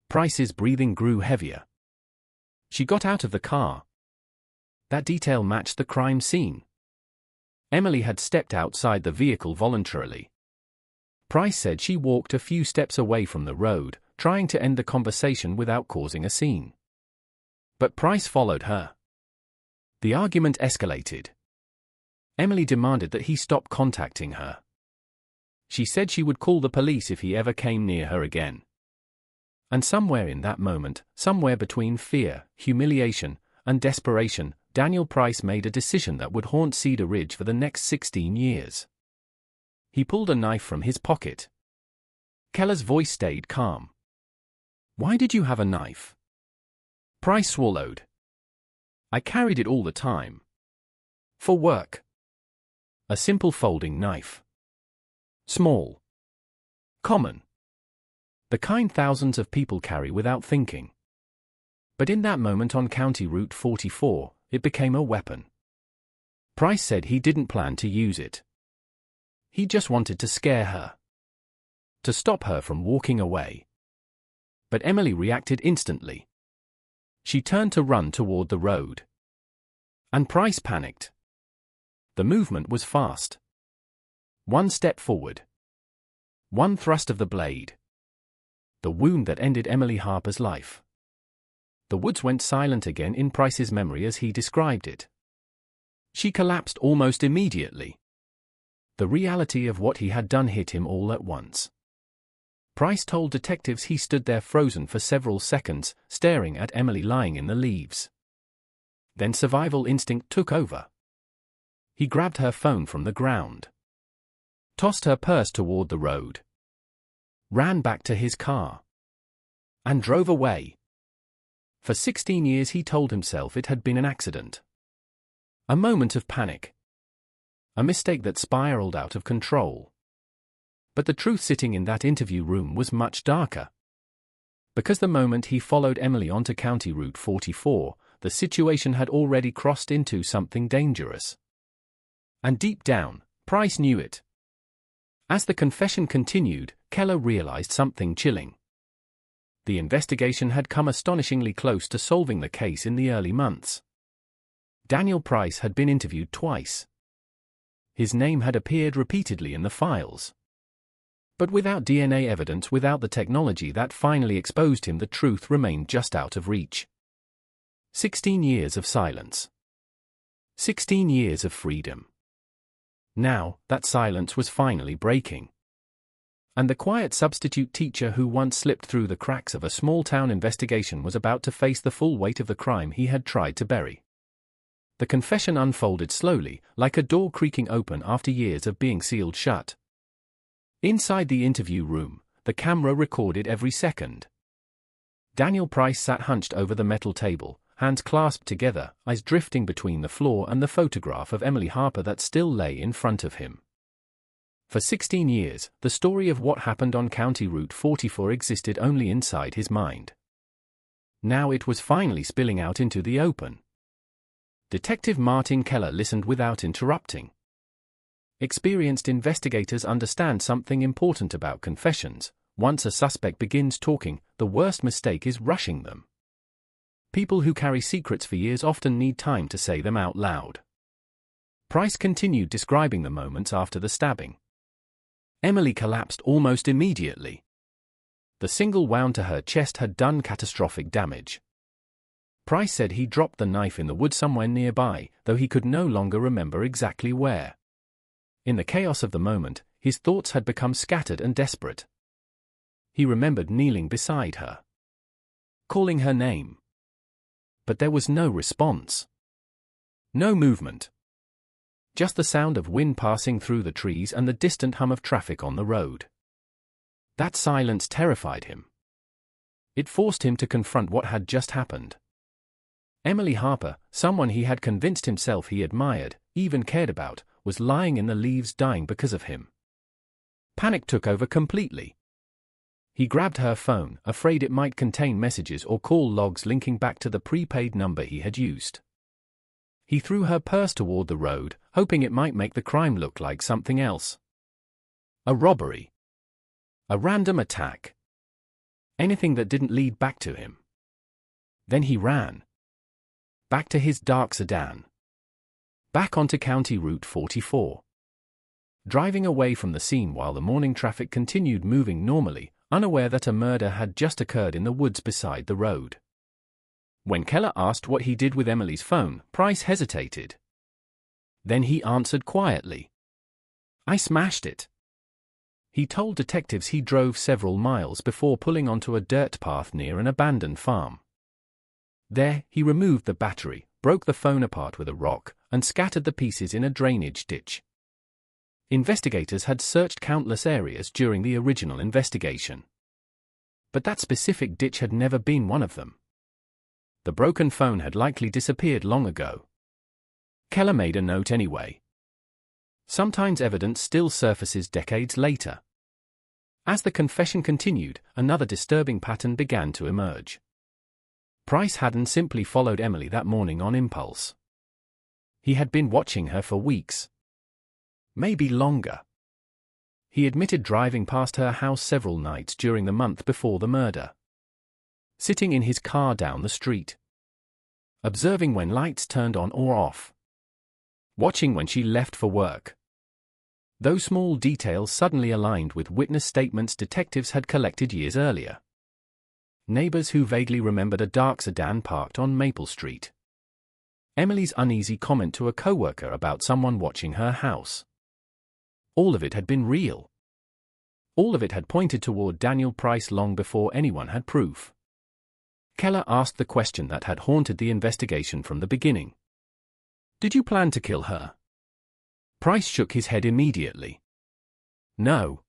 Price's breathing grew heavier. She got out of the car. That detail matched the crime scene. Emily had stepped outside the vehicle voluntarily. Price said she walked a few steps away from the road, trying to end the conversation without causing a scene. But Price followed her. The argument escalated. Emily demanded that he stop contacting her. She said she would call the police if he ever came near her again. And somewhere in that moment, somewhere between fear, humiliation, and desperation, Daniel Price made a decision that would haunt Cedar Ridge for the next 16 years. He pulled a knife from his pocket. Keller's voice stayed calm. Why did you have a knife? Price swallowed. I carried it all the time. For work. A simple folding knife. Small. Common. The kind thousands of people carry without thinking. But in that moment on County Route 44, it became a weapon. Price said he didn't plan to use it. He just wanted to scare her. To stop her from walking away. But Emily reacted instantly. She turned to run toward the road. And Price panicked. The movement was fast. One step forward. One thrust of the blade. The wound that ended Emily Harper's life. The woods went silent again in Price's memory as he described it. She collapsed almost immediately. The reality of what he had done hit him all at once. Price told detectives he stood there frozen for several seconds, staring at Emily lying in the leaves. Then survival instinct took over. He grabbed her phone from the ground. Tossed her purse toward the road. Ran back to his car. And drove away. For 16 years he told himself it had been an accident. A moment of panic. A mistake that spiraled out of control. But the truth sitting in that interview room was much darker. Because the moment he followed Emily onto County Route 44, the situation had already crossed into something dangerous. And deep down, Price knew it. As the confession continued, Keller realized something chilling. The investigation had come astonishingly close to solving the case in the early months. Daniel Price had been interviewed twice. His name had appeared repeatedly in the files. But without DNA evidence, without the technology that finally exposed him, the truth remained just out of reach. 16 years of silence. 16 years of freedom. Now, that silence was finally breaking. And the quiet substitute teacher who once slipped through the cracks of a small-town investigation was about to face the full weight of the crime he had tried to bury. The confession unfolded slowly, like a door creaking open after years of being sealed shut. Inside the interview room, the camera recorded every second. Daniel Price sat hunched over the metal table, hands clasped together, eyes drifting between the floor and the photograph of Emily Harper that still lay in front of him. For 16 years, the story of what happened on County Route 44 existed only inside his mind. Now it was finally spilling out into the open. Detective Martin Keller listened without interrupting. Experienced investigators understand something important about confessions. Once a suspect begins talking, the worst mistake is rushing them. People who carry secrets for years often need time to say them out loud. Price continued describing the moments after the stabbing. Emily collapsed almost immediately. The single wound to her chest had done catastrophic damage. Price said he dropped the knife in the wood somewhere nearby, though he could no longer remember exactly where. In the chaos of the moment, his thoughts had become scattered and desperate. He remembered kneeling beside her. Calling her name. But there was no response. No movement. Just the sound of wind passing through the trees and the distant hum of traffic on the road. That silence terrified him. It forced him to confront what had just happened. Emily Harper, someone he had convinced himself he admired, even cared about, was lying in the leaves dying because of him. Panic took over completely. He grabbed her phone, afraid it might contain messages or call logs linking back to the prepaid number he had used. He threw her purse toward the road, hoping it might make the crime look like something else. A robbery. A random attack. Anything that didn't lead back to him. Then he ran. Back to his dark sedan. Back onto County Route 44. Driving away from the scene while the morning traffic continued moving normally, unaware that a murder had just occurred in the woods beside the road. When Keller asked what he did with Emily's phone, Price hesitated. Then he answered quietly. "I smashed it." He told detectives he drove several miles before pulling onto a dirt path near an abandoned farm. There, he removed the battery, broke the phone apart with a rock, and scattered the pieces in a drainage ditch. Investigators had searched countless areas during the original investigation. But that specific ditch had never been one of them. The broken phone had likely disappeared long ago. Keller made a note anyway. Sometimes evidence still surfaces decades later. As the confession continued, another disturbing pattern began to emerge. Price hadn't simply followed Emily that morning on impulse. He had been watching her for weeks. Maybe longer. He admitted driving past her house several nights during the month before the murder. Sitting in his car down the street. Observing when lights turned on or off. Watching when she left for work. Those small details suddenly aligned with witness statements detectives had collected years earlier. Neighbors who vaguely remembered a dark sedan parked on Maple Street. Emily's uneasy comment to a coworker about someone watching her house. All of it had been real. All of it had pointed toward Daniel Price long before anyone had proof. Keller asked the question that had haunted the investigation from the beginning. "Did you plan to kill her?" Price shook his head immediately. No.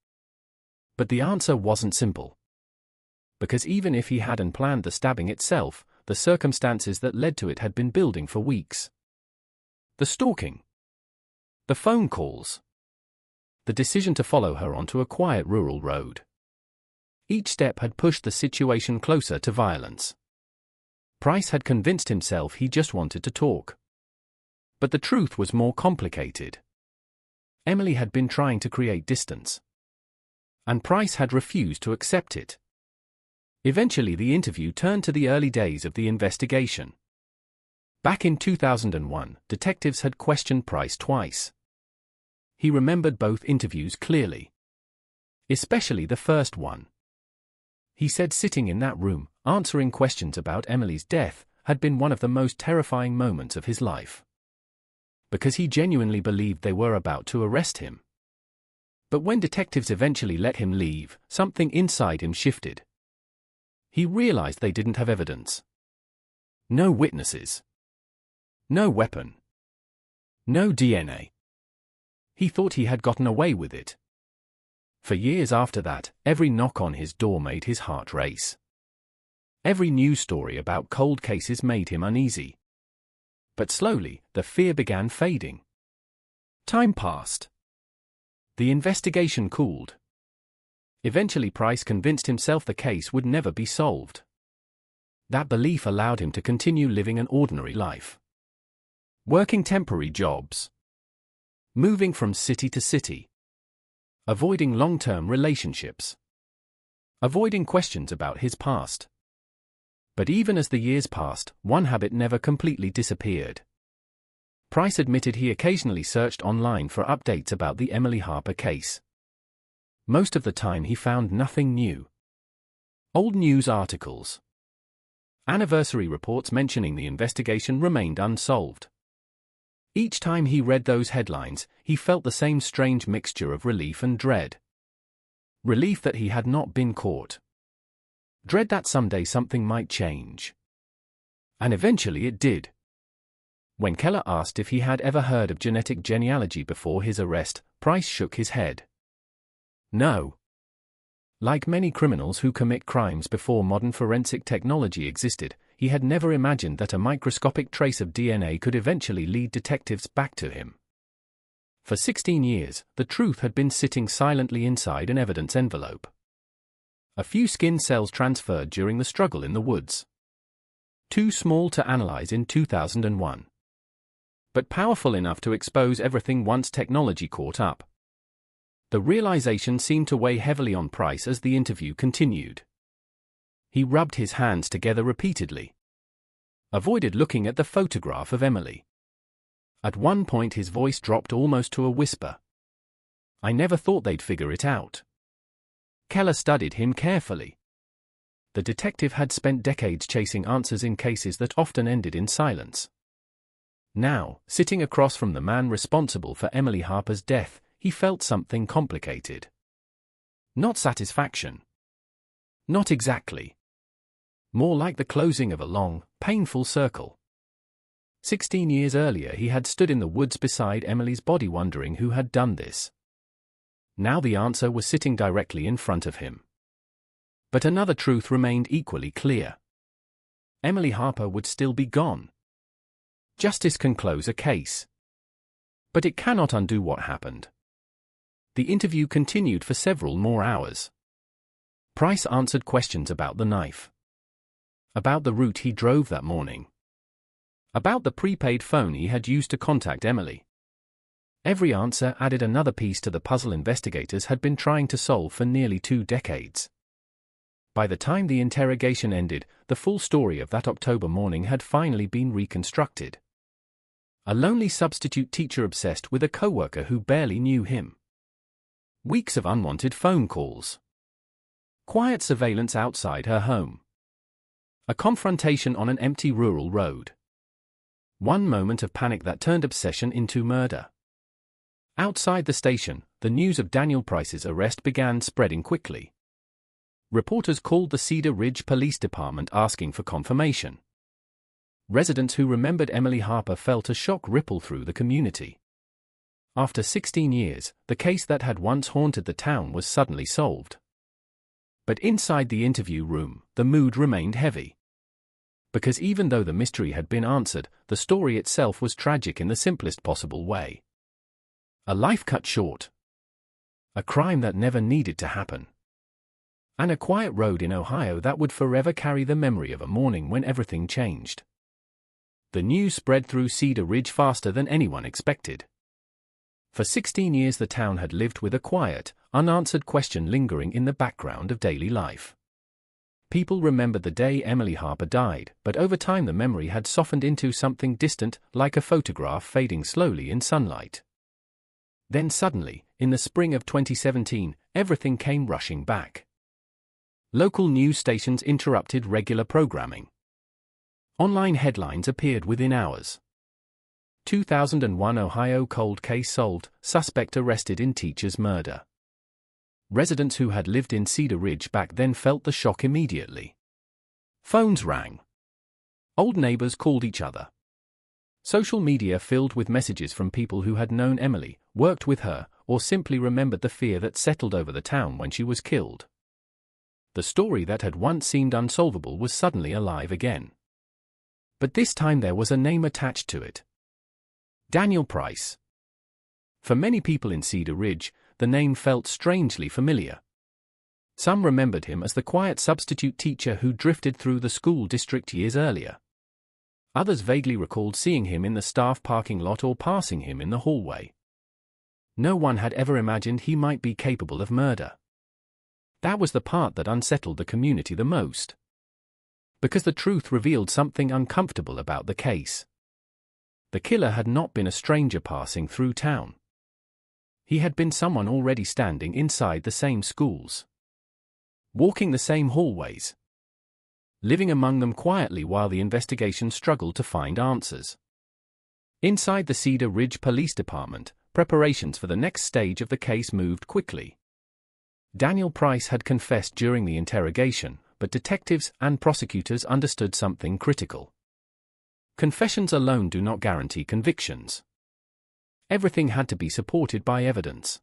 But the answer wasn't simple. Because even if he hadn't planned the stabbing itself, the circumstances that led to it had been building for weeks. The stalking. The phone calls. The decision to follow her onto a quiet rural road. Each step had pushed the situation closer to violence. Price had convinced himself he just wanted to talk. But the truth was more complicated. Emily had been trying to create distance. And Price had refused to accept it. Eventually the interview turned to the early days of the investigation. Back in 2001, detectives had questioned Price twice. He remembered both interviews clearly. Especially the first one. He said sitting in that room, answering questions about Emily's death, had been one of the most terrifying moments of his life. Because he genuinely believed they were about to arrest him. But when detectives eventually let him leave, something inside him shifted. He realized they didn't have evidence. No witnesses. No weapon. No DNA. He thought he had gotten away with it. For years after that, every knock on his door made his heart race. Every news story about cold cases made him uneasy. But slowly, the fear began fading. Time passed. The investigation cooled. Eventually Price convinced himself the case would never be solved. That belief allowed him to continue living an ordinary life. Working temporary jobs. Moving from city to city. Avoiding long-term relationships. Avoiding questions about his past. But even as the years passed, one habit never completely disappeared. Price admitted he occasionally searched online for updates about the Emily Harper case. Most of the time he found nothing new. Old news articles. Anniversary reports mentioning the investigation remained unsolved. Each time he read those headlines, he felt the same strange mixture of relief and dread. Relief that he had not been caught. Dread that someday something might change. And eventually it did. When Keller asked if he had ever heard of genetic genealogy before his arrest, Price shook his head. No. Like many criminals who commit crimes before modern forensic technology existed, he had never imagined that a microscopic trace of DNA could eventually lead detectives back to him. For 16 years, the truth had been sitting silently inside an evidence envelope. A few skin cells transferred during the struggle in the woods. Too small to analyze in 2001. But powerful enough to expose everything once technology caught up. The realization seemed to weigh heavily on Price as the interview continued. He rubbed his hands together repeatedly. Avoided looking at the photograph of Emily. At one point his voice dropped almost to a whisper. I never thought they'd figure it out. Keller studied him carefully. The detective had spent decades chasing answers in cases that often ended in silence. Now, sitting across from the man responsible for Emily Harper's death, he felt something complicated. Not satisfaction. Not exactly. More like the closing of a long, painful circle. 16 years earlier he had stood in the woods beside Emily's body wondering who had done this. Now the answer was sitting directly in front of him. But another truth remained equally clear. Emily Harper would still be gone. Justice can close a case. But it cannot undo what happened. The interview continued for several more hours. Price answered questions about the knife. About the route he drove that morning. About the prepaid phone he had used to contact Emily. Every answer added another piece to the puzzle investigators had been trying to solve for nearly 2 decades. By the time the interrogation ended, the full story of that October morning had finally been reconstructed. A lonely substitute teacher obsessed with a coworker who barely knew him. Weeks of unwanted phone calls. Quiet surveillance outside her home. A confrontation on an empty rural road. One moment of panic that turned obsession into murder. Outside the station, the news of Daniel Price's arrest began spreading quickly. Reporters called the Cedar Ridge Police Department asking for confirmation. Residents who remembered Emily Harper felt a shock ripple through the community. After 16 years, the case that had once haunted the town was suddenly solved. But inside the interview room, the mood remained heavy. Because even though the mystery had been answered, the story itself was tragic in the simplest possible way. A life cut short. A crime that never needed to happen. And a quiet road in Ohio that would forever carry the memory of a morning when everything changed. The news spread through Cedar Ridge faster than anyone expected. For 16 years the town had lived with a quiet, unanswered question lingering in the background of daily life. People remembered the day Emily Harper died, but over time the memory had softened into something distant, like a photograph fading slowly in sunlight. Then suddenly, in the spring of 2017, everything came rushing back. Local news stations interrupted regular programming. Online headlines appeared within hours. 2001 Ohio cold case solved, suspect arrested in teacher's murder. Residents who had lived in Cedar Ridge back then felt the shock immediately. Phones rang. Old neighbors called each other. Social media filled with messages from people who had known Emily, worked with her, or simply remembered the fear that settled over the town when she was killed. The story that had once seemed unsolvable was suddenly alive again. But this time there was a name attached to it. Daniel Price. For many people in Cedar Ridge, the name felt strangely familiar. Some remembered him as the quiet substitute teacher who drifted through the school district years earlier. Others vaguely recalled seeing him in the staff parking lot or passing him in the hallway. No one had ever imagined he might be capable of murder. That was the part that unsettled the community the most. Because the truth revealed something uncomfortable about the case. The killer had not been a stranger passing through town. He had been someone already standing inside the same schools. Walking the same hallways. Living among them quietly while the investigation struggled to find answers. Inside the Cedar Ridge Police Department, preparations for the next stage of the case moved quickly. Daniel Price had confessed during the interrogation, but detectives and prosecutors understood something critical. Confessions alone do not guarantee convictions. Everything had to be supported by evidence.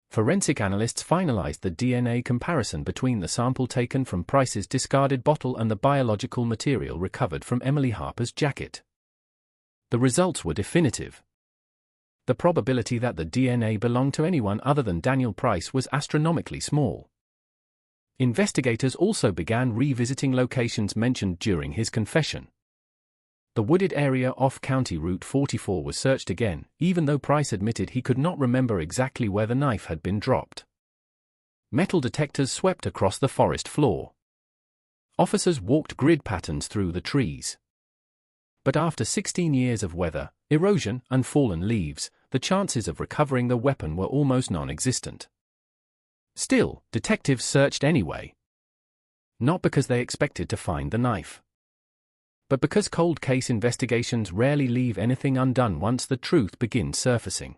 Forensic analysts finalized the DNA comparison between the sample taken from Price's discarded bottle and the biological material recovered from Emily Harper's jacket. The results were definitive. The probability that the DNA belonged to anyone other than Daniel Price was astronomically small. Investigators also began revisiting locations mentioned during his confession. The wooded area off County Route 44 was searched again, even though Price admitted he could not remember exactly where the knife had been dropped. Metal detectors swept across the forest floor. Officers walked grid patterns through the trees. But after 16 years of weather, erosion, and fallen leaves, the chances of recovering the weapon were almost non-existent. Still, detectives searched anyway. Not because they expected to find the knife, but because cold case investigations rarely leave anything undone once the truth begins surfacing.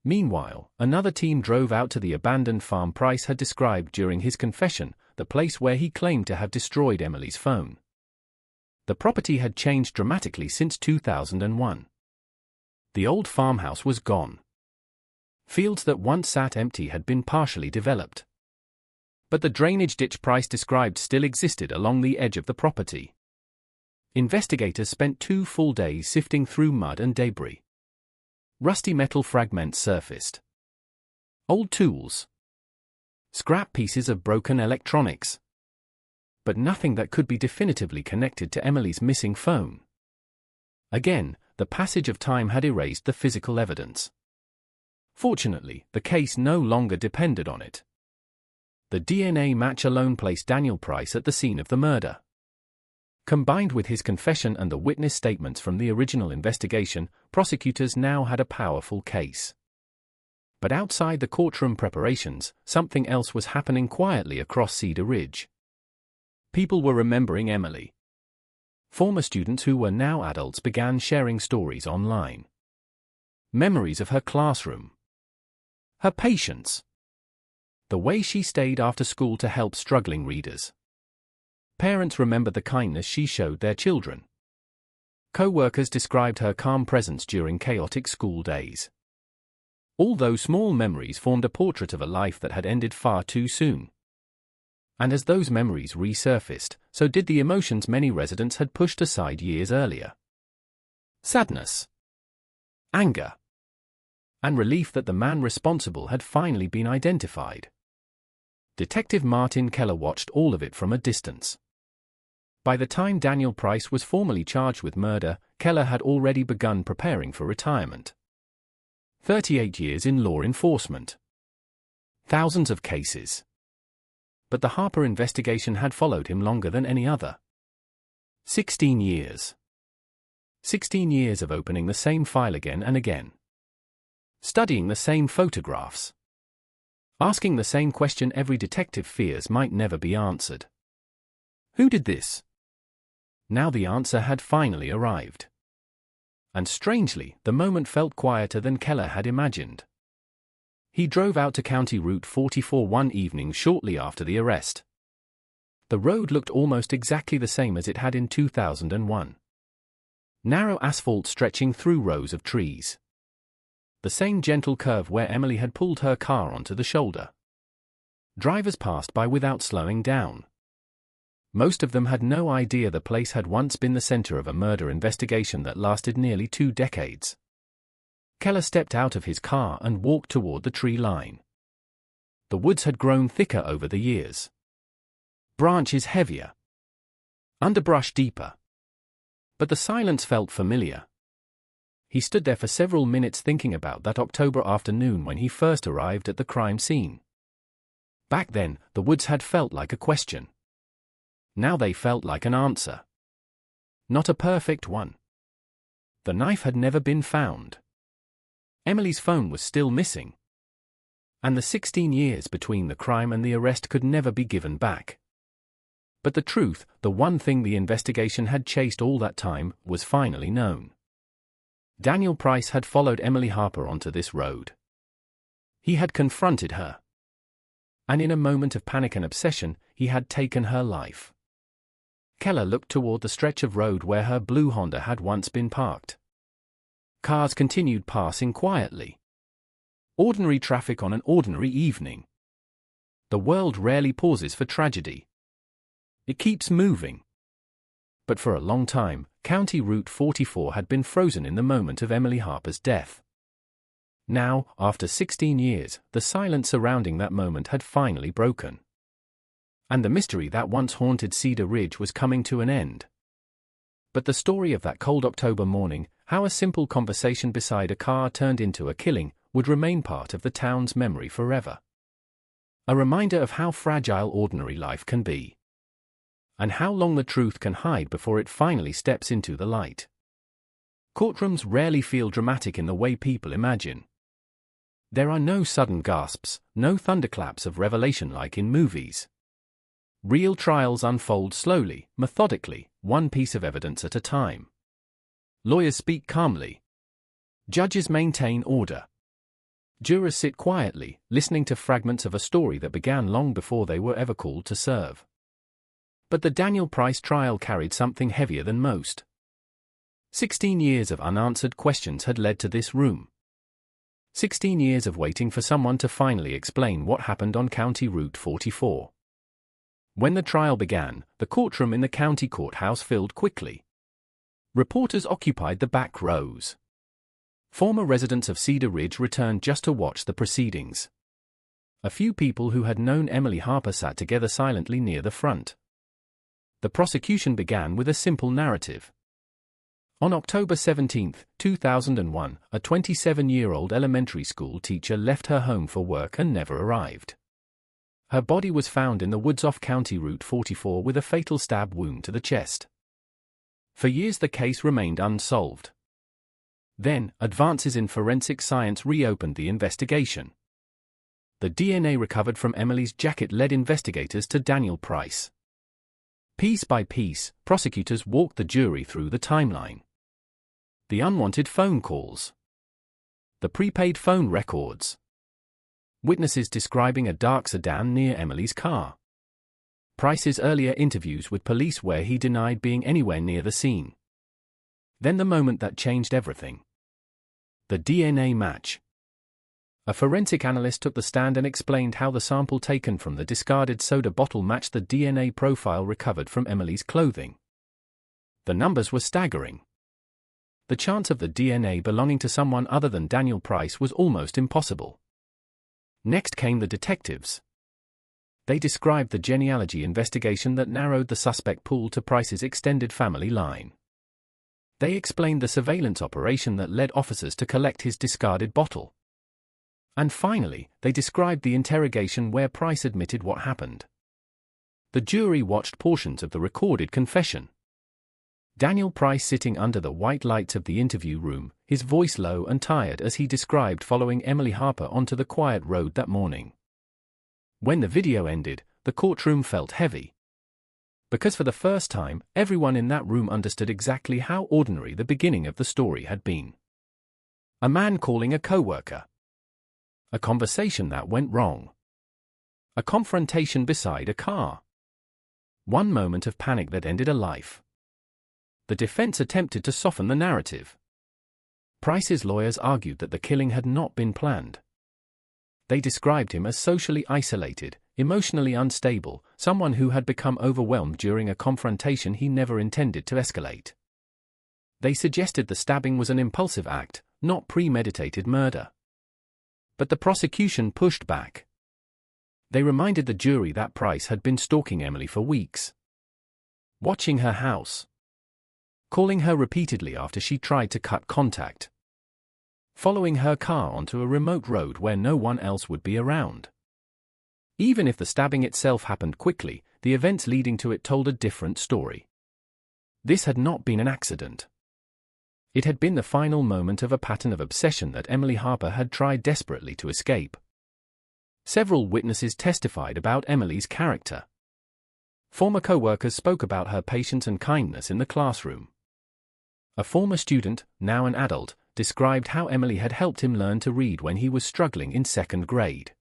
Meanwhile, another team drove out to the abandoned farm Price had described during his confession, the place where he claimed to have destroyed Emily's phone. The property had changed dramatically since 2001. The old farmhouse was gone. Fields that once sat empty had been partially developed. But the drainage ditch Price described still existed along the edge of the property. Investigators spent 2 full days sifting through mud and debris. Rusty metal fragments surfaced. Old tools. Scrap pieces of broken electronics. But nothing that could be definitively connected to Emily's missing phone. Again, the passage of time had erased the physical evidence. Fortunately, the case no longer depended on it. The DNA match alone placed Daniel Price at the scene of the murder. Combined with his confession and the witness statements from the original investigation, prosecutors now had a powerful case. But outside the courtroom preparations, something else was happening quietly across Cedar Ridge. People were remembering Emily. Former students who were now adults began sharing stories online. Memories of her classroom. Her patience. The way she stayed after school to help struggling readers. Parents remembered the kindness she showed their children. Co-workers described her calm presence during chaotic school days. All those small memories formed a portrait of a life that had ended far too soon. And as those memories resurfaced, so did the emotions many residents had pushed aside years earlier. Sadness. Anger. And relief that the man responsible had finally been identified. Detective Martin Keller watched all of it from a distance. By the time Daniel Price was formally charged with murder, Keller had already begun preparing for retirement. 38 years in law enforcement. Thousands of cases. But the Harper investigation had followed him longer than any other. 16 years. 16 years of opening the same file again and again. Studying the same photographs. Asking the same question every detective fears might never be answered. Who did this? Now the answer had finally arrived. And strangely, the moment felt quieter than Keller had imagined. He drove out to County Route 44 one evening shortly after the arrest. The road looked almost exactly the same as it had in 2001. Narrow asphalt stretching through rows of trees. The same gentle curve where Emily had pulled her car onto the shoulder. Drivers passed by without slowing down. Most of them had no idea the place had once been the center of a murder investigation that lasted nearly 2 decades. Keller stepped out of his car and walked toward the tree line. The woods had grown thicker over the years. Branches heavier. Underbrush deeper. But the silence felt familiar. He stood there for several minutes thinking about that October afternoon when he first arrived at the crime scene. Back then, the woods had felt like a question. Now they felt like an answer. Not a perfect one. The knife had never been found. Emily's phone was still missing. And the 16 years between the crime and the arrest could never be given back. But the truth, the one thing the investigation had chased all that time, was finally known. Daniel Price had followed Emily Harper onto this road. He had confronted her. And in a moment of panic and obsession, he had taken her life. Keller looked toward the stretch of road where her blue Honda had once been parked. Cars continued passing quietly. Ordinary traffic on an ordinary evening. The world rarely pauses for tragedy. It keeps moving. But for a long time, County Route 44 had been frozen in the moment of Emily Harper's death. Now, after 16 years, the silence surrounding that moment had finally broken. And the mystery that once haunted Cedar Ridge was coming to an end. But the story of that cold October morning, how a simple conversation beside a car turned into a killing, would remain part of the town's memory forever. A reminder of how fragile ordinary life can be. And how long the truth can hide before it finally steps into the light. Courtrooms rarely feel dramatic in the way people imagine. There are no sudden gasps, no thunderclaps of revelation like in movies. Real trials unfold slowly, methodically, one piece of evidence at a time. Lawyers speak calmly. Judges maintain order. Jurors sit quietly, listening to fragments of a story that began long before they were ever called to serve. But the Daniel Price trial carried something heavier than most. 16 years of unanswered questions had led to this room. 16 years of waiting for someone to finally explain what happened on County Route 44. When the trial began, the courtroom in the county courthouse filled quickly. Reporters occupied the back rows. Former residents of Cedar Ridge returned just to watch the proceedings. A few people who had known Emily Harper sat together silently near the front. The prosecution began with a simple narrative. On October 17, 2001, a 27-year-old elementary school teacher left her home for work and never arrived. Her body was found in the woods off County Route 44 with a fatal stab wound to the chest. For years the case remained unsolved. Then, advances in forensic science reopened the investigation. The DNA recovered from Emily's jacket led investigators to Daniel Price. Piece by piece, prosecutors walked the jury through the timeline. The unwanted phone calls. The prepaid phone records. Witnesses describing a dark sedan near Emily's car. Price's earlier interviews with police where he denied being anywhere near the scene. Then the moment that changed everything. The DNA match. A forensic analyst took the stand and explained how the sample taken from the discarded soda bottle matched the DNA profile recovered from Emily's clothing. The numbers were staggering. The chance of the DNA belonging to someone other than Daniel Price was almost impossible. Next came the detectives. They described the genealogy investigation that narrowed the suspect pool to Price's extended family line. They explained the surveillance operation that led officers to collect his discarded bottle. And finally, they described the interrogation where Price admitted what happened. The jury watched portions of the recorded confession. Daniel Price sitting under the white lights of the interview room, his voice low and tired as he described following Emily Harper onto the quiet road that morning. When the video ended, the courtroom felt heavy. Because for the first time, everyone in that room understood exactly how ordinary the beginning of the story had been. A man calling a coworker. A conversation that went wrong. A confrontation beside a car. One moment of panic that ended a life. The defense attempted to soften the narrative. Price's lawyers argued that the killing had not been planned. They described him as socially isolated, emotionally unstable, someone who had become overwhelmed during a confrontation he never intended to escalate. They suggested the stabbing was an impulsive act, not premeditated murder. But the prosecution pushed back. They reminded the jury that Price had been stalking Emily for weeks. Watching her house. Calling her repeatedly after she tried to cut contact. Following her car onto a remote road where no one else would be around. Even if the stabbing itself happened quickly, the events leading to it told a different story. This had not been an accident. It had been the final moment of a pattern of obsession that Emily Harper had tried desperately to escape. Several witnesses testified about Emily's character. Former co-workers spoke about her patience and kindness in the classroom. A former student, now an adult, described how Emily had helped him learn to read when he was struggling in second grade.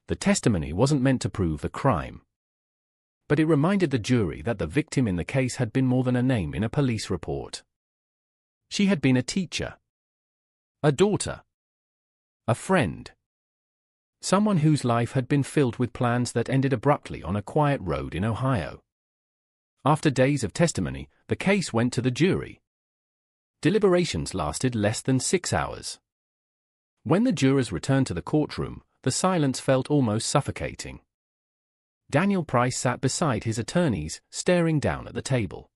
The testimony wasn't meant to prove the crime. But it reminded the jury that the victim in the case had been more than a name in a police report. She had been a teacher, a daughter, a friend. Someone whose life had been filled with plans that ended abruptly on a quiet road in Ohio. After days of testimony, the case went to the jury. Deliberations lasted less than 6 hours. When the jurors returned to the courtroom, the silence felt almost suffocating. Daniel Price sat beside his attorneys, staring down at the table.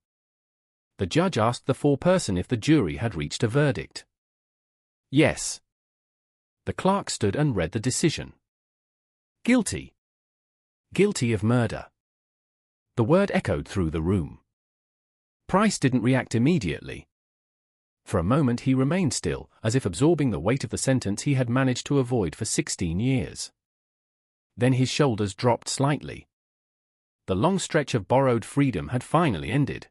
The judge asked the foreperson if the jury had reached a verdict. Yes. The clerk stood and read the decision. Guilty. Guilty of murder. The word echoed through the room. Price didn't react immediately. For a moment he remained still, as if absorbing the weight of the sentence he had managed to avoid for 16 years. Then his shoulders dropped slightly. The long stretch of borrowed freedom had finally ended.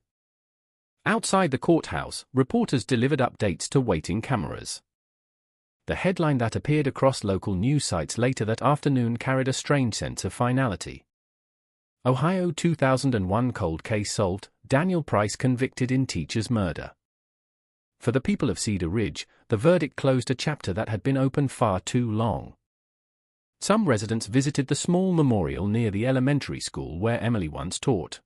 Outside the courthouse, reporters delivered updates to waiting cameras. The headline that appeared across local news sites later that afternoon carried a strange sense of finality. Ohio 2001 cold case solved, Daniel Price convicted in teacher's murder. For the people of Cedar Ridge, the verdict closed a chapter that had been open far too long. Some residents visited the small memorial near the elementary school where Emily once taught.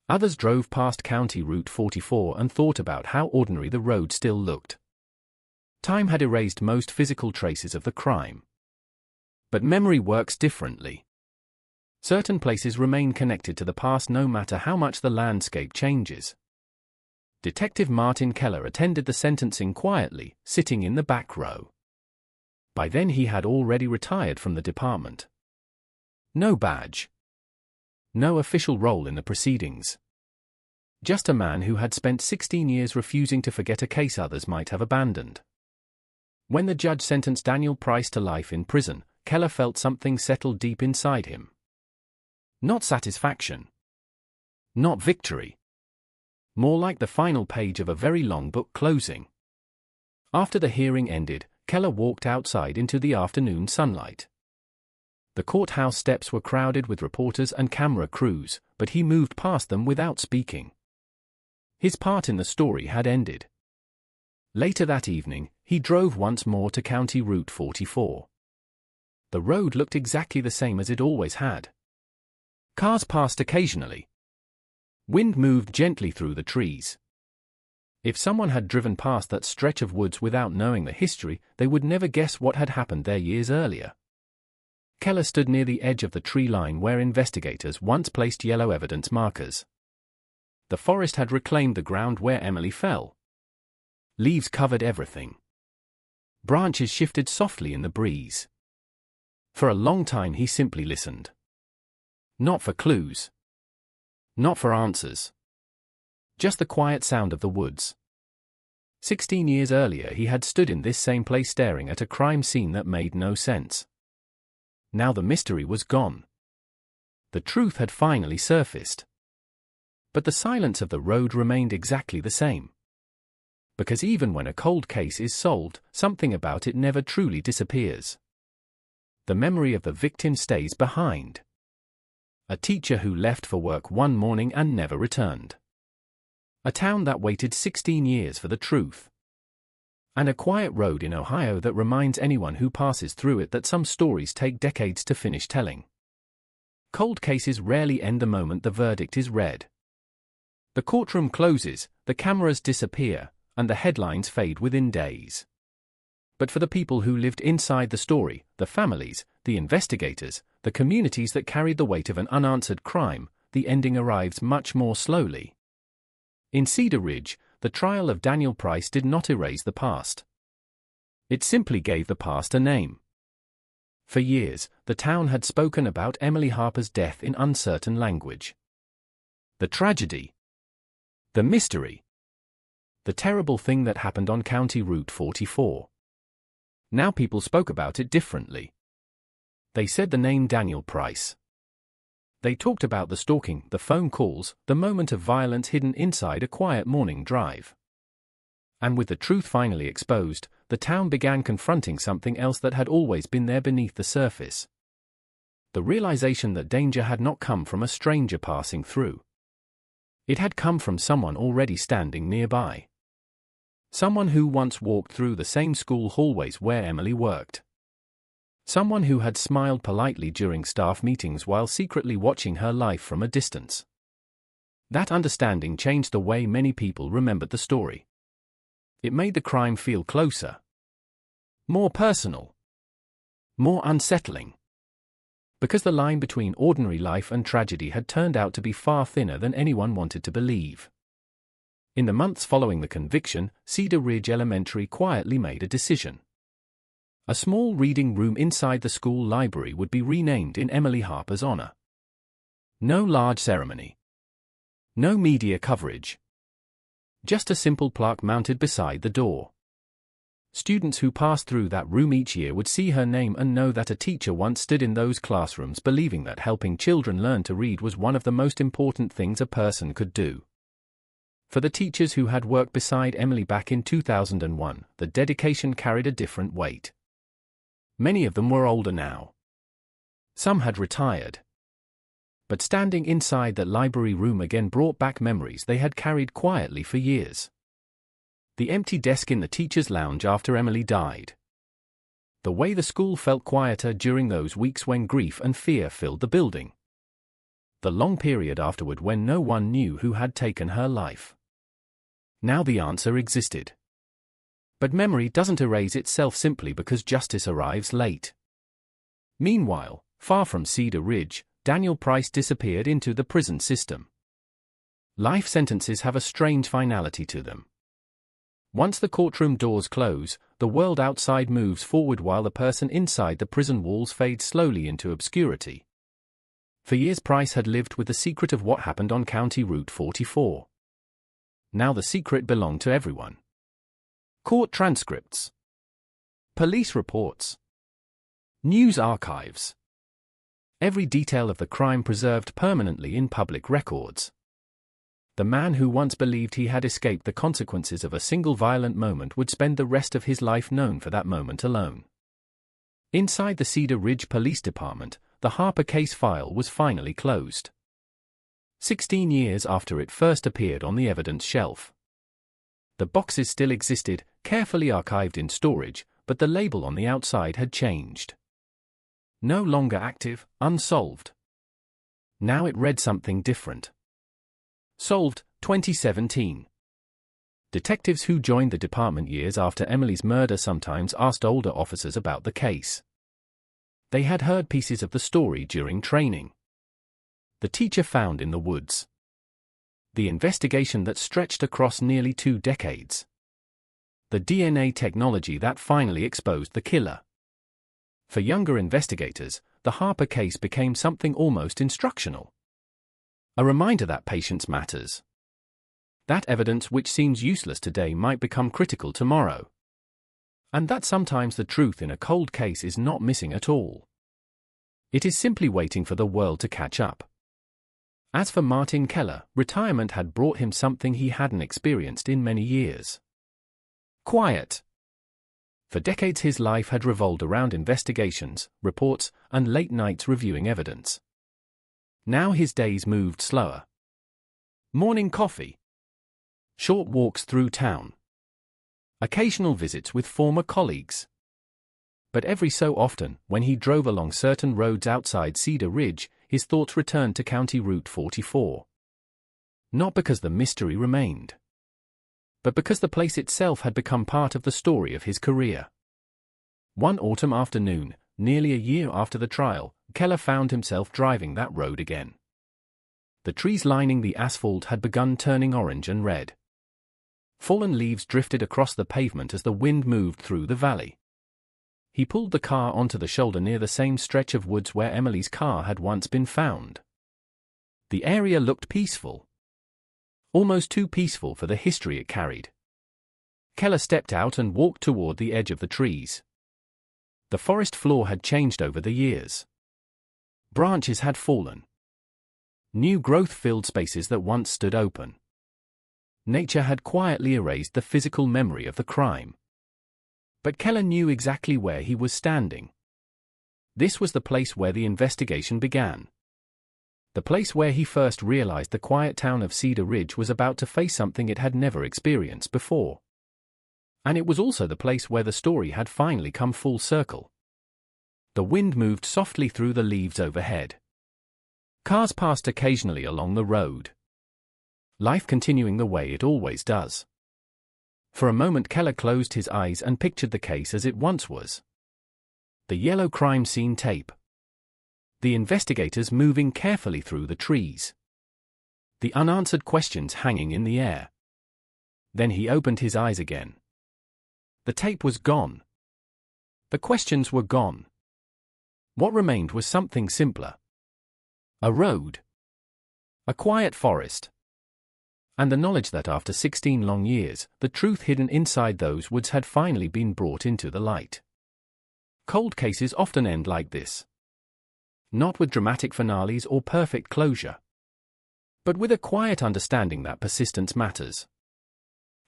Others drove past County Route 44 and thought about how ordinary the road still looked. Time had erased most physical traces of the crime. But memory works differently. Certain places remain connected to the past no matter how much the landscape changes. Detective Martin Keller attended the sentencing quietly, sitting in the back row. By then he had already retired from the department. No badge. No official role in the proceedings. Just a man who had spent 16 years refusing to forget a case others might have abandoned. When the judge sentenced Daniel Price to life in prison, Keller felt something settle deep inside him. Not satisfaction. Not victory. More like the final page of a very long book closing. After the hearing ended, Keller walked outside into the afternoon sunlight. The courthouse steps were crowded with reporters and camera crews, but he moved past them without speaking. His part in the story had ended. Later that evening, he drove once more to County Route 44. The road looked exactly the same as it always had. Cars passed occasionally. Wind moved gently through the trees. If someone had driven past that stretch of woods without knowing the history, they would never guess what had happened there years earlier. Keller stood near the edge of the tree line where investigators once placed yellow evidence markers. The forest had reclaimed the ground where Emily fell. Leaves covered everything. Branches shifted softly in the breeze. For a long time he simply listened. Not for clues. Not for answers. Just the quiet sound of the woods. 16 years earlier he had stood in this same place staring at a crime scene that made no sense. Now the mystery was gone. The truth had finally surfaced. But the silence of the road remained exactly the same. Because even when a cold case is solved, something about it never truly disappears. The memory of the victim stays behind. A teacher who left for work one morning and never returned. A town that waited 16 years for the truth. And a quiet road in Ohio that reminds anyone who passes through it that some stories take decades to finish telling. Cold cases rarely end the moment the verdict is read. The courtroom closes, the cameras disappear, and the headlines fade within days. But for the people who lived inside the story, the families, the investigators, the communities that carried the weight of an unanswered crime, the ending arrives much more slowly. In Cedar Ridge, the trial of Daniel Price did not erase the past. It simply gave the past a name. For years, the town had spoken about Emily Harper's death in uncertain language. The tragedy. The mystery. The terrible thing that happened on County Route 44. Now people spoke about it differently. They said the name Daniel Price. They talked about the stalking, the phone calls, the moment of violence hidden inside a quiet morning drive. And with the truth finally exposed, the town began confronting something else that had always been there beneath the surface. The realization that danger had not come from a stranger passing through. It had come from someone already standing nearby. Someone who once walked through the same school hallways where Emily worked. Someone who had smiled politely during staff meetings while secretly watching her life from a distance. That understanding changed the way many people remembered the story. It made the crime feel closer, more personal, more unsettling. Because the line between ordinary life and tragedy had turned out to be far thinner than anyone wanted to believe. In the months following the conviction, Cedar Ridge Elementary quietly made a decision. A small reading room inside the school library would be renamed in Emily Harper's honor. No large ceremony. No media coverage. Just a simple plaque mounted beside the door. Students who passed through that room each year would see her name and know that a teacher once stood in those classrooms believing that helping children learn to read was one of the most important things a person could do. For the teachers who had worked beside Emily back in 2001, the dedication carried a different weight. Many of them were older now. Some had retired. But standing inside that library room again brought back memories they had carried quietly for years. The empty desk in the teacher's lounge after Emily died. The way the school felt quieter during those weeks when grief and fear filled the building. The long period afterward when no one knew who had taken her life. Now the answer existed. But memory doesn't erase itself simply because justice arrives late. Meanwhile, far from Cedar Ridge, Daniel Price disappeared into the prison system. Life sentences have a strange finality to them. Once the courtroom doors close, the world outside moves forward while the person inside the prison walls fades slowly into obscurity. For years Price had lived with the secret of what happened on County Route 44. Now the secret belonged to everyone. Court transcripts. Police reports. News archives. Every detail of the crime preserved permanently in public records. The man who once believed he had escaped the consequences of a single violent moment would spend the rest of his life known for that moment alone. Inside the Cedar Ridge Police Department, the Harper case file was finally closed. 16 years after it first appeared on the evidence shelf. The boxes still existed, carefully archived in storage, but the label on the outside had changed. No longer active, unsolved. Now it read something different. Solved, 2017. Detectives who joined the department years after Emily's murder sometimes asked older officers about the case. They had heard pieces of the story during training. The teacher found in the woods. The investigation that stretched across nearly 2 decades. The DNA technology that finally exposed the killer. For younger investigators, the Harper case became something almost instructional. A reminder that patience matters. That evidence which seems useless today might become critical tomorrow. And that sometimes the truth in a cold case is not missing at all. It is simply waiting for the world to catch up. As for Martin Keller, retirement had brought him something he hadn't experienced in many years. Quiet. For decades his life had revolved around investigations, reports, and late nights reviewing evidence. Now his days moved slower. Morning coffee. Short walks through town. Occasional visits with former colleagues. But every so often, when he drove along certain roads outside Cedar Ridge, his thoughts returned to County Route 44. Not because the mystery remained, but because the place itself had become part of the story of his career. One autumn afternoon, nearly a year after the trial, Keller found himself driving that road again. The trees lining the asphalt had begun turning orange and red. Fallen leaves drifted across the pavement as the wind moved through the valley. He pulled the car onto the shoulder near the same stretch of woods where Emily's car had once been found. The area looked peaceful. Almost too peaceful for the history it carried. Keller stepped out and walked toward the edge of the trees. The forest floor had changed over the years. Branches had fallen. New growth filled spaces that once stood open. Nature had quietly erased the physical memory of the crime. But Keller knew exactly where he was standing. This was the place where the investigation began. The place where he first realized the quiet town of Cedar Ridge was about to face something it had never experienced before. And it was also the place where the story had finally come full circle. The wind moved softly through the leaves overhead. Cars passed occasionally along the road. Life continuing the way it always does. For a moment Keller closed his eyes and pictured the case as it once was. The yellow crime scene tape. The investigators moving carefully through the trees. The unanswered questions hanging in the air. Then he opened his eyes again. The tape was gone. The questions were gone. What remained was something simpler. A road. A quiet forest. And the knowledge that after 16 long years, the truth hidden inside those woods had finally been brought into the light. Cold cases often end like this. Not with dramatic finales or perfect closure, but with a quiet understanding that persistence matters.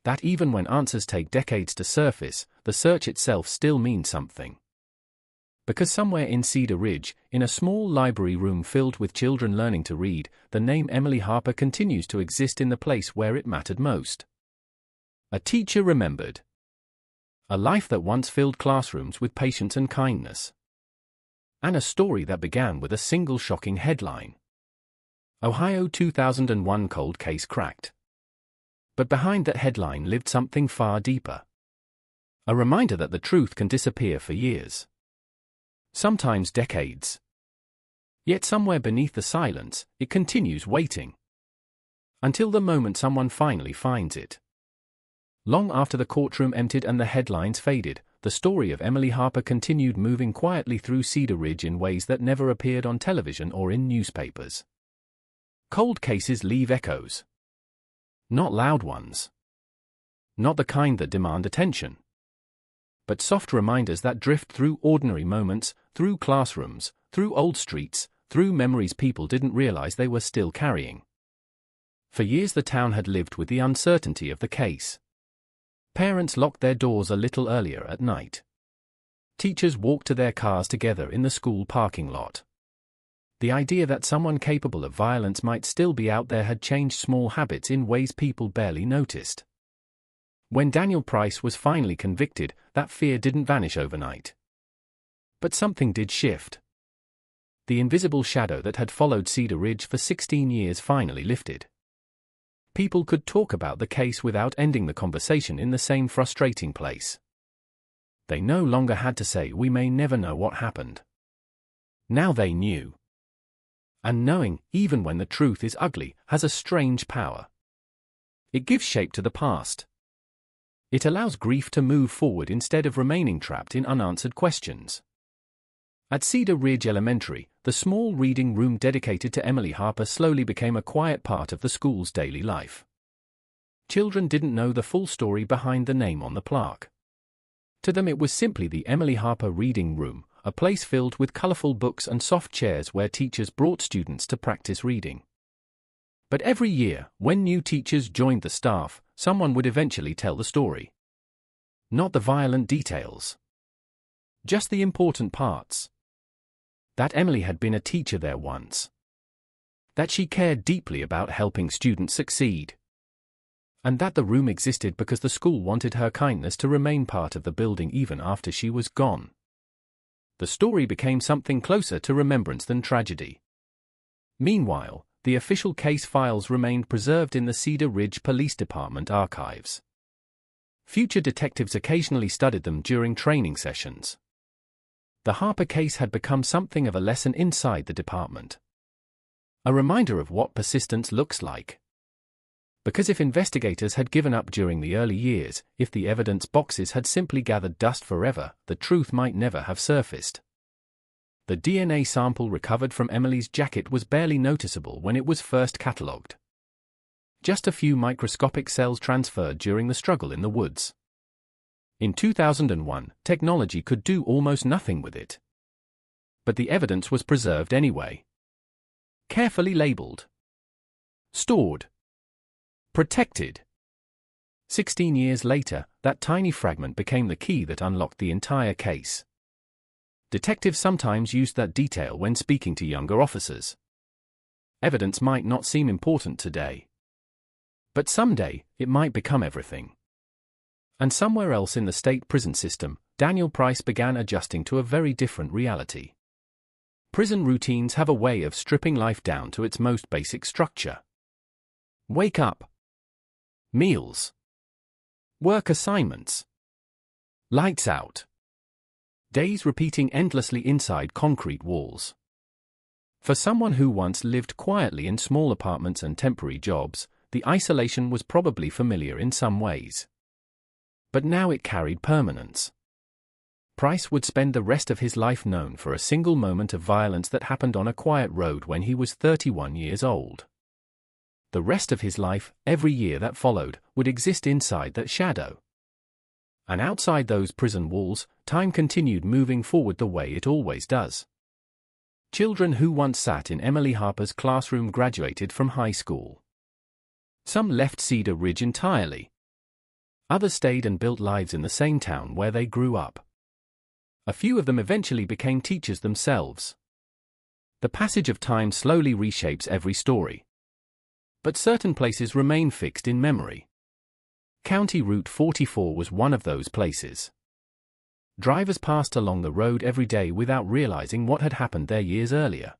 That even when answers take decades to surface, the search itself still means something. Because somewhere in Cedar Ridge, in a small library room filled with children learning to read, the name Emily Harper continues to exist in the place where it mattered most. A teacher remembered. A life that once filled classrooms with patience and kindness. And a story that began with a single shocking headline. Ohio 2001 cold case cracked. But behind that headline lived something far deeper. A reminder that the truth can disappear for years. Sometimes decades. Yet somewhere beneath the silence, it continues waiting. Until the moment someone finally finds it. Long after the courtroom emptied and the headlines faded, the story of Emily Harper continued moving quietly through Cedar Ridge in ways that never appeared on television or in newspapers. Cold cases leave echoes. Not loud ones. Not the kind that demand attention. But soft reminders that drift through ordinary moments, through classrooms, through old streets, through memories people didn't realize they were still carrying. For years the town had lived with the uncertainty of the case. Parents locked their doors a little earlier at night. Teachers walked to their cars together in the school parking lot. The idea that someone capable of violence might still be out there had changed small habits in ways people barely noticed. When Daniel Price was finally convicted, that fear didn't vanish overnight. But something did shift. The invisible shadow that had followed Cedar Ridge for 16 years finally lifted. People could talk about the case without ending the conversation in the same frustrating place. They no longer had to say, "We may never know what happened." Now they knew. And knowing, even when the truth is ugly, has a strange power. It gives shape to the past. It allows grief to move forward instead of remaining trapped in unanswered questions. At Cedar Ridge Elementary, the small reading room dedicated to Emily Harper slowly became a quiet part of the school's daily life. Children didn't know the full story behind the name on the plaque. To them it was simply the Emily Harper Reading Room, a place filled with colorful books and soft chairs where teachers brought students to practice reading. But every year, when new teachers joined the staff, someone would eventually tell the story. Not the violent details. Just the important parts. That Emily had been a teacher there once. That she cared deeply about helping students succeed. And that the room existed because the school wanted her kindness to remain part of the building even after she was gone. The story became something closer to remembrance than tragedy. Meanwhile, the official case files remained preserved in the Cedar Ridge Police Department archives. Future detectives occasionally studied them during training sessions. The Harper case had become something of a lesson inside the department. A reminder of what persistence looks like. Because if investigators had given up during the early years, if the evidence boxes had simply gathered dust forever, the truth might never have surfaced. The DNA sample recovered from Emily's jacket was barely noticeable when it was first catalogued. Just a few microscopic cells transferred during the struggle in the woods. In 2001, technology could do almost nothing with it. But the evidence was preserved anyway. Carefully labeled. Stored. Protected. 16 years later, that tiny fragment became the key that unlocked the entire case. Detectives sometimes used that detail when speaking to younger officers. Evidence might not seem important today, but someday it might become everything. And somewhere else in the state prison system, Daniel Price began adjusting to a very different reality. Prison routines have a way of stripping life down to its most basic structure. Wake up. Meals. Work assignments. Lights out. Days repeating endlessly inside concrete walls. For someone who once lived quietly in small apartments and temporary jobs, the isolation was probably familiar in some ways. But now it carried permanence. Price would spend the rest of his life known for a single moment of violence that happened on a quiet road when he was 31 years old. The rest of his life, every year that followed, would exist inside that shadow. And outside those prison walls, time continued moving forward the way it always does. Children who once sat in Emily Harper's classroom graduated from high school. Some left Cedar Ridge entirely. Others stayed and built lives in the same town where they grew up. A few of them eventually became teachers themselves. The passage of time slowly reshapes every story. But certain places remain fixed in memory. County Route 44 was one of those places. Drivers passed along the road every day without realizing what had happened there years earlier.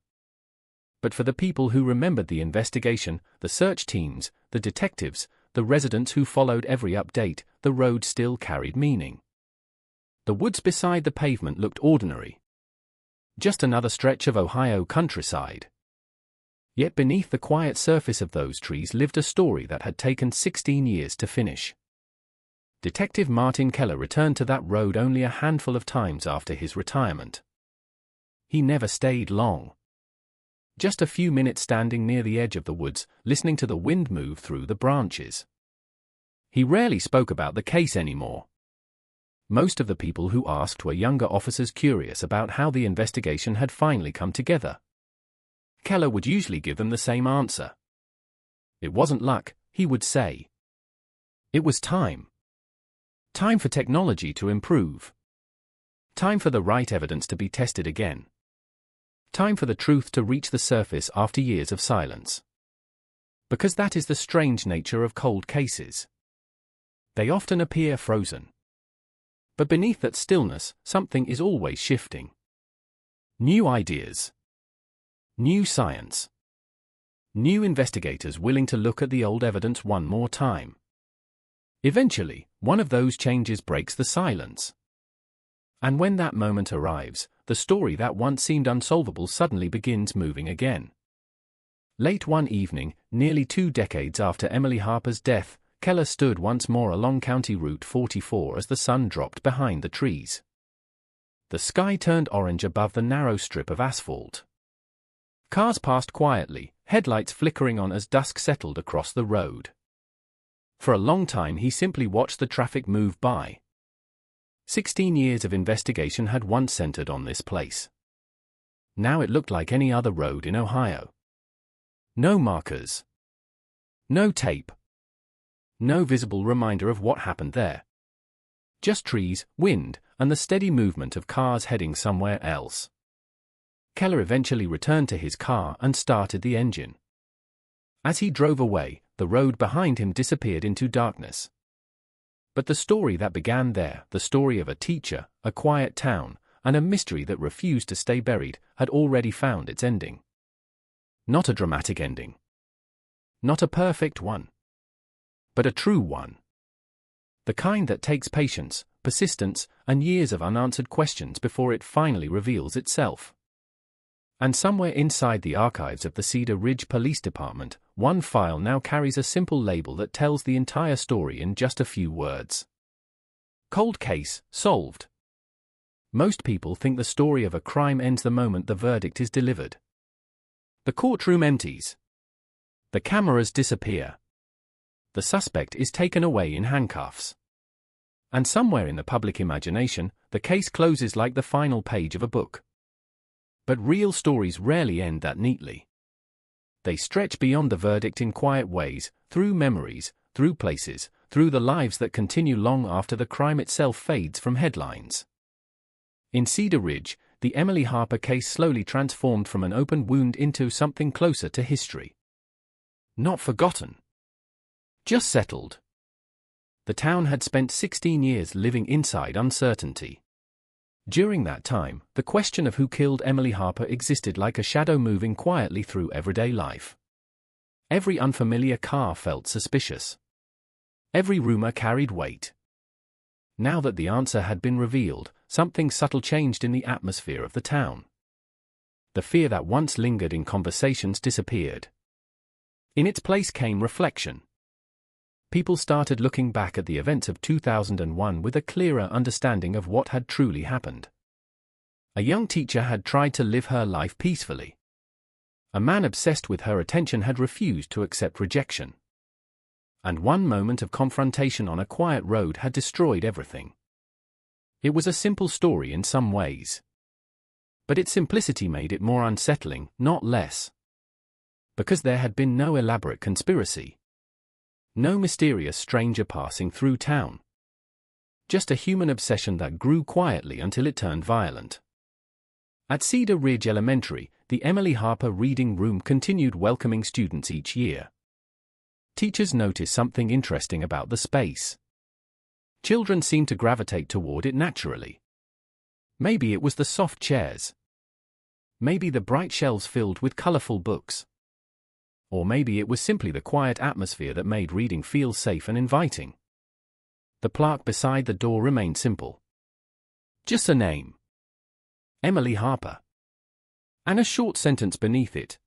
But for the people who remembered the investigation, the search teams, the detectives, the residents who followed every update, the road still carried meaning. The woods beside the pavement looked ordinary. Just another stretch of Ohio countryside. Yet beneath the quiet surface of those trees lived a story that had taken 16 years to finish. Detective Martin Keller returned to that road only a handful of times after his retirement. He never stayed long. Just a few minutes standing near the edge of the woods, listening to the wind move through the branches. He rarely spoke about the case anymore. Most of the people who asked were younger officers curious about how the investigation had finally come together. Keller would usually give them the same answer. It wasn't luck, he would say. It was time. Time for technology to improve. Time for the right evidence to be tested again. Time for the truth to reach the surface after years of silence. Because that is the strange nature of cold cases. They often appear frozen. But beneath that stillness, something is always shifting. New ideas. New science. New investigators willing to look at the old evidence one more time. Eventually, one of those changes breaks the silence. And when that moment arrives, the story that once seemed unsolvable suddenly begins moving again. Late one evening, nearly 2 decades after Emily Harper's death, Keller stood once more along County Route 44 as the sun dropped behind the trees. The sky turned orange above the narrow strip of asphalt. Cars passed quietly, headlights flickering on as dusk settled across the road. For a long time he simply watched the traffic move by. 16 years of investigation had once centered on this place. Now it looked like any other road in Ohio. No markers. No tape. No visible reminder of what happened there. Just trees, wind, and the steady movement of cars heading somewhere else. Keller eventually returned to his car and started the engine. As he drove away, the road behind him disappeared into darkness. But the story that began there, the story of a teacher, a quiet town, and a mystery that refused to stay buried, had already found its ending. Not a dramatic ending. Not a perfect one. But a true one. The kind that takes patience, persistence, and years of unanswered questions before it finally reveals itself. And somewhere inside the archives of the Cedar Ridge Police Department, one file now carries a simple label that tells the entire story in just a few words. Cold case, solved. Most people think the story of a crime ends the moment the verdict is delivered. The courtroom empties. The cameras disappear. The suspect is taken away in handcuffs. And somewhere in the public imagination, the case closes like the final page of a book. But real stories rarely end that neatly. They stretch beyond the verdict in quiet ways, through memories, through places, through the lives that continue long after the crime itself fades from headlines. In Cedar Ridge, the Emily Harper case slowly transformed from an open wound into something closer to history. Not forgotten. Just settled. The town had spent 16 years living inside uncertainty. During that time, the question of who killed Emily Harper existed like a shadow moving quietly through everyday life. Every unfamiliar car felt suspicious. Every rumor carried weight. Now that the answer had been revealed, something subtle changed in the atmosphere of the town. The fear that once lingered in conversations disappeared. In its place came reflection. People started looking back at the events of 2001 with a clearer understanding of what had truly happened. A young teacher had tried to live her life peacefully. A man obsessed with her attention had refused to accept rejection. And one moment of confrontation on a quiet road had destroyed everything. It was a simple story in some ways. But its simplicity made it more unsettling, not less. Because there had been no elaborate conspiracy. No mysterious stranger passing through town. Just a human obsession that grew quietly until it turned violent. At Cedar Ridge Elementary, the Emily Harper Reading Room continued welcoming students each year. Teachers noticed something interesting about the space. Children seemed to gravitate toward it naturally. Maybe it was the soft chairs. Maybe the bright shelves filled with colorful books. Or maybe it was simply the quiet atmosphere that made reading feel safe and inviting. The plaque beside the door remained simple. Just a name. Emily Harper. And a short sentence beneath it.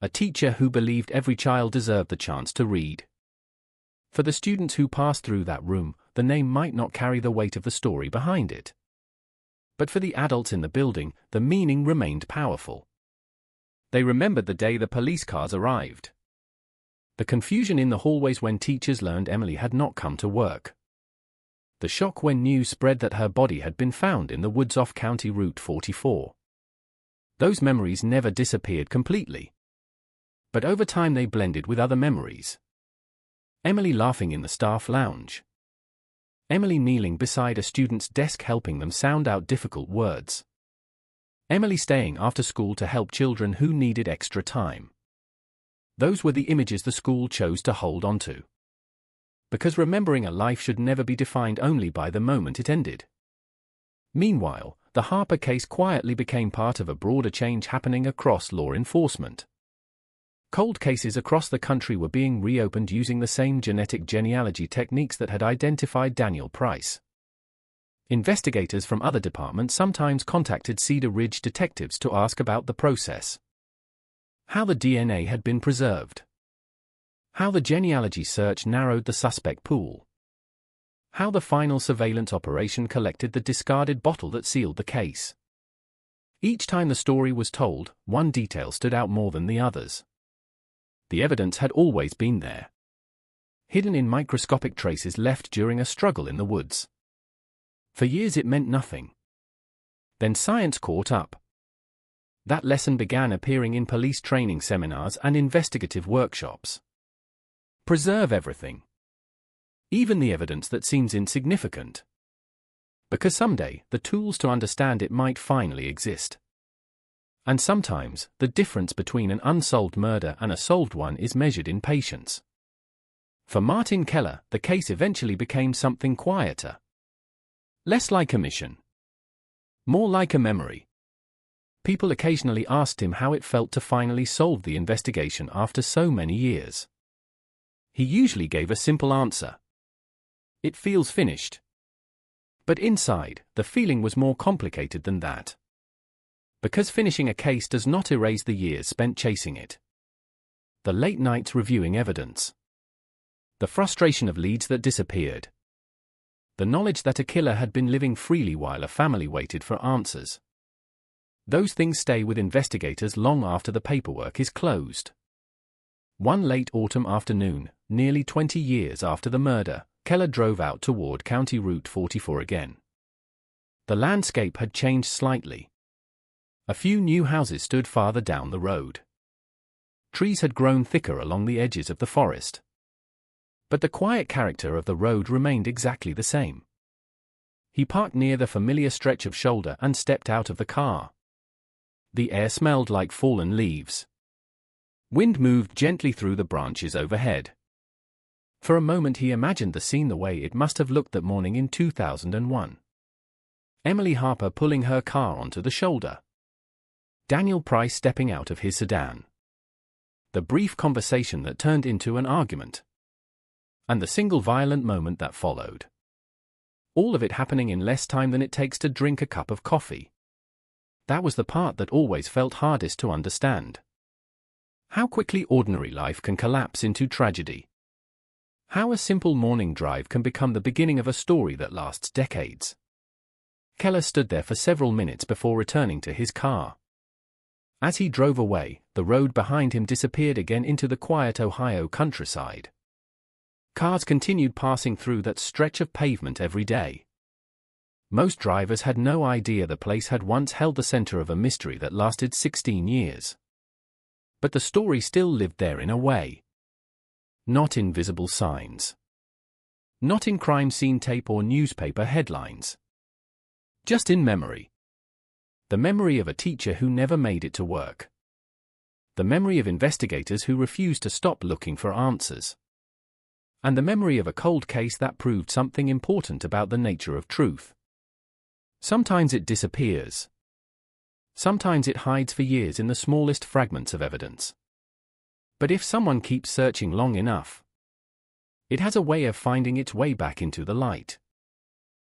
A teacher who believed every child deserved the chance to read. For the students who passed through that room, the name might not carry the weight of the story behind it. But for the adults in the building, the meaning remained powerful. They remembered the day the police cars arrived. The confusion in the hallways when teachers learned Emily had not come to work. The shock when news spread that her body had been found in the woods off County Route 44. Those memories never disappeared completely. But over time they blended with other memories. Emily laughing in the staff lounge. Emily kneeling beside a student's desk helping them sound out difficult words. Emily staying after school to help children who needed extra time. Those were the images the school chose to hold on to. Because remembering a life should never be defined only by the moment it ended. Meanwhile, the Harper case quietly became part of a broader change happening across law enforcement. Cold cases across the country were being reopened using the same genetic genealogy techniques that had identified Daniel Price. Investigators from other departments sometimes contacted Cedar Ridge detectives to ask about the process. How the DNA had been preserved. How the genealogy search narrowed the suspect pool. How the final surveillance operation collected the discarded bottle that sealed the case. Each time the story was told, one detail stood out more than the others. The evidence had always been there. Hidden in microscopic traces left during a struggle in the woods. For years it meant nothing. Then science caught up. That lesson began appearing in police training seminars and investigative workshops. Preserve everything. Even the evidence that seems insignificant. Because someday, the tools to understand it might finally exist. And sometimes, the difference between an unsolved murder and a solved one is measured in patience. For Martin Keller, the case eventually became something quieter. Less like a mission. More like a memory. People occasionally asked him how it felt to finally solve the investigation after so many years. He usually gave a simple answer. It feels finished. But inside, the feeling was more complicated than that. Because finishing a case does not erase the years spent chasing it. The late nights reviewing evidence. The frustration of leads that disappeared. The knowledge that a killer had been living freely while a family waited for answers. Those things stay with investigators long after the paperwork is closed. One late autumn afternoon, nearly 20 years after the murder, Keller drove out toward County Route 44 again. The landscape had changed slightly. A few new houses stood farther down the road. Trees had grown thicker along the edges of the forest. But the quiet character of the road remained exactly the same. He parked near the familiar stretch of shoulder and stepped out of the car. The air smelled like fallen leaves. Wind moved gently through the branches overhead. For a moment he imagined the scene the way it must have looked that morning in 2001. Emily Harper pulling her car onto the shoulder. Daniel Price stepping out of his sedan. The brief conversation that turned into an argument. And the single violent moment that followed. All of it happening in less time than it takes to drink a cup of coffee. That was the part that always felt hardest to understand. How quickly ordinary life can collapse into tragedy. How a simple morning drive can become the beginning of a story that lasts decades. Keller stood there for several minutes before returning to his car. As he drove away, the road behind him disappeared again into the quiet Ohio countryside. Cars continued passing through that stretch of pavement every day. Most drivers had no idea the place had once held the center of a mystery that lasted 16 years. But the story still lived there in a way. Not in visible signs. Not in crime scene tape or newspaper headlines. Just in memory. The memory of a teacher who never made it to work. The memory of investigators who refused to stop looking for answers. And the memory of a cold case that proved something important about the nature of truth. Sometimes it disappears. Sometimes it hides for years in the smallest fragments of evidence. But if someone keeps searching long enough, it has a way of finding its way back into the light.